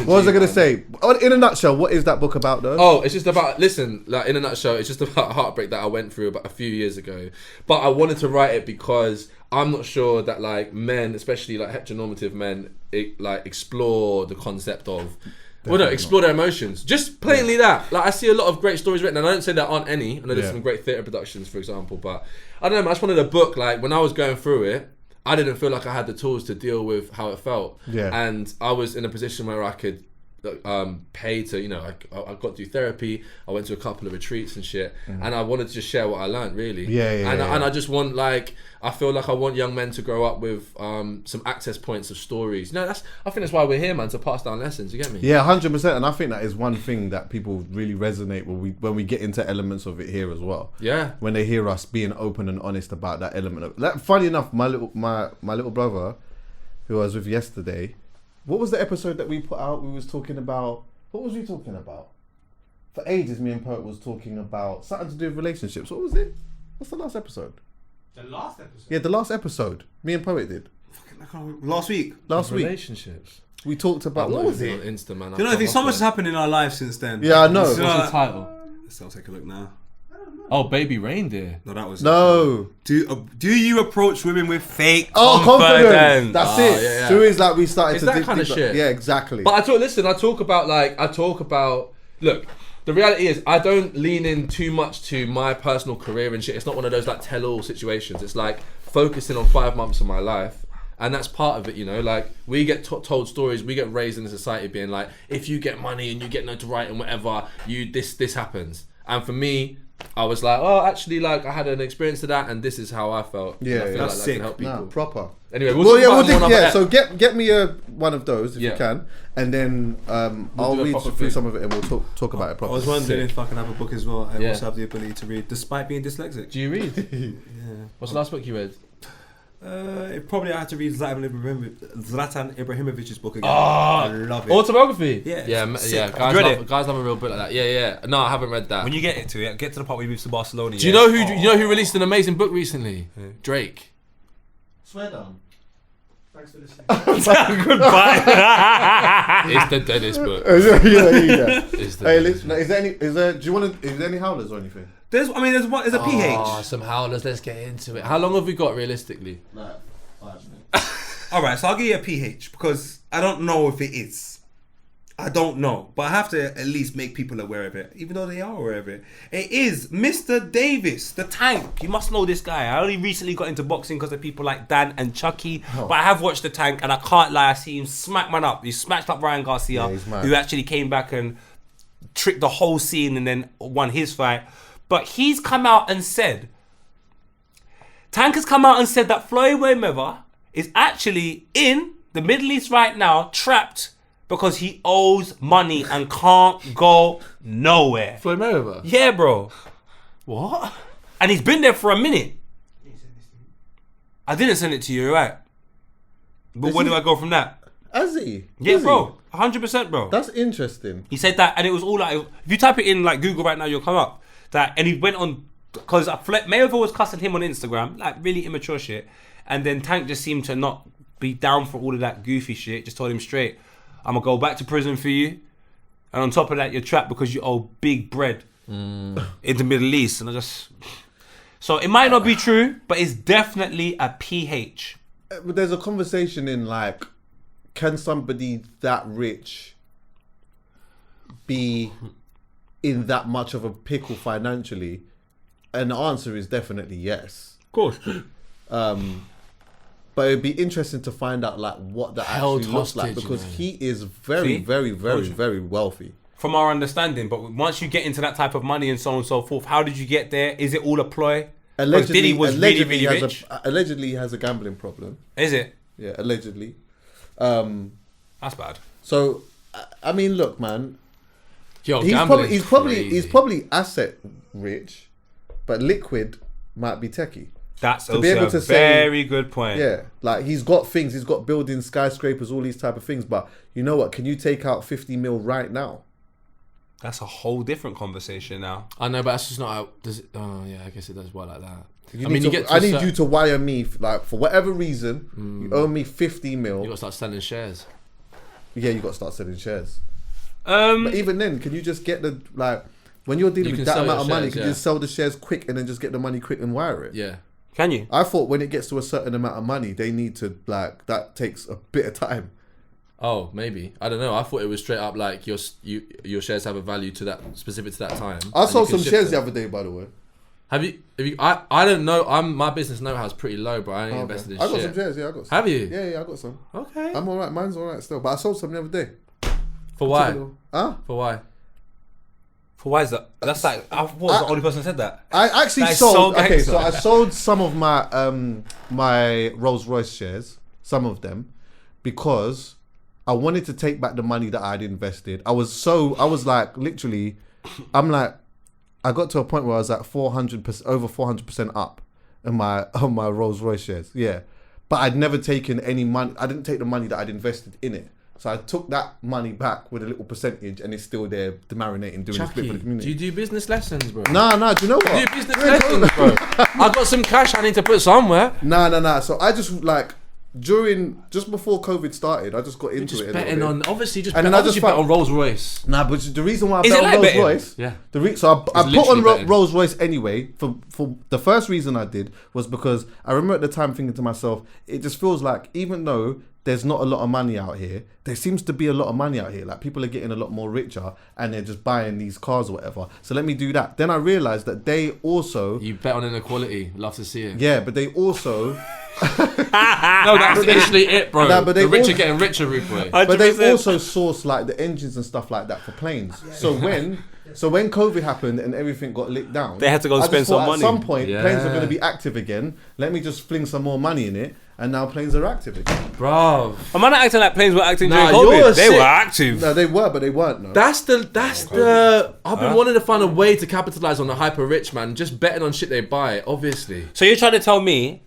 was I gonna say? In a nutshell, what is that book about, though? Oh, it's just about, listen, like, in a nutshell, it's just about heartbreak that I went through about a few years ago. But I wanted to write it because I'm not sure that, like, men, especially, like, heteronormative men, explore the concept of, explore their emotions. Just plainly that. Like, I see a lot of great stories written, and I don't say there aren't any. I know there's some great theatre productions, for example, but I don't know, man, I just wanted a book, like, when I was going through it, I didn't feel like I had the tools to deal with how it felt. Yeah. And I was in a position where I could pay to, I got to do therapy. I went to a couple of retreats and shit, and I wanted to just share what I learned, really. And I just want, like, I feel like I want young men to grow up with some access points of stories. I think that's why we're here, man, to pass down lessons. You get me? Yeah, 100%. And I think that is one thing that people really resonate when we get into elements of it here as well. Yeah. When they hear us being open and honest about that element of that. Funny enough, my little brother, who I was with yesterday. What was the episode that we put out? We was talking about... What was we talking about? For ages, me and Poet was talking about something to do with relationships. What was it? What's the last episode? The last episode? Yeah, the last episode. Me and Poet did. Last week. Relationships. We talked about... What was On it? Insta, man. Do you know, I think so much has happened in our lives since then. Yeah, I know. What's the title? I'll take a look now. Oh, Baby Reindeer. No, that was... No. Do you approach women with fake confidence. That's it. Yeah. So it's like we started It's to that kind of shit. Yeah, exactly. But I talk about, look, the reality is I don't lean in too much to my personal career and shit. It's not one of those, like, tell-all situations. It's like focusing on 5 months of my life. And that's part of it, like, we get told stories, we get raised in a society being like, if you get money and you get notoriety and whatever, this happens. And for me, I was like, oh, actually, like, I had an experience of that, and this is how I felt. Yeah, and I feel that's like that sick. can help people. Nah, proper. Anyway, So get me one of those if you can, and then I'll do a read proper through thing. some of it, and we'll talk about it I properly. was wondering if I can have a book as well. I Yeah. also have the ability to read, despite being dyslexic. Do you read? Yeah. What's the last book you read? Probably I had to read Zlatan Ibrahimovic's book again. Oh, I love it. Autobiography? Yeah. Sick. Guys Read love, it? guys love a real book like that. Yeah. No, I haven't read that. When you get into it, get to the part where he moves to Barcelona. Do you know who released an amazing book recently? Drake. Swear down. Thanks for listening. Goodbye. It's the deadest book. yeah. It's the Hey, deadest. listen. Is there any howlers or anything? There's a PH. Oh, some howlers. Let's get into it. How long have we got realistically? Like 5 minutes. All right, so I'll give you a PH because I don't know if it is. I don't know, but I have to at least make people aware of it, even though they are aware of it. It is Mr. Davis, the Tank. You must know this guy. I only recently got into boxing because of people like Dan and Chuckie, but I have watched the Tank, and I can't lie, I see him smack man up. He smashed up Ryan Garcia, he's mad. who actually came back and tricked the whole scene and then won his fight. But he's come out and said, Tank has come out and said that Floyd Mayweather is actually in the Middle East right now, trapped because he owes money and can't go nowhere. Floyd Mayweather. Yeah, bro. What? And he's been there for a minute. I didn't send it to you, right? But where do I go from that? Has he? Yeah, Is he? bro. 100%, bro. That's interesting. He said that, and it was all like, if you type it in like Google right now, you'll come up. And he went on, because Mayweather was cussing him on Instagram, like really immature shit. And then Tank just seemed to not be down for all of that goofy shit. Just told him straight, I'm going to go back to prison for you. And on top of that, you're trapped because you owe big bread in the Middle East. And so it might not be true, but it's definitely a PH. But there's a conversation in like, can somebody that rich be in that much of a pickle financially? And the answer is definitely yes. Of course. But it'd be interesting to find out like what that Held actually looks like, hostage, because man. he is very, See? very, very, very wealthy. From our understanding, but once you get into that type of money and so on and so forth, how did you get there? Is it all a ploy? Because Diddy was really, really rich. Allegedly, he has a gambling problem. Is it? Yeah, allegedly. That's bad. So, I mean, look, man. Yo, He's probably asset rich, but liquid might be techie. That's To be also able to a say- very good point. Yeah, like he's got things. He's got buildings, skyscrapers, all these type of things. But you know what? Can you take out 50 mil right now? That's a whole different conversation now. I know, but that's just not how. Oh yeah, I guess it does work like that. I need you to wire me like for whatever reason. You owe me 50 mil. You got to start selling shares. Yeah, you got to start selling shares. Um, But even then, can you just get the like when you're dealing You with can that sell amount your of money? shares, Can yeah. you just sell the shares quick and then just get the money quick and wire it? Yeah. can you? I thought when it gets to a certain amount of money, they need to like that takes a bit of time. Oh, maybe. I don't know. I thought it was straight up like your shares have a value to that specific to that time. I and sold you can some shift shares the them. other day, by the way. Have you? I don't know. My business know-how is pretty low, bro. I ain't invested in I got shit. some shares. Yeah, I got some. Have you? Yeah, I got some. Okay. I'm alright. Mine's alright still, but I sold some the other day. For why? Huh? For why? For why is that? That's like I was the only person that said that. I actually That is sold. so Okay, gangster. so I sold some of my my Rolls Royce shares, some of them, because I wanted to take back the money that I'd invested. I was like literally, I'm like, I got to a point where I was at 400%, over 400% up on my Rolls Royce shares. Yeah, but I'd never taken any money. I didn't take the money that I'd invested in it. So I took that money back with a little percentage, and it's still there, marinating, doing its bit Chuckie, for the community. do you do business lessons, bro? Nah. Do you know what? Do you do business lessons, bro? I got some cash I need to put somewhere. Nah. So I just like just before COVID started, I just got into Just it. betting on, obviously, just And bet, then I obviously just bet found- on Rolls Royce. Nah, but the reason why I Is bet it on like Rolls betting? Royce, Yeah. so I put literally on betting. Rolls Royce anyway. For the first reason I did was because I remember at the time thinking to myself, it just feels like even though there's not a lot of money out here, there seems to be a lot of money out here. Like people are getting a lot more richer and they're just buying these cars or whatever. So let me do that. Then I realized that they also, You bet on inequality. Love to see it. yeah, but they also. No, that's literally it, bro. Nah, but they the rich also- are getting richer, rude boy. But they 100%. also source like the engines and stuff like that for planes. So when COVID happened and everything got licked down, They had to go I just spend some thought money. At some point, Yeah. planes are going to be active again. Let me just fling some more money in it, and now planes are active again. Bro. Am I not acting like planes were acting Nah, during you're COVID? They sick. were active. No, they were, but they weren't. No. That's the I've been wanting to find a way to capitalize on the hyper rich, man. Just betting on shit they buy, obviously. So you're trying to tell me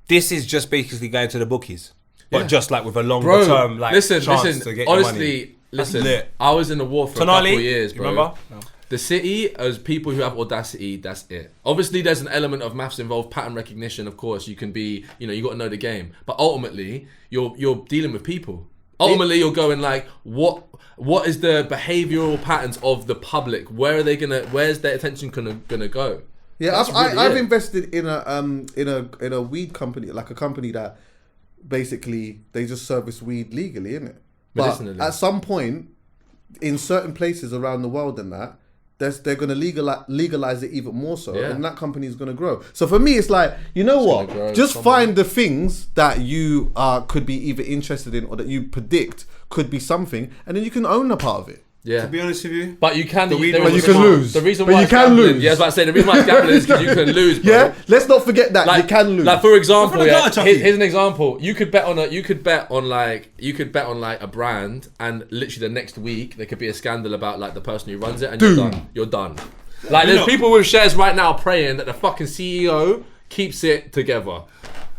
this is just basically going to the bookies, but Yeah. just like with a longer Bro, term, like chance to get your money. honestly, listen, lit. I was in the war for a Tonali, couple of years, you bro. remember? The city, as people who have audacity, that's it. Obviously, there's an element of maths involved, pattern recognition. Of course, you can be, you got to know the game. But ultimately, you're dealing with people. Ultimately, you're going like, what is the behavioural patterns of the public? Where's their attention gonna go? Yeah, That's really I've it. invested in a weed company, like a company that basically they just service weed legally, innit? But Medicinally. at some point, in certain places around the world and that, they're going to legalize it even more so, Yeah. and that company is going to grow. So for me, it's like, you know gonna grow what? Just somewhere. find the things that you could be either interested in or that you predict could be something, and then you can own a part of it. Yeah. To be honest with you, But you can. weed there one is was a smart. reason- lose. The reason But why you it's can gambling- lose. Yeah, I was about to say the reason why it's gambling is because you can lose, bro. Yeah, let's not forget that you can lose. Like for example, Open the door, Chuckie. here's an example. You could bet on like a brand, and literally the next week there could be a scandal about like the person who runs it, and you're done. You're done. Like there's know- people with shares right now praying that the fucking CEO keeps it together.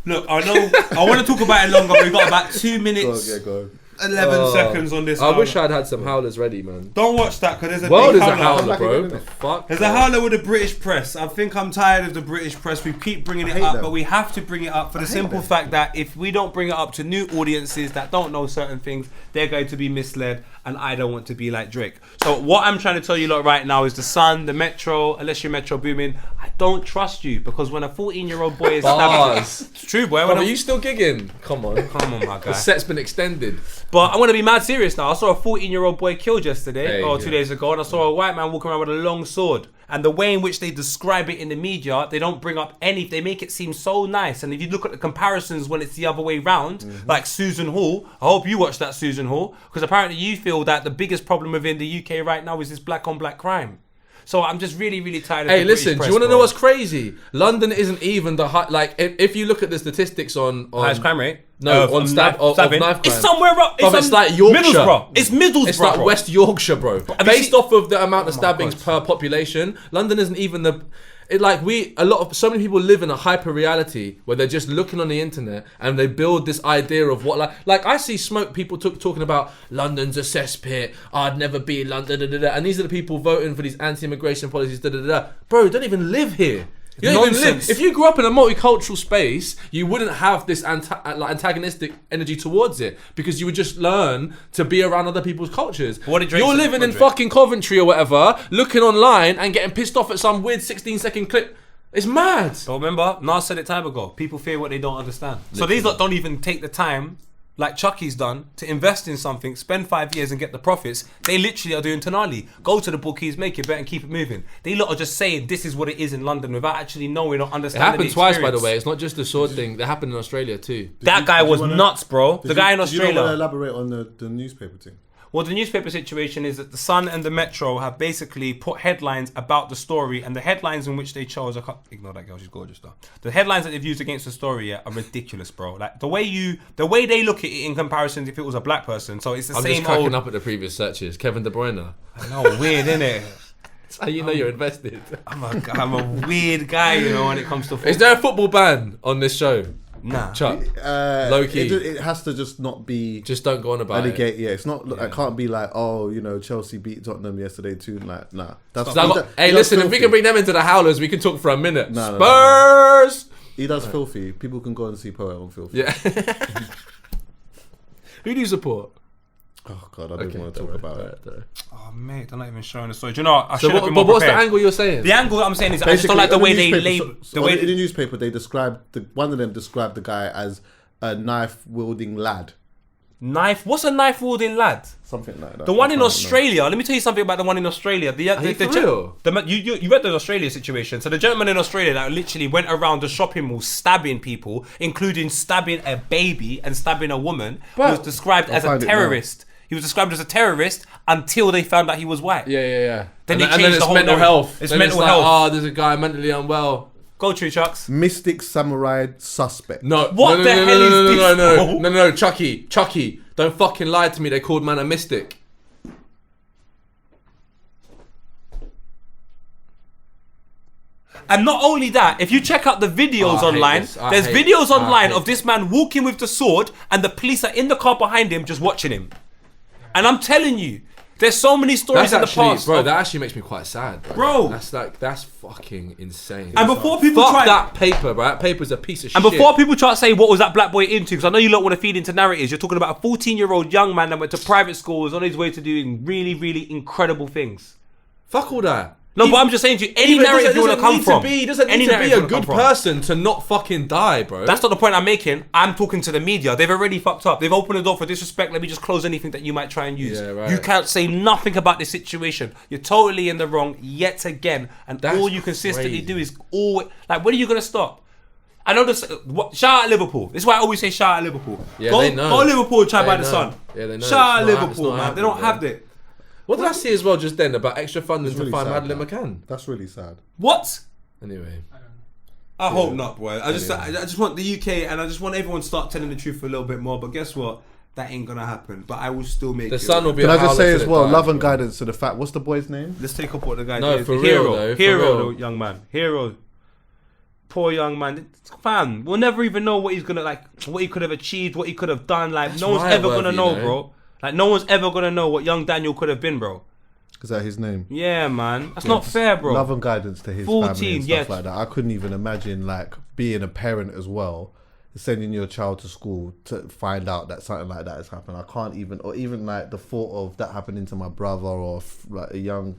look, I know I want to talk about it longer, but we've got about 2 minutes, go. 11 seconds on this. I howler. wish I'd had some howlers ready, man. Don't watch that because there's a World big is a howler. howler, back bro. again, The innit? fuck. There's a howler with the British press. I think I'm tired of the British press. We keep bringing it hate up, them. but we have to bring it up for the simple them. fact that if we don't bring it up to new audiences that don't know certain things, they're going to be misled, and I don't want to be like Drake. So what I'm trying to tell you lot right now is the Sun, the Metro, unless you're Metro booming, I don't trust you, because when a 14-year-old boy is Bars. it's true, boy. Bro, When are a- you still gigging? Come on. Come on, my guy. The set's been extended. But I'm gonna be mad serious now. I saw a 14-year-old boy killed yesterday There or you 2 go. days ago, and I saw a white man walking around with a long sword. And the way in which they describe it in the media, they don't bring up any. They make it seem so nice. And if you look at the comparisons when it's the other way round, like Susan Hall, I hope you watched that Susan Hall, because apparently you feel that the biggest problem within the UK right now is this black on black crime. So I'm just really, really tired of Hey, the listen, British do press, you want to bro. know what's crazy? London isn't even the high. Like, if you look at the statistics on highest crime rate? No, on knife of stabbing. knife crime. It's somewhere up. Bruv, it's like Yorkshire. Middlesbrough. It's Middlesbrough. It's like bro. West Yorkshire, bro. Have you Based seen- off of the amount of Oh my stabbings God. per population, London isn't even the. So many people live in a hyper reality where they're just looking on the internet and they build this idea of what like I see smoke people talking about London's a cesspit. I'd never be in London, and these are the people voting for these anti-immigration policies. Bro, don't even live here. You don't even live. Nonsense. If you grew up in a multicultural space, you wouldn't have this antagonistic energy towards it because you would just learn to be around other people's cultures. What did Drake You're say? living What in did Drake- fucking Coventry or whatever, looking online and getting pissed off at some weird 16-second clip. It's mad. But remember, Nas said it time ago. People fear what they don't understand. So these lot don't even take the time, like Chuckie's done, to invest in something, spend 5 years and get the profits. They literally are doing Tonali. Go to the bookies, make it bet and keep it moving. They lot are just saying this is what it is in London without actually knowing or It understanding happened the twice, by the experience. way. It's not just the sword thing. That happened in Australia too. That guy Did you was wanna- nuts, bro. The guy in Did you want to Australia. elaborate on the newspaper thing? Well, the newspaper situation is that the Sun and the Metro have basically put headlines about the story, and the headlines in which they chose, I can't ignore that girl, she's gorgeous though. The headlines that they've used against the story are ridiculous, bro. Like the way they look at it in comparison if it was a black person. So it's the I'm same just cracking old. up at the previous searches. Kevin De Bruyne. I know, weird, innit? That's how you know you're invested. I'm a weird guy, you know, when it comes to football. Is there a football ban on this show? Nah. Chuck, low key. It has to just not be. Just don't go on about it. Allegate, yeah, it's not. It can't be like, oh, you know, Chelsea beat Tottenham yesterday too. Like, nah. That's Hey, listen, if we can bring them into the howlers, we can talk for a minute. No. Spurs! He does filthy. People can go and see Poet on filthy. Yeah. Who do you support? Oh God, I don't want to talk about it. Oh, mate, they're not even showing the story. Do you know what? I So should have what, been but more what's the prepared. angle you're saying? The angle that I'm saying is I just don't like the way they label. In the newspaper, they described one of them described the guy as a knife wielding lad. Knife? What's a knife wielding lad? Something like that. The one I in can't Australia. Let me tell you something about the one in Australia. The real? You read the Australia situation. So the gentleman in Australia that literally went around the shopping mall stabbing people, including stabbing a baby and stabbing a woman, was described as a find it now. terrorist. He was described as a terrorist until they found out he was white. Yeah. Then and they then changed it's the whole mental narrative. health. It's Then mental like, health. Oh, there's a guy mentally unwell. Go true, Chucks. Mystic samurai suspect. What the hell is this, bro? No, Chuckie, don't fucking lie to me. They called man a mystic. And not only that, if you check out the videos I hate online, this. I there's hate videos this. I online hate of this man walking with the sword and the police are in the car behind him just watching him. And I'm telling you, there's so many stories That's in the actually, past. bro. of- That actually makes me quite sad, Bro. That's fucking insane. And before people Fuck try that paper, bro. That paper's a piece of shit. and before people try to say what was that black boy into, because I know you lot want to feed into narratives, you're talking about a 14-year-old young man that went to private school, was on his way to doing really, really incredible things. fuck all that. No, but I'm just saying to you, any Even narrative you want to come from, He doesn't any need to be narrative a you wanna good come from. person to not fucking die, bro. That's not the point I'm making. I'm talking to the media. They've already fucked up. They've opened the door for disrespect. Let me just close anything that you might try and use. Yeah, right. You can't say nothing about this situation. You're totally in the wrong yet again. And That's all you consistently crazy. do is always... Like, when are you going to stop? I know this... Shout out Liverpool. This is why I always say shout out Liverpool. Yeah, go, they know. Go Liverpool and try They by the know. sun. Yeah, they know. Shout out It's not- Liverpool, it's not man. They don't happening, have it. What did I see as well just then about extra funding It's to really find sad, Madeleine that. McCann? That's really sad. What? Anyway. I hope not, boy. I just want the UK and I just want everyone to start telling the truth a little bit more. But guess what? That ain't gonna happen. But I will still make The it. sun will be Can a I just howler say till as it well, dies, love and bro. guidance to the fact. What's the boy's name? Let's take up what the guy No, did. for real, Hero, though, for hero, real. the young man. Hero. Poor young man. Fam, we'll never even know what he's gonna like. What he could have achieved. What he could have done. Like That's no one's riot ever gonna worthy, know, you know? bro. Like no one's ever gonna know what young Daniel could have been, bro. Is that his name? Yeah, man. That's not fair, bro. Love and guidance to his 14, family and stuff yes. like that. I couldn't even imagine like being a parent as well, sending your child to school to find out that something like that has happened. I can't even, or even like the thought of that happening to my brother or like a young,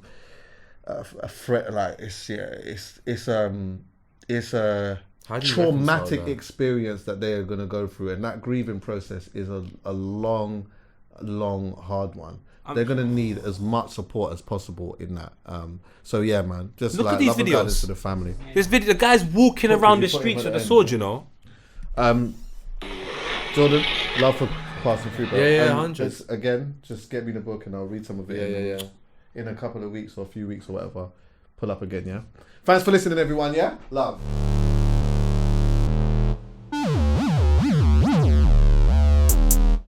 a threat. Like it's a How do you traumatic reconcile that? experience that they are going to go through, and that grieving process is a long long, hard one. They're gonna need as much support as possible in that. So yeah, man, just Look like at these love and guidance videos. to the family. This video, the guy's walking around the you put him streets at with the a end, sword, yeah. you know. Jordan, love for passing through, bro. Yeah, And 100. just get me the book and I'll read some of it. Yeah. In a couple of weeks or a few weeks or whatever, pull up again. Yeah. Thanks for listening, everyone. Yeah, love.